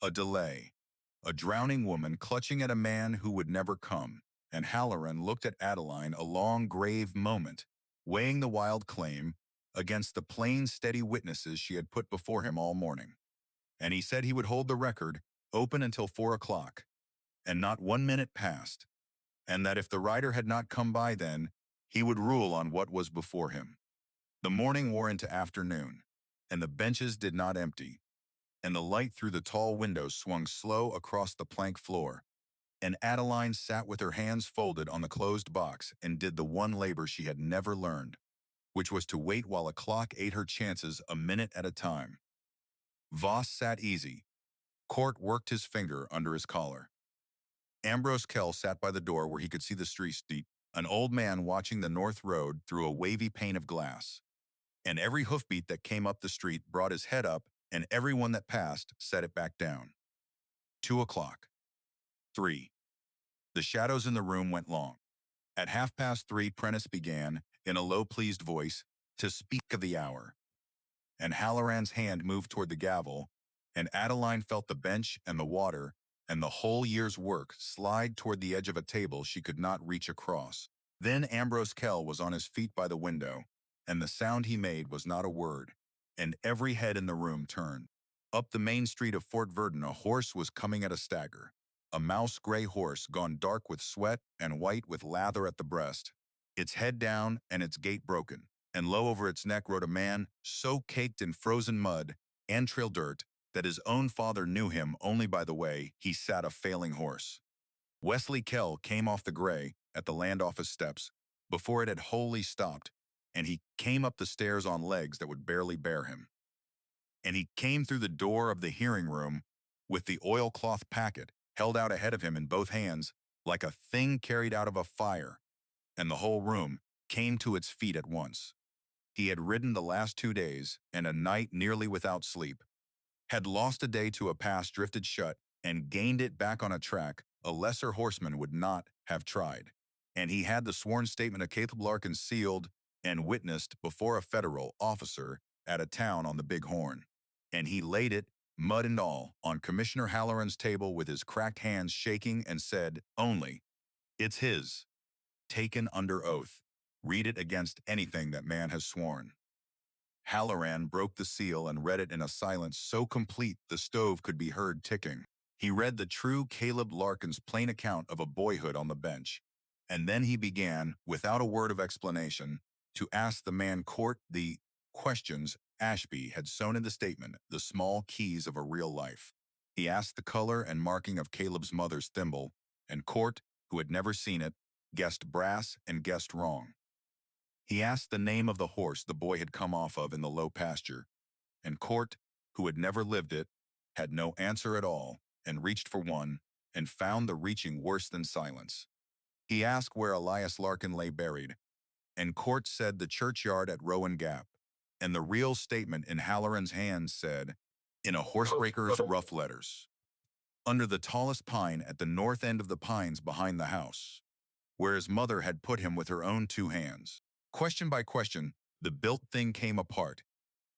a delay, a drowning woman clutching at a man who would never come, and Halloran looked at Adeline a long, grave moment, weighing the wild claim against the plain, steady witnesses she had put before him all morning. And he said he would hold the record open until 4 o'clock, and not 1 minute passed, and that if the rider had not come by then, he would rule on what was before him. The morning wore into afternoon, and the benches did not empty, and the light through the tall windows swung slow across the plank floor, and Adeline sat with her hands folded on the closed box and did the one labor she had never learned, which was to wait while a clock ate her chances a minute at a time. Voss sat easy. Court worked his finger under his collar. Ambrose Kell sat by the door where he could see the street, an old man watching the north road through a wavy pane of glass. And every hoofbeat that came up the street brought his head up, and everyone that passed set it back down. 2 o'clock. 3. The shadows in the room went long. At 3:30, Prentice began, in a low, pleased voice, to speak of the hour, and Halloran's hand moved toward the gavel, and Adeline felt the bench and the water and the whole year's work slide toward the edge of a table she could not reach across. Then Ambrose Kell was on his feet by the window, and the sound he made was not a word, and every head in the room turned. Up the main street of Fort Verdon a horse was coming at a stagger, a mouse-gray horse gone dark with sweat and white with lather at the breast, its head down and its gait broken, and low over its neck rode a man so caked in frozen mud and trail dirt that his own father knew him only by the way he sat a failing horse. Wesley Kell came off the gray at the land office steps before it had wholly stopped, and he came up the stairs on legs that would barely bear him. And he came through the door of the hearing room with the oilcloth packet held out ahead of him in both hands like a thing carried out of a fire, and the whole room came to its feet at once. He had ridden the last 2 days and a night nearly without sleep, had lost a day to a pass drifted shut, and gained it back on a track a lesser horseman would not have tried. And he had the sworn statement of Caleb Larkin sealed and witnessed before a federal officer at a town on the Big Horn. And he laid it, mud and all, on Commissioner Halloran's table with his cracked hands shaking and said, "Only, it's his. Taken under oath. Read it against anything that man has sworn." Halloran broke the seal and read it in a silence so complete the stove could be heard ticking. He read the true Caleb Larkin's plain account of a boyhood on the bench, and then he began, without a word of explanation, to ask the man Court the questions Ashby had sewn in the statement, the small keys of a real life. He asked the color and marking of Caleb's mother's thimble, and Court, who had never seen it, guessed brass and guessed wrong. He asked the name of the horse the boy had come off of in the low pasture, and Court, who had never lived it, had no answer at all, and reached for one, and found the reaching worse than silence. He asked where Elias Larkin lay buried, and Court said the churchyard at Rowan Gap, and the real statement in Halloran's hands said, in a horsebreaker's rough letters, under the tallest pine at the north end of the pines behind the house, where his mother had put him with her own two hands. Question by question, the built thing came apart,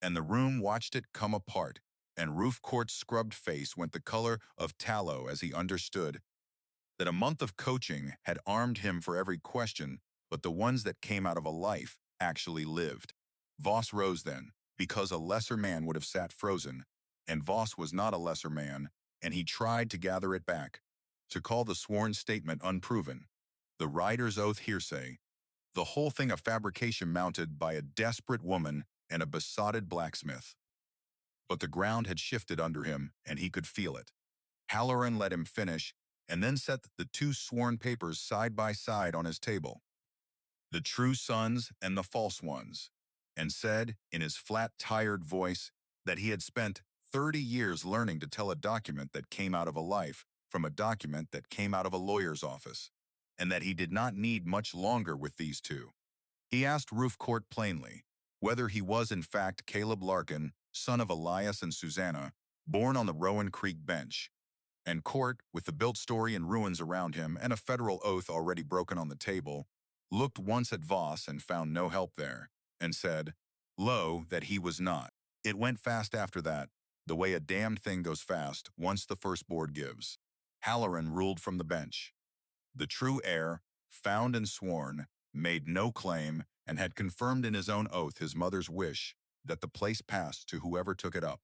and the room watched it come apart, and Roof Court's scrubbed face went the color of tallow as he understood that a month of coaching had armed him for every question, but the ones that came out of a life actually lived. Voss rose then, because a lesser man would have sat frozen, and Voss was not a lesser man, and he tried to gather it back, to call the sworn statement unproven, the writer's oath hearsay, the whole thing a fabrication mounted by a desperate woman and a besotted blacksmith. But the ground had shifted under him, and he could feel it. Halloran let him finish, and then set the two sworn papers side by side on his table, the true sons and the false ones, and said, in his flat, tired voice, that he had spent 30 years learning to tell a document that came out of a life from a document that came out of a lawyer's office, and that he did not need much longer with these two. He asked Roof Court plainly whether he was in fact Caleb Larkin, son of Elias and Susanna, born on the Rowan Creek bench, and Court, with the built story in ruins around him and a federal oath already broken on the table, looked once at Voss and found no help there, and said, lo, that he was not. It went fast after that, the way a damned thing goes fast once the first board gives. Halloran ruled from the bench. The true heir, found and sworn, made no claim, and had confirmed in his own oath his mother's wish that the place pass to whoever took it up.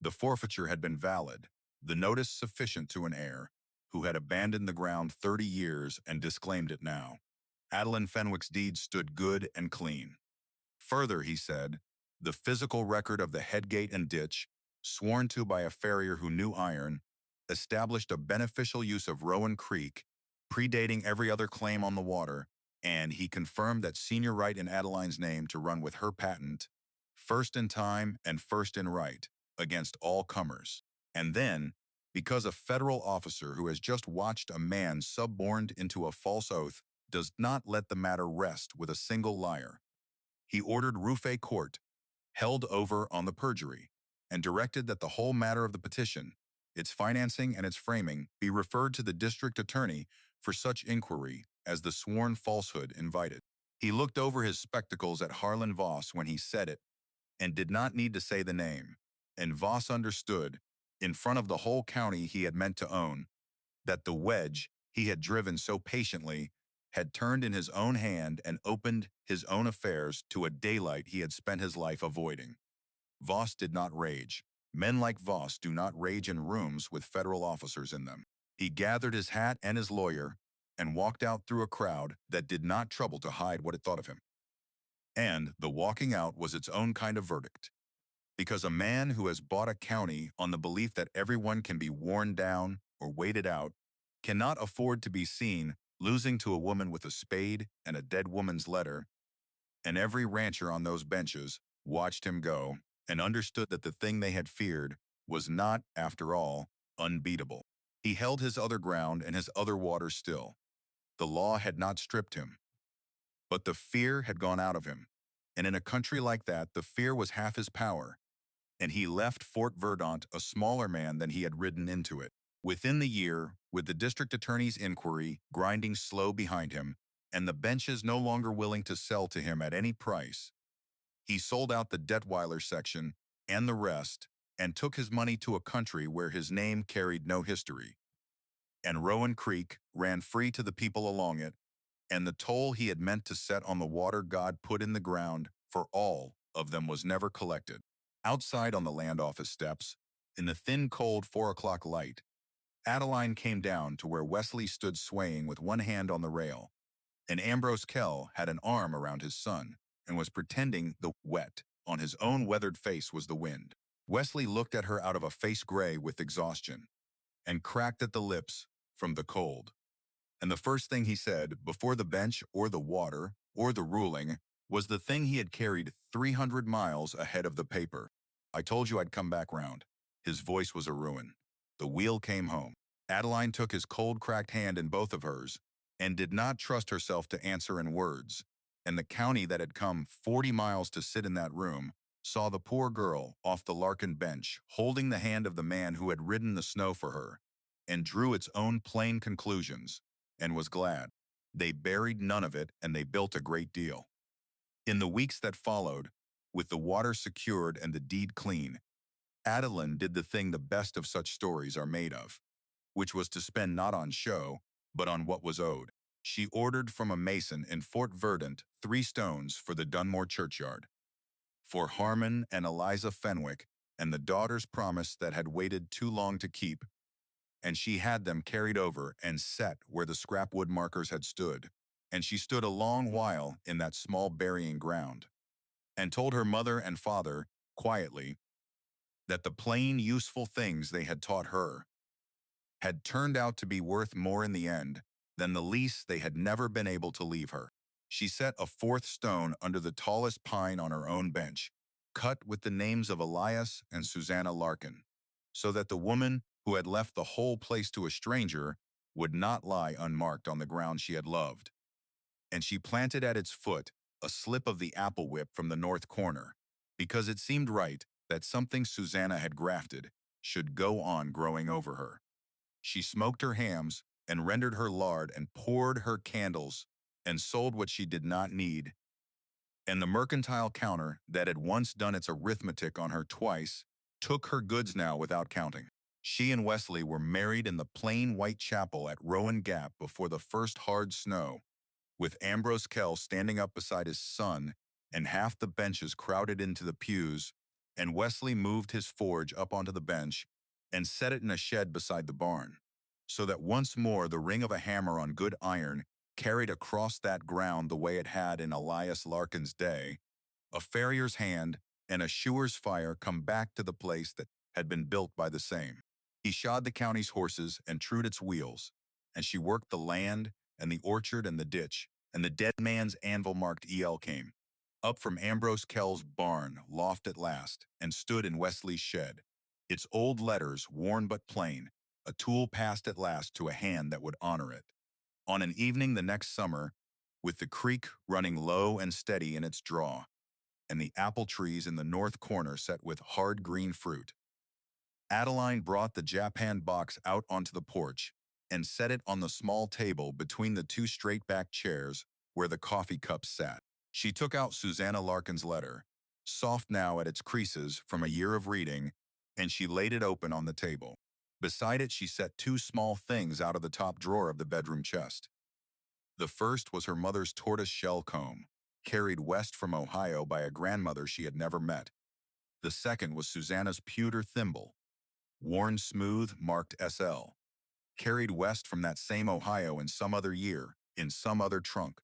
The forfeiture had been valid, the notice sufficient to an heir, who had abandoned the ground 30 years and disclaimed it now. Adeline Fenwick's deed stood good and clean. Further, he said, the physical record of the headgate and ditch, sworn to by a farrier who knew iron, established a beneficial use of Rowan Creek, predating every other claim on the water, and he confirmed that senior right in Adeline's name to run with her patent, first in time and first in right, against all comers. And then, because a federal officer who has just watched a man suborned into a false oath does not let the matter rest with a single liar, he ordered Roof Court held over on the perjury, and directed that the whole matter of the petition, its financing and its framing, be referred to the district attorney for such inquiry as the sworn falsehood invited. He looked over his spectacles at Harlan Voss when he said it, and did not need to say the name, and Voss understood, in front of the whole county he had meant to own, that the wedge he had driven so patiently had turned in his own hand and opened his own affairs to a daylight he had spent his life avoiding. Voss did not rage. Men like Voss do not rage in rooms with federal officers in them. He gathered his hat and his lawyer and walked out through a crowd that did not trouble to hide what it thought of him. And the walking out was its own kind of verdict. Because a man who has bought a county on the belief that everyone can be worn down or waited out cannot afford to be seen losing to a woman with a spade and a dead woman's letter, and every rancher on those benches watched him go and understood that the thing they had feared was not, after all, unbeatable. He held his other ground and his other water still. The law had not stripped him, but the fear had gone out of him, and in a country like that the fear was half his power, and he left Fort Verdant a smaller man than he had ridden into it. Within the year, with the district attorney's inquiry grinding slow behind him, and the benches no longer willing to sell to him at any price. He sold out the Detweiler section and the rest and took his money to a country where his name carried no history. And Rowan Creek ran free to the people along it, and the toll he had meant to set on the water God put in the ground for all of them was never collected. Outside on the land office steps, in the thin, cold 4 o'clock light, Adeline came down to where Wesley stood swaying with one hand on the rail, and Ambrose Kell had an arm around his son and was pretending the wet on his own weathered face was the wind. Wesley looked at her out of a face gray with exhaustion and cracked at the lips from the cold. And the first thing he said, before the bench or the water or the ruling, was the thing he had carried 300 miles ahead of the paper. "I told you I'd come back round." His voice was a ruin. The wheel came home. Adeline took his cold, cracked hand in both of hers and did not trust herself to answer in words. And the county that had come 40 miles to sit in that room saw the poor girl off the Larkin bench holding the hand of the man who had ridden the snow for her and drew its own plain conclusions and was glad. They buried none of it, and they built a great deal. In the weeks that followed, with the water secured and the deed clean, Adeline did the thing the best of such stories are made of, which was to spend not on show, but on what was owed. She ordered from a mason in Fort Verdant 3 stones for the Dunmore churchyard, for Harmon and Eliza Fenwick, and the daughter's promise that had waited too long to keep, and she had them carried over and set where the scrap wood markers had stood. And she stood a long while in that small burying ground, and told her mother and father, quietly, that the plain, useful things they had taught her had turned out to be worth more in the end than the lease they had never been able to leave her. She set a 4th stone under the tallest pine on her own bench, cut with the names of Elias and Susanna Larkin, so that the woman who had left the whole place to a stranger would not lie unmarked on the ground she had loved. And she planted at its foot a slip of the apple whip from the north corner, because it seemed right that something Susanna had grafted should go on growing over her. She smoked her hams and rendered her lard and poured her candles and sold what she did not need. And the mercantile counter that had once done its arithmetic on her twice took her goods now without counting. She and Wesley were married in the plain white chapel at Rowan Gap before the first hard snow, with Ambrose Kell standing up beside his son and half the benches crowded into the pews, and Wesley moved his forge up onto the bench and set it in a shed beside the barn, so that once more the ring of a hammer on good iron carried across that ground the way it had in Elias Larkin's day, a farrier's hand and a shoer's fire come back to the place that had been built by the same. He shod the county's horses and trued its wheels, and she worked the land and the orchard and the ditch, and the dead man's anvil marked EL came up from Ambrose Kell's barn loft at last, and stood in Wesley's shed, its old letters worn but plain, a tool passed at last to a hand that would honor it. On an evening the next summer, with the creek running low and steady in its draw, and the apple trees in the north corner set with hard green fruit, Adeline brought the japanned box out onto the porch and set it on the small table between the 2 straight-back chairs where the coffee cups sat. She took out Susanna Larkin's letter, soft now at its creases from a year of reading, and she laid it open on the table. Beside it she set 2 small things out of the top drawer of the bedroom chest. The first was her mother's tortoise-shell comb, carried west from Ohio by a grandmother she had never met. The second was Susanna's pewter thimble, worn smooth, marked SL, carried west from that same Ohio in some other year, in some other trunk.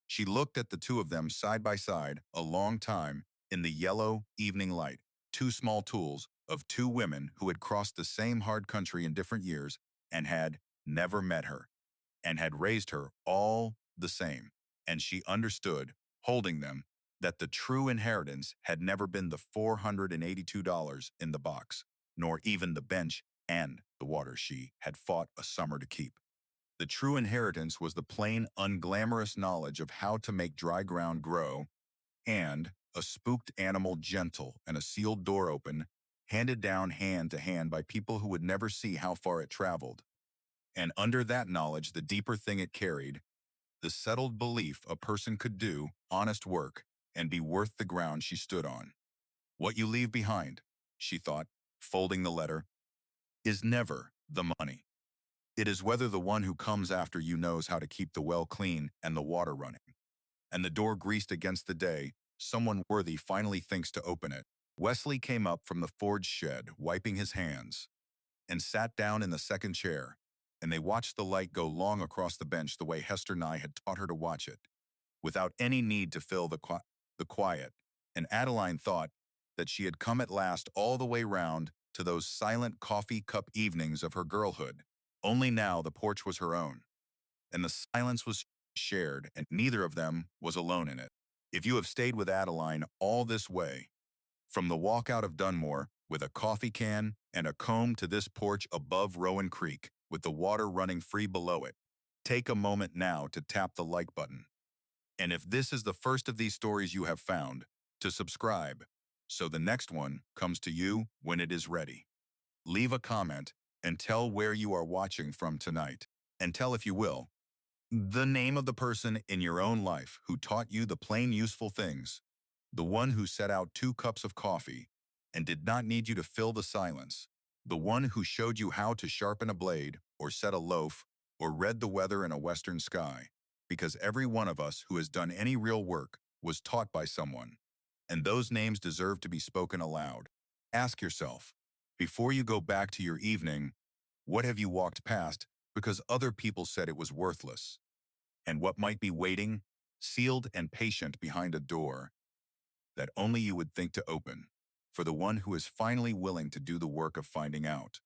She looked at the 2 of them side by side a long time in the yellow evening light, 2 small tools of 2 women who had crossed the same hard country in different years and had never met her, and had raised her all the same. And she understood, holding them, that the true inheritance had never been the $482 in the box, nor even the bench and the water she had fought a summer to keep. The true inheritance was the plain, unglamorous knowledge of how to make dry ground grow, and a spooked animal gentle and a sealed door open, handed down hand to hand by people who would never see how far it traveled. And under that knowledge, the deeper thing it carried, the settled belief a person could do honest work and be worth the ground she stood on. What you leave behind, she thought, folding the letter, is never the money. It is whether the one who comes after you knows how to keep the well clean and the water running, and the door greased against the day someone worthy finally thinks to open it. Wesley came up from the forge shed, wiping his hands, and sat down in the second chair, and they watched the light go long across the bench the way Hester Nye had taught her to watch it, without any need to fill the quiet. And Adeline thought that she had come at last all the way round to those silent coffee cup evenings of her girlhood. Only now the porch was her own, and the silence was shared, and neither of them was alone in it. If you have stayed with Adeline all this way, from the walk out of Dunmore with a coffee can and a comb to this porch above Rowan Creek with the water running free below it, take a moment now to tap the like button. And if this is the first of these stories you have found, to subscribe, so the next one comes to you when it is ready. Leave a comment and tell where you are watching from tonight. And tell, if you will, the name of the person in your own life who taught you the plain useful things, the one who set out 2 cups of coffee and did not need you to fill the silence, the one who showed you how to sharpen a blade or set a loaf or read the weather in a western sky, because every one of us who has done any real work was taught by someone, and those names deserve to be spoken aloud. Ask yourself, before you go back to your evening, what have you walked past because other people said it was worthless? And what might be waiting, sealed and patient behind a door that only you would think to open, for the one who is finally willing to do the work of finding out?